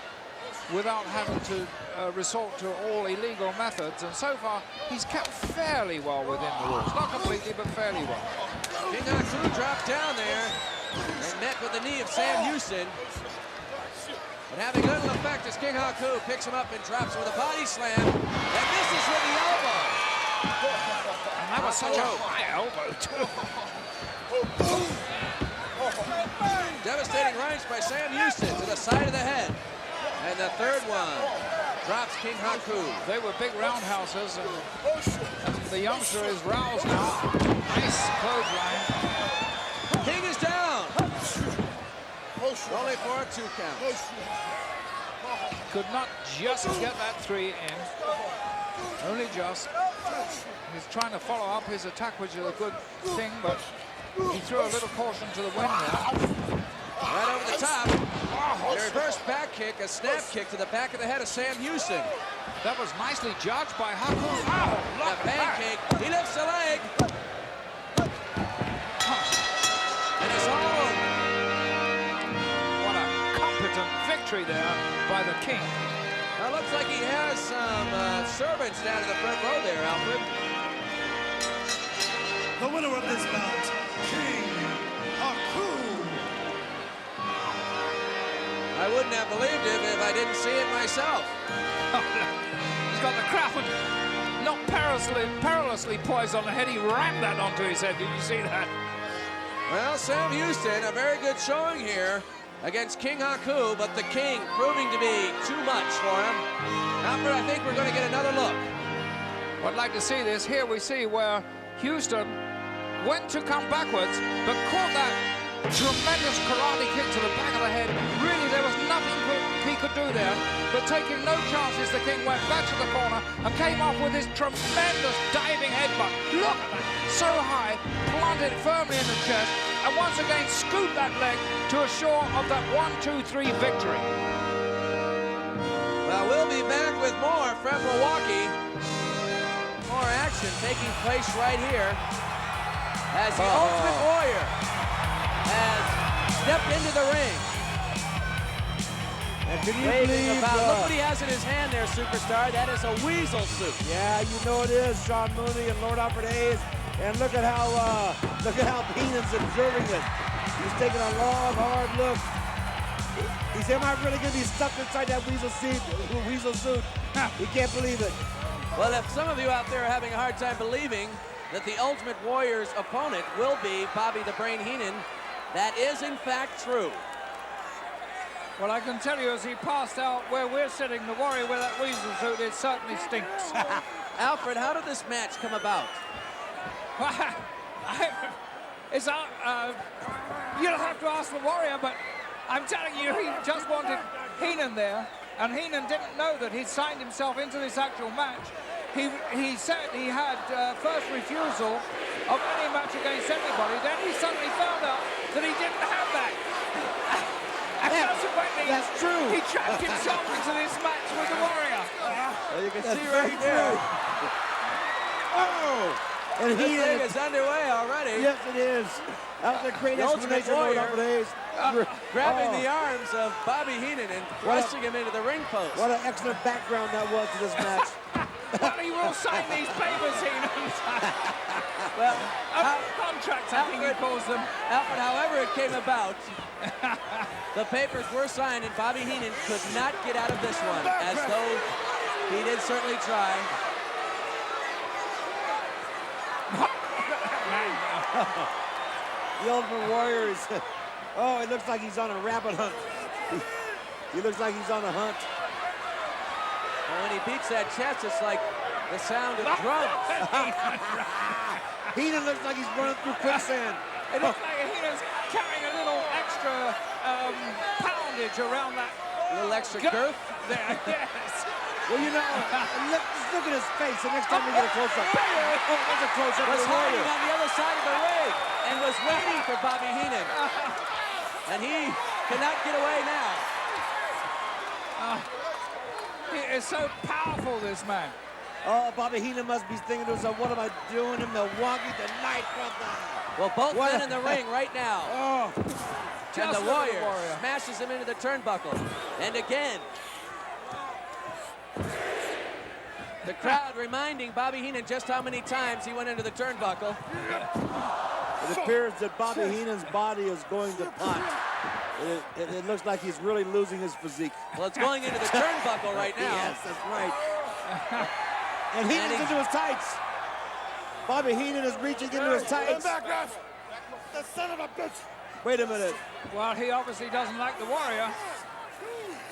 without having to resort to all illegal methods. And so far, he's kept fairly well within the rules. Not completely, but fairly well. King Haku dropped down there and met with the knee of Sam Houston. But having little effect as King Haku picks him up and drops him with a body slam. And this is with the elbow. And that was such a high elbow, too. Devastating rights by Sam Houston to the side of the head. And the third one drops King Haku. They were big roundhouses, and the youngster is roused now. Nice clothesline. King is down. Only for a 2 count. Could not just get that 3 in. Only just. He's trying to follow up his attack, which is a good thing, but he threw a little caution to the wind there. Right over the top. A reverse back kick, a snap kick to the back of the head of Sam Houston. That was nicely judged by Haku. Oh, the pancake. He lifts the leg. And it's all over. What a competent victory there by the King. Now looks like he has some servants down in the front row there, Alfred. The winner of this bout, King Haku. I wouldn't have believed it if I didn't see it myself. He's got the crowd not perilously poised on the head. He rammed that onto his head. Did you see that? Well, Sam Houston, a very good showing here against King Haku, but the King proving to be too much for him. Alfred, I think we're going to get another look. I'd like to see this. Here we see where Houston went to come backwards, but caught that tremendous karate kick to the back of the head. Really, there was nothing he could do there, but taking no chances, the King went back to the corner and came off with his tremendous diving headbutt. Look at that, so high, planted firmly in the chest, and once again scooped that leg to assure of that 1-2-3 victory. Well, we'll be back with more from Milwaukee. More action taking place right here as the Ultimate Warrior has stepped into the ring. And can you Waving believe, about, look what he has in his hand there, Superstar. That is a weasel suit. Yeah, you know it is, Sean Mooney and Lord Alfred Hayes. And look at how Heenan's observing it. He's taking a long, hard look. He said, am I really going to be stuck inside that weasel suit? He can't believe it. Well, if some of you out there are having a hard time believing that the Ultimate Warrior's opponent will be Bobby the Brain Heenan, that is in fact true. Well, I can tell you as he passed out where we're sitting, the Warrior with that weasel suit, it certainly stinks. Alfred, how did this match come about? You'll have to ask the Warrior, but I'm telling you, he just wanted Heenan there, and Heenan didn't know that he'd signed himself into this actual match. He said he had first refusal of any match against anybody. Then he suddenly found out that he didn't have that. And consequently, that's true. He trapped himself into this match with the Warrior. Well, you can That's see right there. Oh! And This thing is underway already. Yes, it is. That was a great The Ultimate explanation, Lord Warrior, Alfred Hayes. grabbing the arms of Bobby Heenan and thrusting him into the ring post. What an excellent background that was to this match. Well, he will sign these papers, Heenan. Well, contracts, I think he calls them. Alfred, however it came about, the papers were signed and Bobby Heenan could not get out of this one, as though he did certainly try. The Ultimate Warrior is, oh, it looks like he's on a rabbit hunt. He looks like he's on a hunt. And when he beats that chest, it's like the sound of drums. Heenan looks like he's running through quicksand. It looks like Heenan's carrying a little extra poundage around that. A little extra girth? There, yes. Well, you know, just look at his face the next time we get a close-up. Oh, there's a close-up of Was the hiding Warrior. on the other side of the ring and was waiting for Bobby Heenan. And he cannot get away now. He is so powerful, this man. Oh, Bobby Heenan must be thinking to himself, what am I doing in Milwaukee tonight, brother? Well, both men in the ring right now. Oh, and the Warrior smashes him into the turnbuckle. And again. The crowd reminding Bobby Heenan just how many times he went into the turnbuckle. It appears that Bobby Heenan's body is going to pot. It looks like he's really losing his physique. Well, it's going into the turnbuckle right now. Yes, that's right. And Heenan's into his tights. Bobby Heenan is reaching into his tights. Back, ref. The son of a bitch. Wait a minute. Well, he obviously doesn't like the Warrior.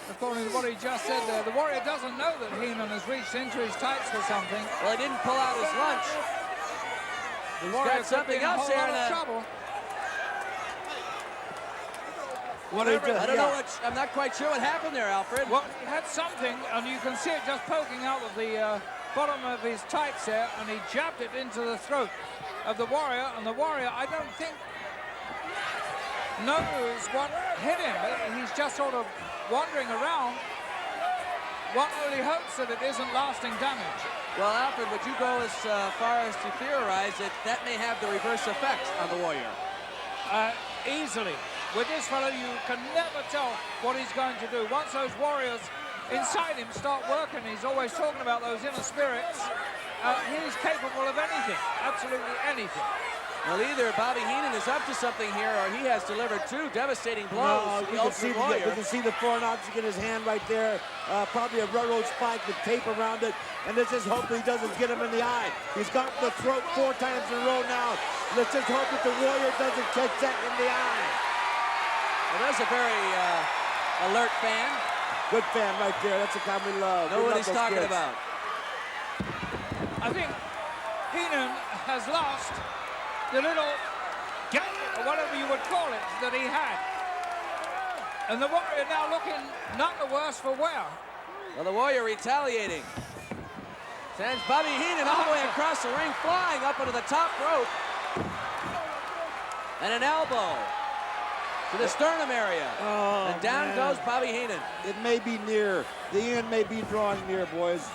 According to what he just said there, the Warrior doesn't know that Heenan has reached into his tights for something. Well, he didn't pull out his lunch. The Warrior's got something else here in trouble. What I don't know I'm not quite sure what happened there, Alfred. Well, he had something, and you can see it just poking out of the bottom of his tights there, and he jabbed it into the throat of the Warrior, and the Warrior, I don't think, knows what hit him. He's just sort of wandering around. One only hopes that it isn't lasting damage. Well, Alfred, would you go as far as to theorize that that may have the reverse effect on the Warrior? Easily. With this fellow, you can never tell what he's going to do. Once those Warriors inside him start working, he's always talking about those inner spirits. He's capable of anything, absolutely anything. Well, either Bobby Heenan is up to something here, or he has delivered two devastating blows. We can see the foreign object in his hand right there. Probably a railroad spike with tape around it. And let's just hope that he doesn't get him in the eye. He's got the throat 4 times in a row now. Let's just hope that the Warrior doesn't catch that in the eye. Well, that's a very alert fan. Good fan right there. That's the kind we love. Know what he's talking about. I think Heenan has lost the little gadget, or whatever you would call it, that he had. And the Warrior now looking not the worse for wear. Well, the Warrior retaliating. Sends Bobby Heenan all the way across the ring, flying up into the top rope. And an elbow to the sternum area. Oh, and down goes Bobby Heenan. It may be near. The end may be drawing near, boys.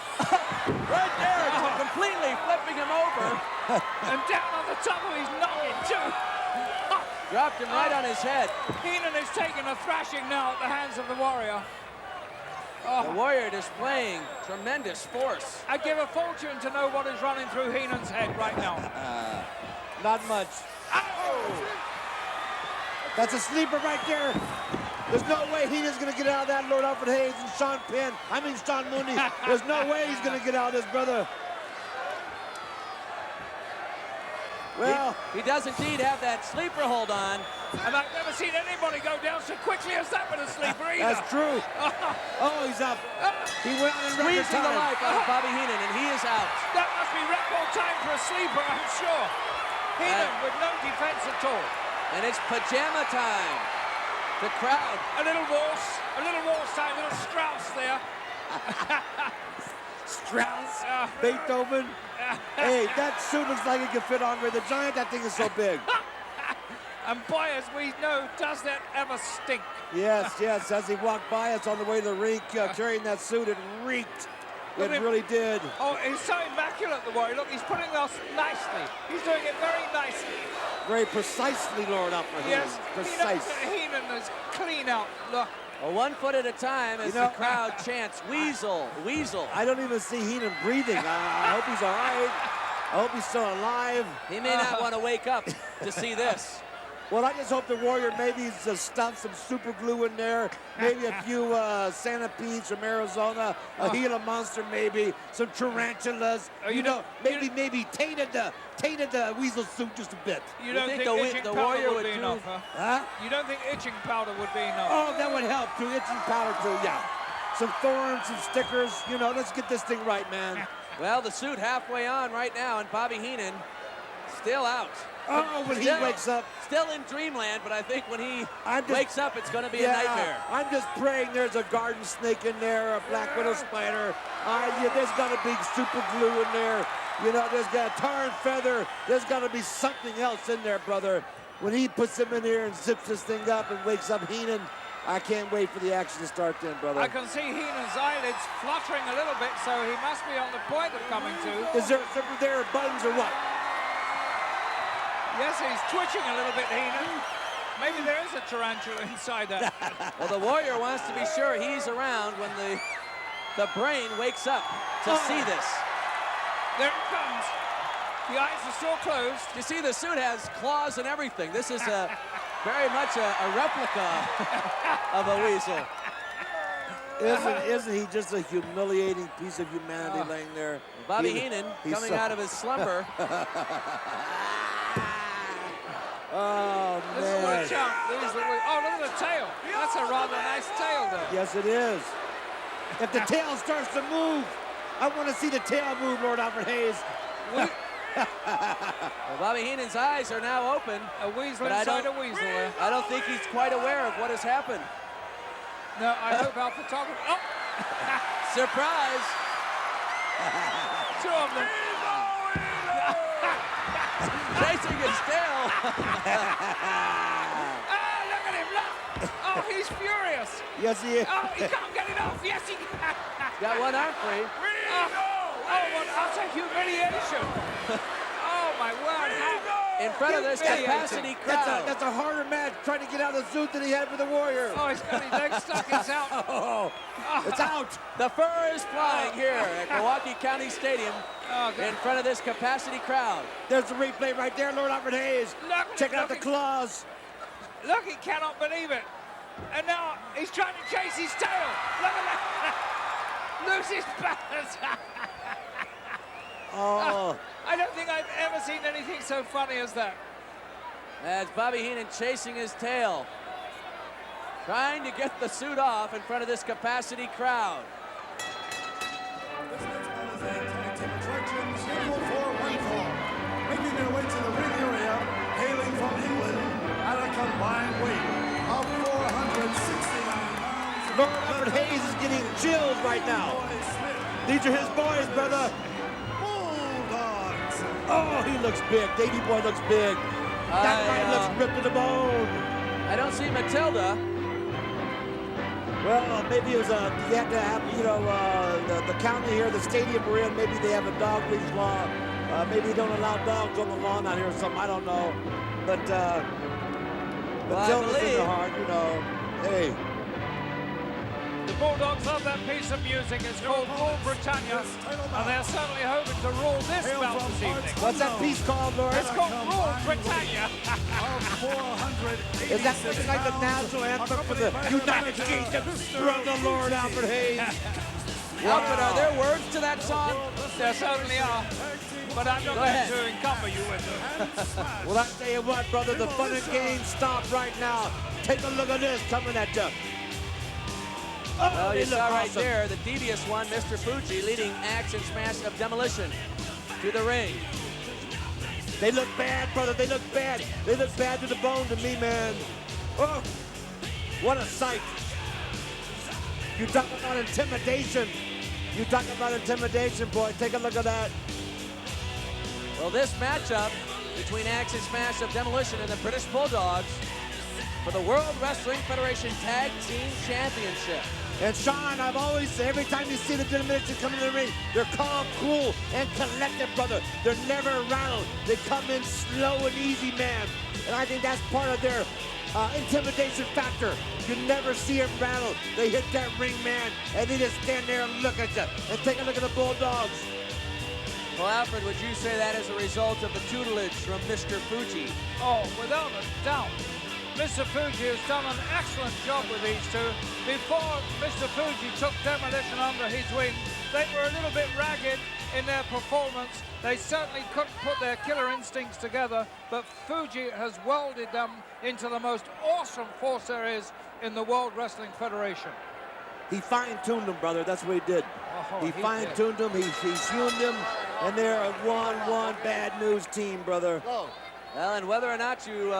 Right there, completely flipping him over. And down on the top of his noggin, too. Dropped him right on his head. Heenan is taking a thrashing now at the hands of the Warrior. The Warrior displaying tremendous force. I'd give a fortune to know what is running through Heenan's head right now. Not much. Ow! That's a sleeper right there. There's no way Heenan's going to get out of that, Lord Alfred Hayes and Sean Mooney. There's no way he's going to get out of this, brother. Well, he does indeed have that sleeper hold on. And I've never seen anybody go down so quickly as that with a sleeper either. That's true. Oh, he's up. He went in squeezing the life out of Bobby Heenan, and he is out. That must be record time for a sleeper, I'm sure. Heenan with no defense at all. And it's pajama time. The crowd. A little waltz time, a little Strauss there. Strauss, Beethoven. Hey, that suit looks like it could fit Andre the Giant. That thing is so big. And boy, as we know, does that ever stink. Yes, yes. As he walked by us on the way to the rink, carrying that suit, it reeked. It really did. Oh, he's so immaculate, the Warrior. Look, he's putting us nicely. He's doing it very nicely. Very precisely, Lord Alfred. Yes, precise. Heenan is clean out. Look. Well, 1 foot at a time as the crowd chants, Weasel, Weasel. I don't even see Heenan breathing. I hope he's all right. I hope he's still alive. He may not want to wake up to see this. Well, I just hope the Warrior maybe stuffed some super glue in there, maybe a few centipedes from Arizona, a Gila monster maybe, some tarantulas. Maybe tainted the weasel suit just a bit. You don't think itching powder would be enough, huh? You don't think itching powder would be enough? Oh, that would help too. Itching powder too, yeah. Some thorns, some stickers. Let's get this thing right, man. Well, the suit halfway on right now, and Bobby Heenan still out. Oh, when he wakes up. Still in dreamland, but I think when he wakes up, it's going to be a nightmare. I'm just praying there's a garden snake in there, a black widow spider. There's got to be super glue in there. There's got a tar and feather. There's got to be something else in there, brother. When he puts them in there and zips this thing up and wakes up Heenan, I can't wait for the action to start then, brother. I can see Heenan's eyelids fluttering a little bit, so he must be on the point of coming to. Is there buttons or what? Yes, he's twitching a little bit, Heenan. Maybe there is a tarantula inside that. Well, the Warrior wants to be sure he's around when the brain wakes up to see this. There it comes. The eyes are still closed. You see, the suit has claws and everything. This is very much a replica of a weasel. Isn't he just a humiliating piece of humanity laying there? Bobby Heenan coming out of his slumber. Oh, man. This is a woodchuck. Oh, look at the tail. That's a rather nice tail, though. Yes, it is. If the tail starts to move, I want to see the tail move, Lord Alfred Hayes. Well, Bobby Heenan's eyes are now open. A weasel inside a weasel. I don't think he's quite aware of what has happened. No, I hope our photographer. Oh! Surprise! Two of them. Chasing his tail. Ah, look at him, look! Oh, he's furious. Yes, he is. Oh, he can't get it off. Yes, he can. Got one arm free. What utter humiliation. Oh, my word. In front of this capacity crowd. That's a harder match trying to get out of the suit than he had for the Warrior. Oh, he's got his leg stuck. It's out. Oh, it's out. The fur is flying here at Milwaukee County Stadium in front of this capacity crowd. There's the replay right there, Lord Alfred Hayes. Checking out the claws. Look, he cannot believe it. And now he's trying to chase his tail. Look at that. Lose his balance. Oh. I don't think I've ever seen anything so funny as that. As Bobby Heenan chasing his tail. Trying to get the suit off in front of this capacity crowd. This next one is a tag team attraction scheduled for one fall. Making their way to the ring area, hailing from England at a combined weight of 469 pounds. Lord Alfred Hayes is getting chills right now. These are his boys, brother. Oh, he looks big. Davey Boy looks big. That guy looks ripped to the bone. I don't see Matilda. Well, maybe it was you have to have, you know, the county here, the stadium we're in, maybe they have a dog leash law. Maybe they don't allow dogs on the lawn out here or something. I don't know. But Matilda's in the heart, you know. Hey. The Bulldogs love that piece of music. It's called Rule Britannia, and they're certainly hoping to rule this bout this evening. What's that piece called, Lord? It's called Rule Britannia. Is that something like the national anthem for the United Kingdom from the Lord Alfred Hayes? Alfred, are there words to that song? There certainly are. But I'm not going to encumber you with them. Well, I tell you what, brother, the fun and games stop right now. Take a look at this coming at you. Oh, well, you saw right there the devious one, Mr. Fuji, leading Axe and Smash of Demolition to the ring. They look bad, brother. They look bad. They look bad to the bone to me, man. Oh, what a sight. You talk about intimidation. You talk about intimidation, boy. Take a look at that. Well, this matchup between Axe and Smash of Demolition and the British Bulldogs for the World Wrestling Federation Tag Team Championship. And Sean, I've always said, every time you see the Demolition come in the ring, they're calm, cool, and collected, brother. They're never rattled. They come in slow and easy, man. And I think that's part of their intimidation factor. You never see them rattle. They hit that ring, man, and they just stand there and look at you. And take a look at the Bulldogs. Well, Alfred, would you say that is a result of the tutelage from Mr. Fuji? Oh, without a doubt. Mr. Fuji has done an excellent job with these two. Before Mr. Fuji took Demolition under his wing, they were a little bit ragged in their performance. They certainly couldn't put their killer instincts together, but Fuji has welded them into the most awesome force there is in the World Wrestling Federation. He fine-tuned them, brother. That's what he did. He fine-tuned them. He tuned them, and they're a one bad news team, brother. Well, and whether or not you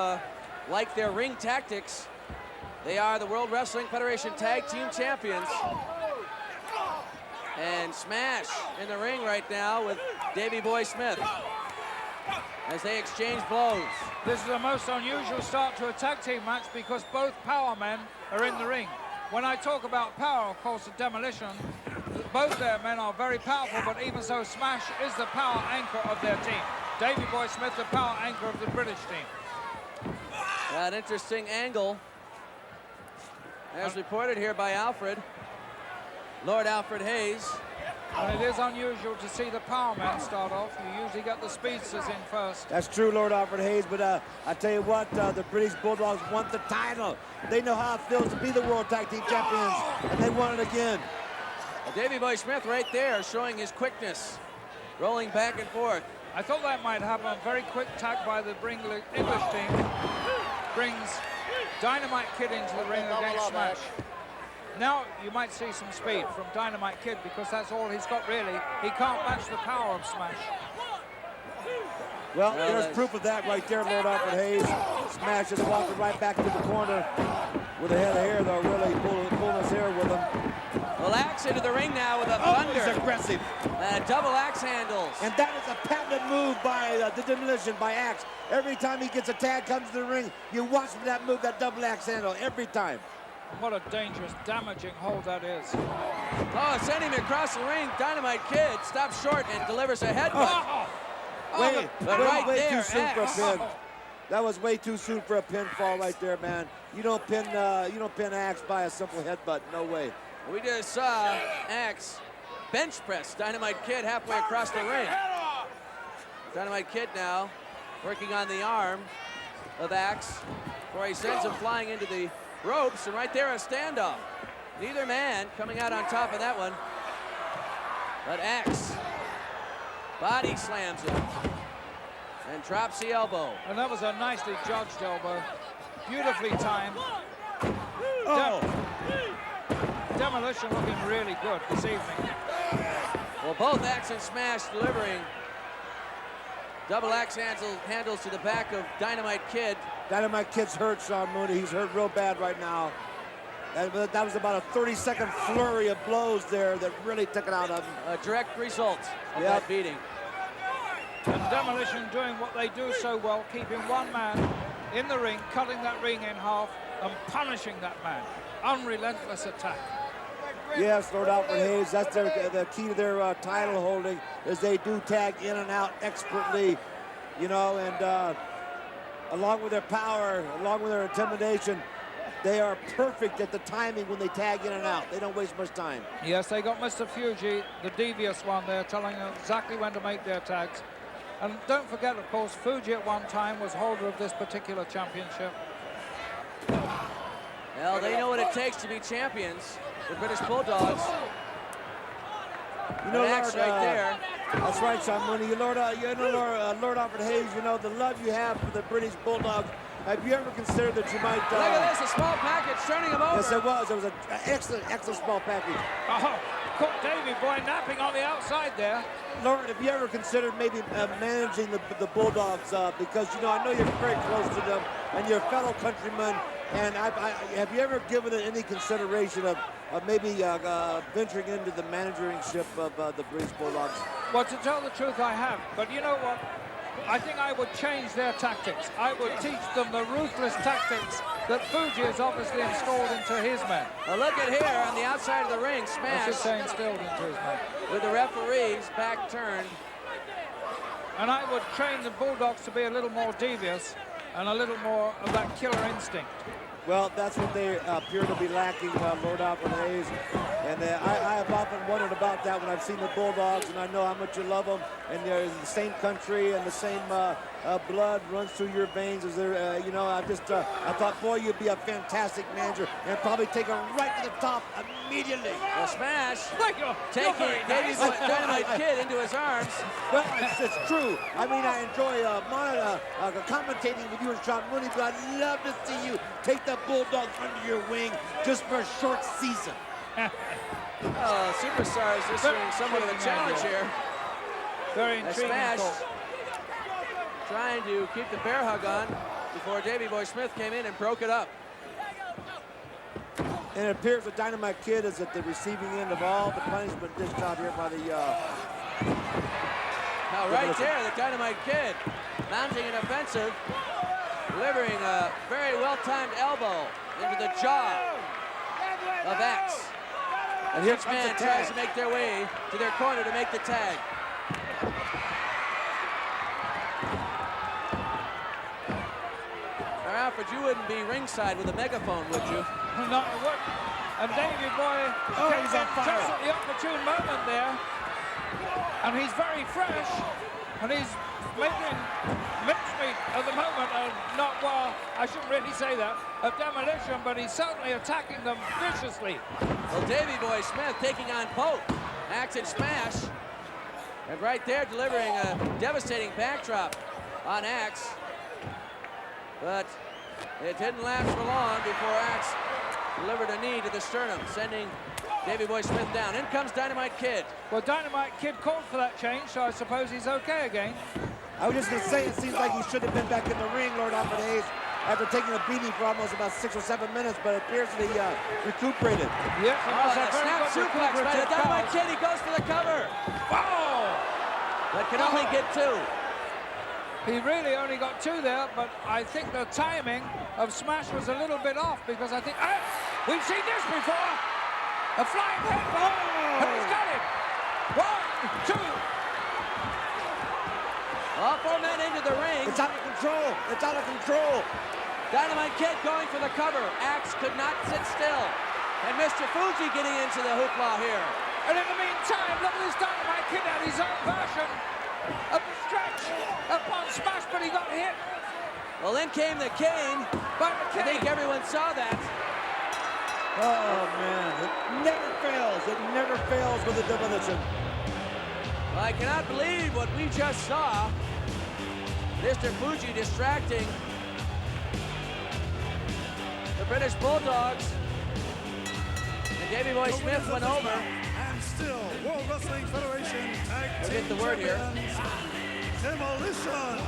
like their ring tactics, they are the World Wrestling Federation Tag Team Champions. And Smash in the ring right now with Davey Boy Smith as they exchange blows. This is a most unusual start to a tag team match because both power men are in the ring. When I talk about power, of course, the Demolition, both their men are very powerful, but even so, Smash is the power anchor of their team. Davey Boy Smith, the power anchor of the British team. An interesting angle, as reported here by Alfred, Lord Alfred Hayes. And it is unusual to see the power men start off. You usually get the speedsters in first. That's true, Lord Alfred Hayes, but I tell you what, the British Bulldogs want the title. They know how it feels to be the World Tag Team Champions, and they want it again. Well, Davey Boy Smith right there showing his quickness, rolling back and forth. I thought that might happen. A very quick tag by the English team brings Dynamite Kid into the ring against Smash. Now you might see some speed from Dynamite Kid because that's all he's got really. He can't match the power of Smash. Well, there's proof of that right there, Lord Alfred Hayes. Smash is walking right back to the corner with a head of hair, though, really pulling his hair with him. Well, Axe into the ring now with a thunder. He's aggressive. Double axe handles. And that is a patented move by the Demolition, by Axe. Every time he gets a tag, comes to the ring, you watch him that move, that double axe handle, every time. What a dangerous, damaging hold that is. Oh, sending him across the ring. Dynamite Kid stops short and delivers a headbutt. Way there, too soon for a pin. That was way too soon for a pinfall right there, man. You don't pin Axe by a simple headbutt. No way. We just saw Axe bench press Dynamite Kid halfway across the ring. Dynamite Kid now working on the arm of Axe before he sends him flying into the ropes, and right there a standoff. Neither man coming out on top of that one, but Axe body slams him and drops the elbow. And that was a nicely judged elbow, beautifully timed. Demolition looking really good this evening. Well, both Axe and Smash delivering double axe handles to the back of Dynamite Kid. Dynamite Kid's hurt, Sean Mooney. He's hurt real bad right now. That was about a 30-second flurry of blows there that really took it out of him. A direct result of that beating. And Demolition doing what they do so well, keeping one man in the ring, cutting that ring in half, and punishing that man. Unrelentless attack. Yes, Lord Alfred Hayes, that's the key to their title holding, is they do tag in and out expertly, you know, and along with their power, along with their intimidation, they are perfect at the timing when they tag in and out. They don't waste much time. Yes, they got Mr. Fuji, the devious one there, telling them exactly when to make their tags. And don't forget, of course, Fuji at one time was holder of this particular championship. Well, they know what it takes to be champions, the British Bulldogs. You know, Lord, right there. That's right, Sean Mooney. Lord Alfred Hayes, you know, the love you have for the British Bulldogs. Have you ever considered that you might... Look at this, a small package turning him over. Yes, it was. It was an excellent small package. Oh, Cook Davey Boy napping on the outside there. Lord, have you ever considered maybe managing the Bulldogs? Because, you know, I know you're very close to them and you're fellow countrymen. And have you ever given it any consideration of maybe venturing into the managership of the British Bulldogs? Well, to tell the truth, I have. But you know what? I think I would change their tactics. I would teach them the ruthless tactics that Fuji has obviously installed into his men. Well, look at here on the outside of the ring, Smash. I should say instilled into his men. With the referee's back turned. And I would train the Bulldogs to be a little more devious and a little more of that killer instinct. Well, that's what they appear to be lacking, Lord Alfred Hayes. And I have often wondered about that when I've seen the Bulldogs, and I know how much you love them. And they're in the same country, and the same blood runs through your veins. As they're, you know, I thought, boy, you'd be a fantastic manager, and probably take them right to the top immediately. Well, Smash taking Davey's Dynamite Kid into his arms. Well, it's true. I mean, I enjoy commentating with you and Sean Mooney, but I'd love to see you take the Bulldogs under your wing just for a short season. Superstars issuing somewhat of a challenge here. Very intriguing. Smash trying to keep the bear hug on before Davey Boy Smith came in and broke it up. And it appears the Dynamite Kid is at the receiving end of all the punishment dished out here by the... Now right there, the Dynamite Kid mounting an offensive. delivering a very well-timed elbow into the jaw of Axe. And here Each comes the man tries tag. to make their way to their corner to make the tag. Now, Alfred, you wouldn't be ringside with a megaphone, would you? No, I wouldn't. And Davey Boy came he's in on fire. just at the opportune moment there. And he's very fresh. And he's making mincemeat at the moment of not, well, I shouldn't really say that, of Demolition, but he's certainly attacking them viciously. Well, Davey Boy Smith taking on both Axe and Smash. And right there delivering a devastating backdrop on Axe. But it didn't last for long before Axe delivered a knee to the sternum, sending Davey Boy Smith down. In comes Dynamite Kid. Well, Dynamite Kid called for that change, so I suppose he's okay again. I was just going to say, it seems like he should have been back in the ring, Lord Alfred Hayes, after taking a beating for almost about 6 or 7 minutes, but it appears that he recuperated. Yes, Oh, and a snap suplex by the Dynamite Kid. He goes for the cover. Wow! But can only get 2. He really only got 2 there, but I think the timing of Smash was a little bit off because I think, we've seen this before. A flying headbutt, and he's got it. 1, 2. All 4 men into the ring. It's out of control. It's out of control. Dynamite Kid going for the cover. Axe could not sit still. And Mr. Fuji getting into the hoopla here. And in the meantime, look at this Dynamite Kid had his own version of the stretch upon Smash, but he got hit. Well, then came the cane. By the cane. I think everyone saw that. Oh, man. It never fails. It never fails with a Demolition. Well, I cannot believe what we just saw. Mr. Fuji distracting the British Bulldogs. And Davey Boy Smith went over. And still, World Wrestling Federation Tag I'll Team get the word here. Champions, Demolition.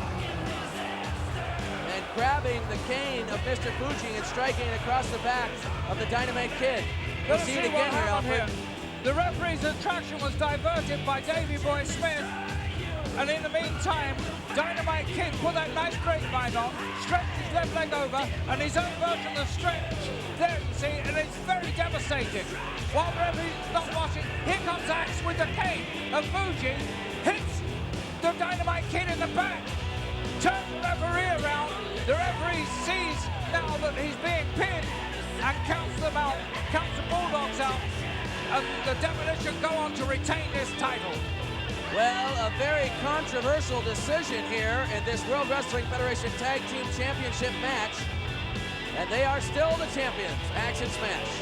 And grabbing the cane of Mr. Fuji and striking it across the back of the Dynamite Kid. We'll Let's see it what again here, happened Alfred. The referee's attraction was diverted by Davey Boy Smith. And in the meantime, Dynamite Kid put that nice grapevine on, stretched his left leg over, and his own version of stretch. There you see, and it's very devastating. While the referee's not watching, here comes Axe with the cane of Fuji, hits the Dynamite Kid in the back, turns the referee around. The referee sees now that he's being pinned and counts them out, counts the Bulldogs out, and the Demolition go on to retain this title. Well, a very controversial decision here in this World Wrestling Federation Tag Team Championship match. And they are still the champions, Axe and Smash.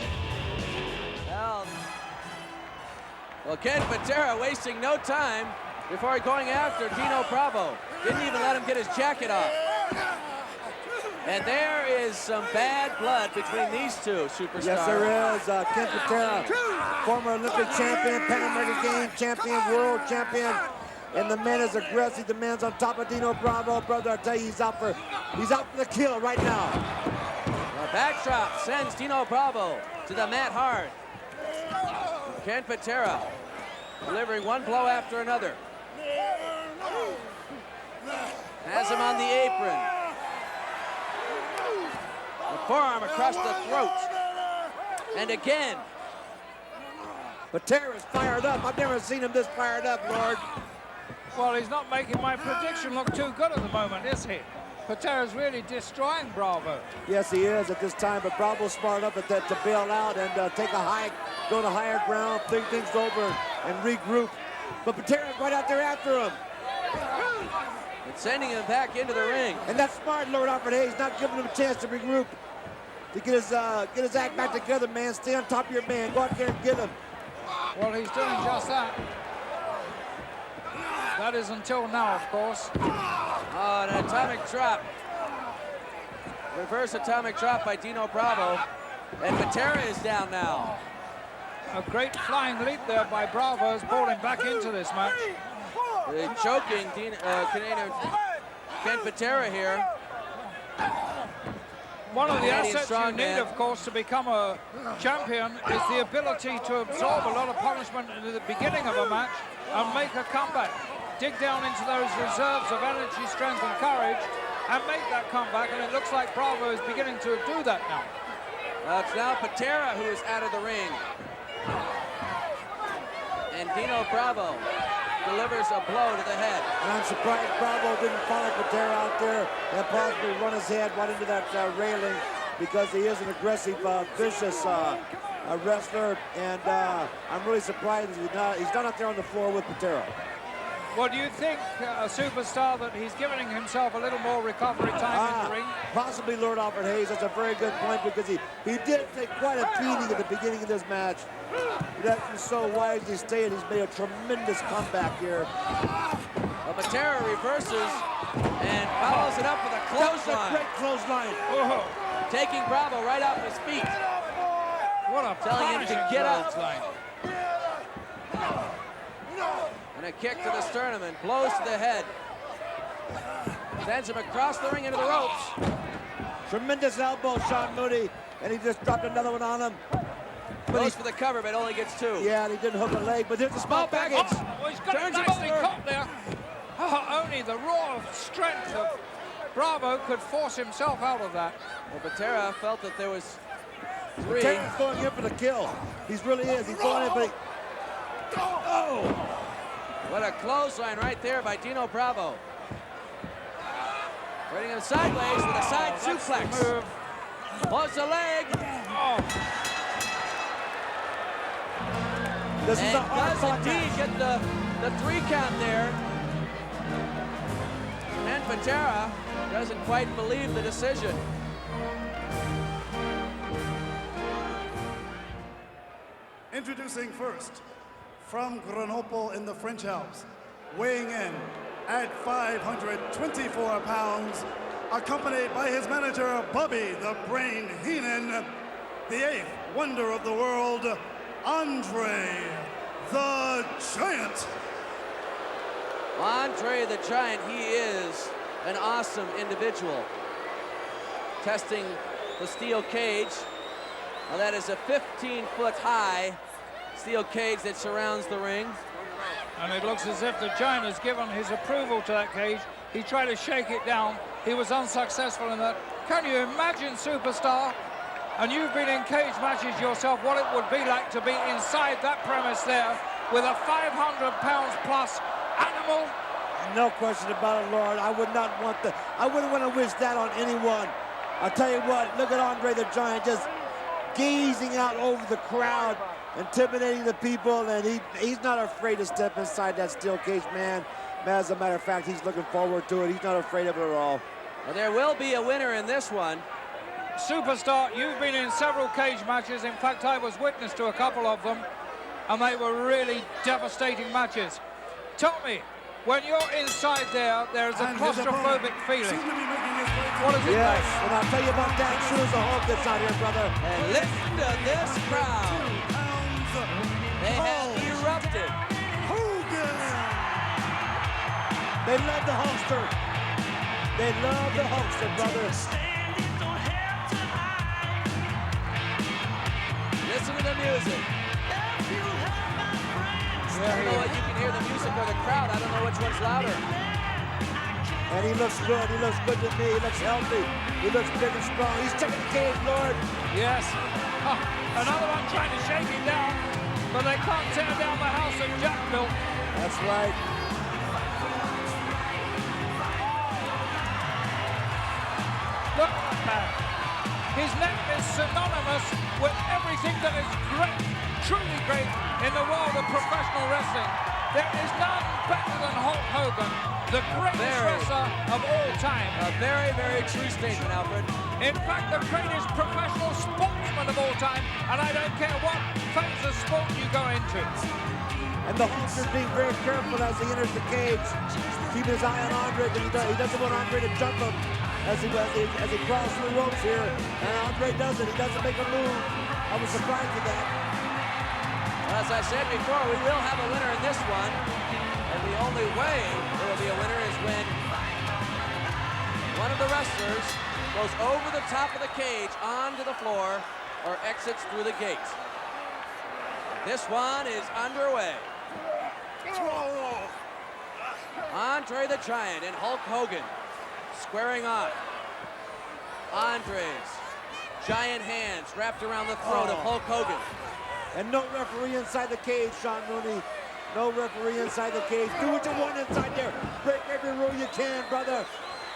Well, Ken Patera wasting no time before going after Dino Bravo. Didn't even let him get his jacket off. And there is some bad blood between these two superstars. Yes, there is. Ken Patera, former Olympic champion, Pan American Games champion, world champion. And the man is aggressive. The man's on top of Dino Bravo. Brother, I tell you, he's out for the kill right now. A backdrop sends Dino Bravo to the mat hard. Ken Patera delivering one blow after another. Has him on the apron. A forearm across the throat. And again. Patera's fired up. I've never seen him this fired up, Lord. Well, he's not making my prediction look too good at the moment, is he? Patera's really destroying Bravo. Yes, he is at this time, but Bravo's smart enough at that to bail out and take a hike, go to higher ground, think things over, and regroup. But Patera's right out there after him. And sending him back into the ring. And that's smart, Lord Alfred Hayes, not giving him a chance to regroup, to get his act back together, man. Stay on top of your man. Go out there and get him. Well, he's doing just that. That is until now, of course. Oh, an atomic drop. Reverse atomic drop by Dino Bravo. And Patera is down now. A great flying leap there by Bravo has brought him back into this match. Choking Ken Patera here. One of the Canadian assets you need, of course, to become a champion is the ability to absorb a lot of punishment at the beginning of a match and make a comeback. Dig down into those reserves of energy, strength, and courage, and make that comeback, and it looks like Bravo is beginning to do that now. Well, it's now Patera who is out of the ring. And Dino Bravo delivers a blow to the head. And I'm surprised Bravo didn't follow Patera out there and possibly run his head right into that railing, because he is an aggressive, vicious wrestler, and I'm really surprised he's not out there on the floor with Patera. Well, do you think, Superstar, that he's giving himself a little more recovery time in the ring? Possibly Lord Alfred Hayes. That's a very good point, because he did take quite a beating at the beginning of this match. That's so wisely stated. He's made a tremendous comeback here. Well, Patera reverses and follows it up with a clothesline. That was a great clothesline. Taking Bravo right off his feet. What a telling him to get up. Clothesline. And a kick to the sternum and blows to the head. Sends him across the ring into the ropes. Tremendous elbow, Sean Mooney, and he just dropped another one on him. Goes for the cover, but only gets two. Yeah, and he didn't hook a leg, but there's a small package. Oh, well, he's got it nicely caught there. Oh, only the raw strength of Bravo could force himself out of that. Well, Patera felt that there was three. Patera's going in for the kill. He really is. He's going in, but oh! What a clothesline right there by Dino Bravo. Bringing him sideways with a side suplex. Move. Pulls the leg. Oh. This is a does indeed get the 3 count there. And Patera doesn't quite believe the decision. Introducing first, from Grenoble in the French Alps, weighing in at 524 pounds, accompanied by his manager, Bobby the Brain Heenan, the 8th wonder of the world, Andre the Giant. Andre the Giant, he is an awesome individual. Testing the steel cage. Now that is a 15-foot high steel cage that surrounds the ring. And it looks as if the Giant has given his approval to that cage. He tried to shake it down. He was unsuccessful in that. Can you imagine, Superstar? And you've been in cage matches yourself, what it would be like to be inside that premise there with a 500 pounds plus animal. No question about it, Lord. I wouldn't want to wish that on anyone. I'll tell you what, look at Andre the Giant just gazing out over the crowd, intimidating the people, and he's not afraid to step inside that steel cage, man. As a matter of fact, he's looking forward to it. He's not afraid of it at all. Well, there will be a winner in this one. Superstar, you've been in several cage matches. In fact, I was witness to a couple of them, and they were really devastating matches. Tell me, when you're inside there is a claustrophobic feeling. What is it yes, like? And I'll tell you about that as soon as the Hulk gets out here, brother. And listen to this crowd. They have erupted. They love the Hulkster. They love the Hulkster, brother. Listen to the music. I don't know what you can hear, the music or the crowd. I don't know which one's louder. And he looks good. He looks good to me. He looks healthy. He looks big and strong. He's checking the cage, Lord. Yes. Oh, another one trying to shake him down, but they can't tear down the house that Jack built. That's right. Look at that man. His name is synonymous with everything that is great, truly great, in the world of professional wrestling. There is none better than Hulk Hogan, the greatest wrestler of all time. A very, very true statement, Alfred. In fact, the greatest professional sportsman of all time, and I don't care what phase of sport you go into. And the Hulkster being very careful as he enters the cage, keeping his eye on Andre, because he doesn't want Andre to jump him as he crawls through the ropes here. And Andre does it. He doesn't make a move. I was surprised at that. Well, as I said before, we will have a winner in this one. And the only way there will be a winner is when one of the wrestlers goes over the top of the cage onto the floor or exits through the gate. This one is underway. Andre the Giant and Hulk Hogan squaring off. Andre's giant hands wrapped around the throat of Hulk Hogan. And no referee inside the cage, Sean Mooney. No referee inside the cage. Do what you want inside there. Break every rule you can, brother.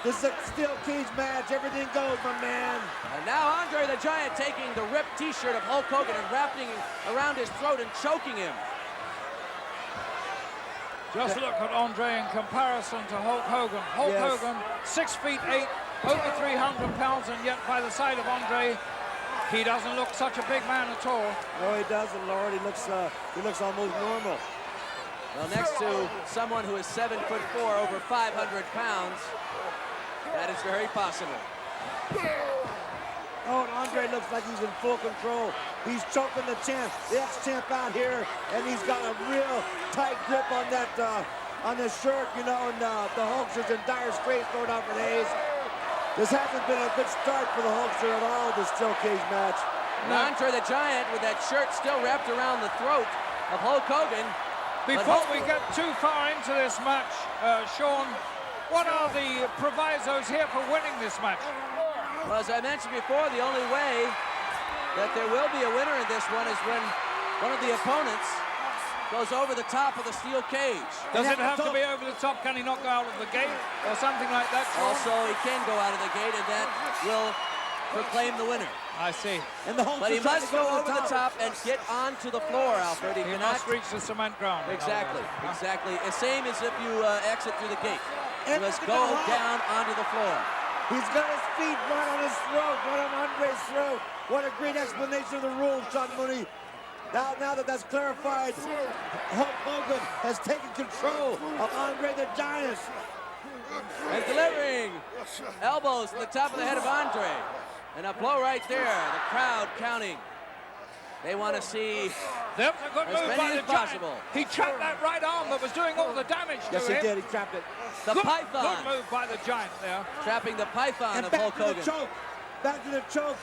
This is a steel cage match. Everything goes, my man. And now Andre the Giant taking the ripped t-shirt of Hulk Hogan and wrapping it around his throat and choking him. Just look at Andre in comparison to Hulk Hogan. Hulk Hogan, 6'8", over 300 pounds, and yet by the side of Andre, he doesn't look such a big man at all. No, he doesn't, Lord. He looks almost normal. Well, next to someone who is 7'4", over 500 pounds, that is very possible. Oh, and Andre looks like he's in full control. He's choking the champ, the ex-champ out here, and he's got a real tight grip on that, on his shirt, you know, and the Hulkster's in dire straits, Lord Alfred Hayes. This hasn't been a good start for the Hulkster at all, this steel cage match. And Andre the Giant with that shirt still wrapped around the throat of Hulk Hogan. Before we get too far into this match, Sean, what are the provisos here for winning this match? Well, as I mentioned before, the only way that there will be a winner in this one is when one of the opponents goes over the top of the steel cage. Does it have to be over the top? Can he not go out of the gate or something like that, Sean? Also, he can go out of the gate, and that will proclaim the winner. I see. And but he must go over the top and get onto the floor, Alfred. He must reach the cement ground. Exactly, exactly. The same as if you exit through the gate. You must go down onto the floor. He's got his feet right on his throat, right on Andre's throat. What a great explanation of the rules, Sean Mooney. Now that that's clarified, Hulk Hogan has taken control of Andre the Giant. And delivering elbows to the top of the head of Andre. And a blow right there, the crowd counting. They want to see that was a good move by the possible. Giant. He trapped that right arm that was doing all the damage to him. Yes, he did. He trapped it. The Python. Good move by the Giant there. Trapping the Python and of back Hulk to Hogan. The choke. Back to the choke,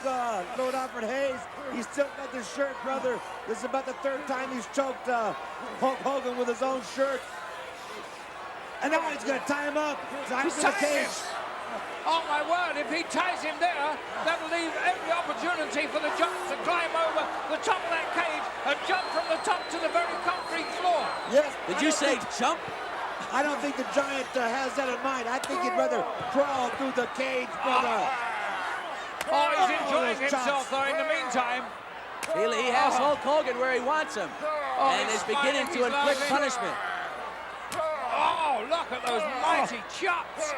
Lord Alfred Hayes. He's still got the shirt, brother. This is about the third time he's choked Hulk Hogan with his own shirt. And now he's going to tie him up. He's to the cage. Oh my word, if he ties him there, that'll leave every opportunity for the Giant to climb over the top of that cage and jump from the top to the very concrete floor. Yes. Did you say jump? I don't think the Giant has that in mind. I think he'd rather crawl through the cage, brother. Oh, he's enjoying himself though in the meantime. He has Hulk Hogan where he wants him. And is beginning to inflict punishment. Oh, look at those mighty chops.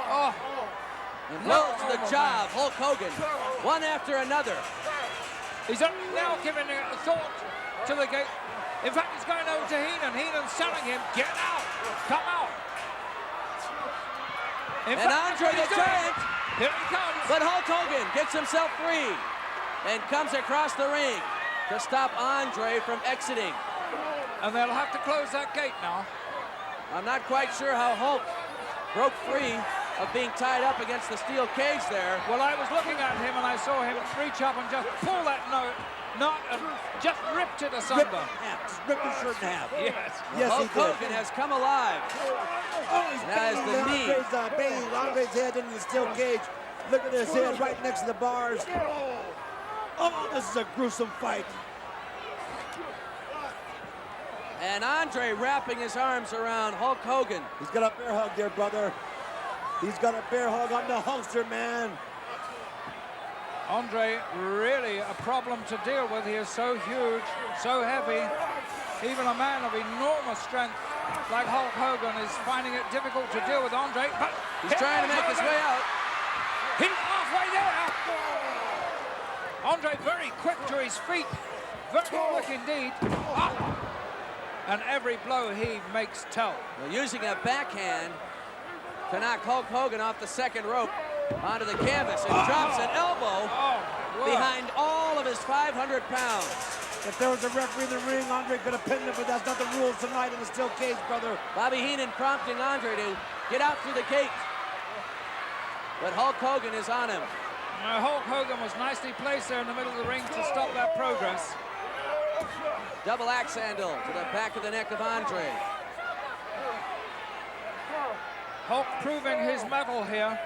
Oh. And blows to the jaw of Hulk Hogan, one after another. He's now giving a thought to the gate. In fact, he's going over to Heenan. Heenan's telling him, get out, come out. And Andre the Giant, here he comes. But Hulk Hogan gets himself free and comes across the ring to stop Andre from exiting. And they'll have to close that gate now. I'm not quite sure how Hulk broke free of being tied up against the steel cage there. Well, I was looking at him and I saw him reach up and just pull that knot and just ripped it asunder. Ripped his shirt in half. Yes. Hulk Hogan has come alive. Oh, he's banging Andre's head into the steel cage. Look at his head right next to the bars. Oh, this is a gruesome fight. And Andre wrapping his arms around Hulk Hogan. He's got a bear hug there, brother. He's got a bear hug on the Hulkster, man. Andre, really a problem to deal with. He is so huge, so heavy. Even a man of enormous strength like Hulk Hogan is finding it difficult to deal with Andre. But he's trying to make his way out. He's halfway there. Andre very quick to his feet. Very quick indeed. Oh. And every blow he makes tell. Well, using a backhand to knock Hulk Hogan off the second rope onto the canvas and drops an elbow behind all of his 500 pounds. If there was a referee in the ring, Andre could have pinned him, but that's not the rules tonight in the steel cage, brother. Bobby Heenan prompting Andre to get out through the gate. But Hulk Hogan is on him. Hulk Hogan was nicely placed there in the middle of the ring to stop that progress. Double axe handle to the back of the neck of Andre. Hulk proving his mettle here.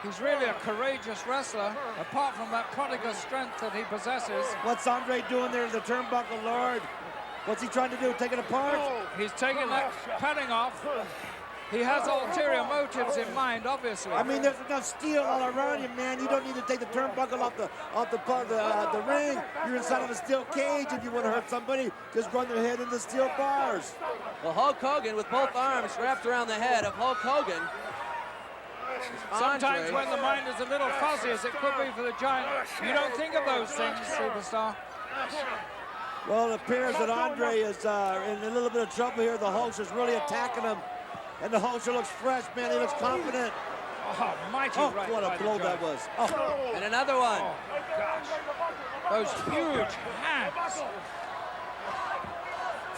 He's really a courageous wrestler, apart from that prodigal strength that he possesses. What's Andre doing there in the turnbuckle, Lord? What's he trying to do, take it apart? He's taking that padding off. He has ulterior motives in mind, obviously. I mean, there's enough steel all around you, man. You don't need to take the turnbuckle off the ring. You're inside of a steel cage. If you want to hurt somebody, just run their head into steel bars. Well, Hulk Hogan with both arms wrapped around the head of Hulk Hogan. Sometimes when the mind is a little fuzzy, as it could be for the Giant, you don't think of those things, Superstar. Well, it appears that Andre is in a little bit of trouble here. The Hulkster's really attacking him. And the Hulkster looks fresh, man. He looks confident. Oh, mighty right. What a blow that was. Oh. And another one. Oh, gosh. Those huge hands.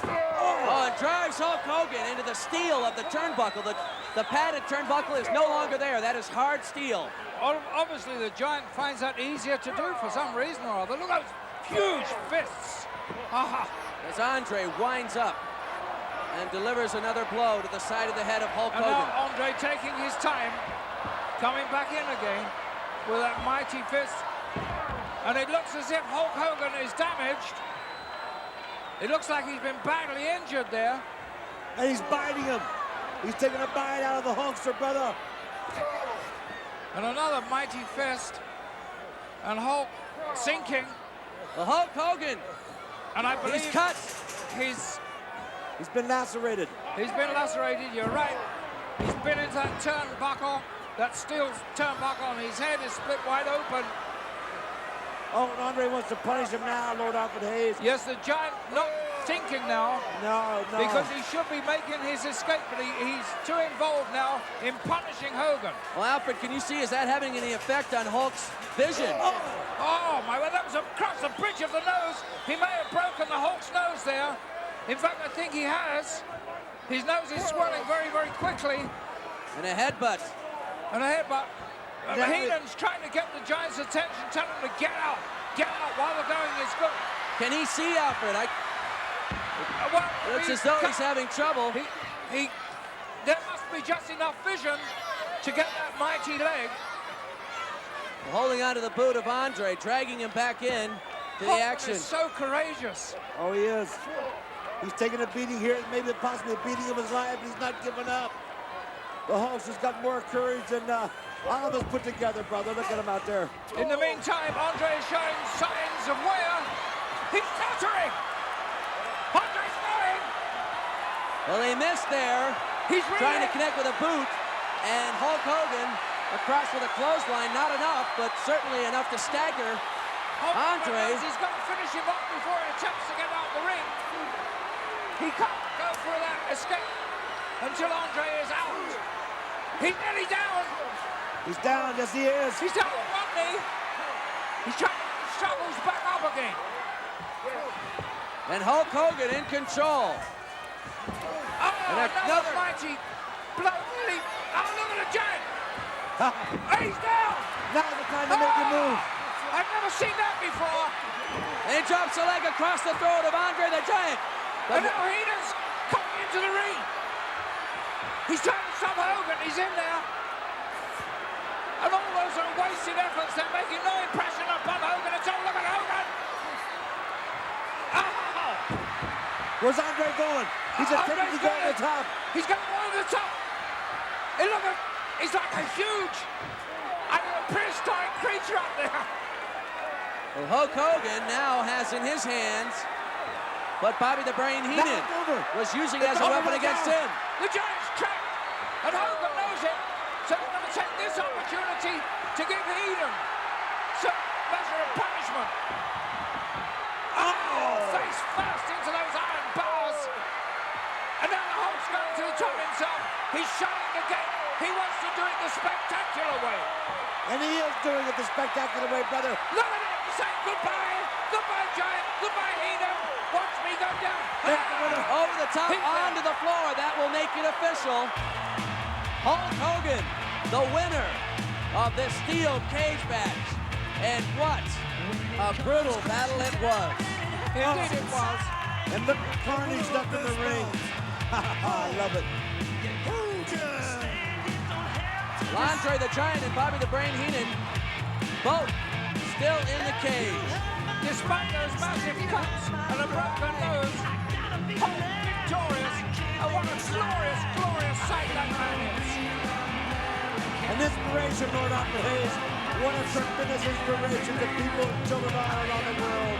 Oh, and drives Hulk Hogan into the steel of the turnbuckle. The padded turnbuckle is no longer there. That is hard steel. Obviously, the Giant finds that easier to do for some reason or other. Look at those huge fists. As Andre winds up and delivers another blow to the side of the head of Hulk Hogan. Now Andre taking his time, coming back in again with that mighty fist. And it looks as if Hulk Hogan is damaged. It looks like he's been badly injured there. And he's biting him. He's taking a bite out of the Hulkster, brother. And another mighty fist. And Hulk sinking. Well, Hulk Hogan. And I believe he's cut. He's been lacerated. He's been lacerated, you're right. He's been into that turnbuckle, that steel turnbuckle, and his head is split wide open. Oh, and Andre wants to punish him now, Lord Alfred Hayes. Yes, the Giant not thinking now. No. Because he should be making his escape, but he's too involved now in punishing Hogan. Well, Alfred, can you see, is that having any effect on Hulk's vision? Oh my, well, that was across the bridge of the nose. He may have broken the Hulk's nose there. In fact, I think he has. His nose is swelling very, very quickly. And a headbutt. Heenan's trying to get the Giants' attention, tell him to get out while the going is good. Can he see, Alfred? Looks as though he's having trouble. There must be just enough vision to get that mighty leg. Holding onto the boot of Andre, dragging him back in to the action. He's so courageous. Oh, he is. He's taking a beating here, maybe possibly a beating of his life, but he's not giving up. The Hulkster's got more courage than all of us put together, brother. Look at him out there. In the meantime, Andre is showing signs of where he's countering. Andre's going. Well, he missed there. He's trying to connect with a boot, and Hulk Hogan across with a clothesline. Not enough, but certainly enough to stagger Andre. He's going to finish him off before he attempts to get out the ring. He can't go for that escape until Andre is out. He's nearly down. He's down, yes he is. He's down on one knee. He's trying to struggles back up again. And Hulk Hogan in control. Oh, another mighty blow. Really. Oh, look at the Giant. He's down. Now's the time to make a move. I've never seen that before. And he drops a leg across the throat of Andre the Giant. And now Heenan's coming into the ring. He's trying to stop Hogan. He's in there. And all those are wasted efforts. They're making no impression upon Hogan at all. Look at Hogan. Oh. Where's Andre going? He's attempting to go to the top. He's going over the top. And look at, he's like a huge, prehistoric creature up there. Well, Hulk Hogan now has in his hands what Bobby the Brain Heenan was using as a weapon against him. The Giant's trapped, and Hogan knows it, so he's going to take this opportunity to give Heenan some measure of punishment. Oh, face first into those iron bars. And now the Hulk's going to the top himself. He's showing again. He wants to do it the spectacular way. And he is doing it the spectacular way, brother. Look at him saying goodbye. Goodbye, Giant. Goodbye, Heenan. Watch me go down. Over the top, onto the floor. That will make it official. Hulk Hogan, the winner of this steel cage match. And what a brutal battle it was. Indeed it was. And look at carnage left in the ring. I love it. Andre the Giant and Bobby the Brain Heenan, both still in the cage. Despite those massive cuts and a broken nose, Hulk victorious, and what a glorious, glorious sight that man is. An inspiration, Lord Alfred Hayes. What a tremendous inspiration to people and children all around the world.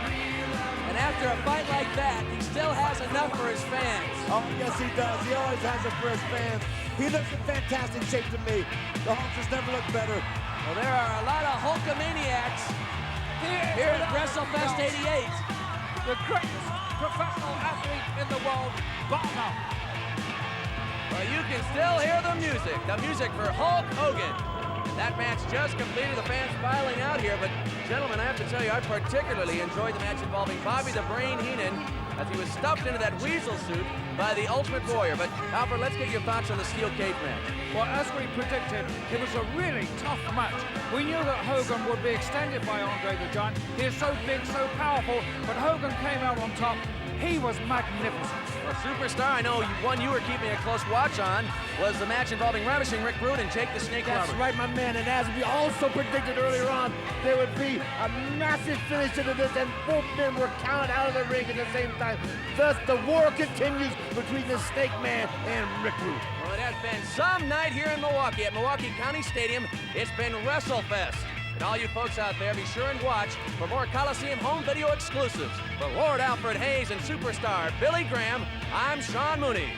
And after a fight like that, he still has enough for his fans. Oh, yes, he does. He always has it for his fans. He looks in fantastic shape to me. The Hulk has never looked better. Well, there are a lot of Hulkamaniacs here at WrestleFest 88. The greatest professional athlete in the world, bar none. Well, you can still hear the music for Hulk Hogan. That match just completed, the fans filing out here, but gentlemen, I have to tell you, I particularly enjoyed the match involving Bobby the Brain Heenan as he was stuffed into that weasel suit by the Ultimate Warrior. But Alfred, let's get your thoughts on the steel cage match. Well, as we predicted, it was a really tough match. We knew that Hogan would be extended by Andre the Giant. He is so big, so powerful, but Hogan came out on top. He was magnificent. Well, Superstar, I know one you were keeping a close watch on was the match involving Ravishing Rick Rude and Jake the Snake Roberts. That's right, my man. And as we also predicted earlier on, there would be a massive finish to this, and both men were counted out of the ring at the same time. Thus, the war continues between the Snake Man and Rick Rude. Well, it has been some night here in Milwaukee at Milwaukee County Stadium. It's been WrestleFest. And all you folks out there, be sure and watch for more Coliseum home video exclusives. For Lord Alfred Hayes and Superstar Billy Graham, I'm Sean Mooney.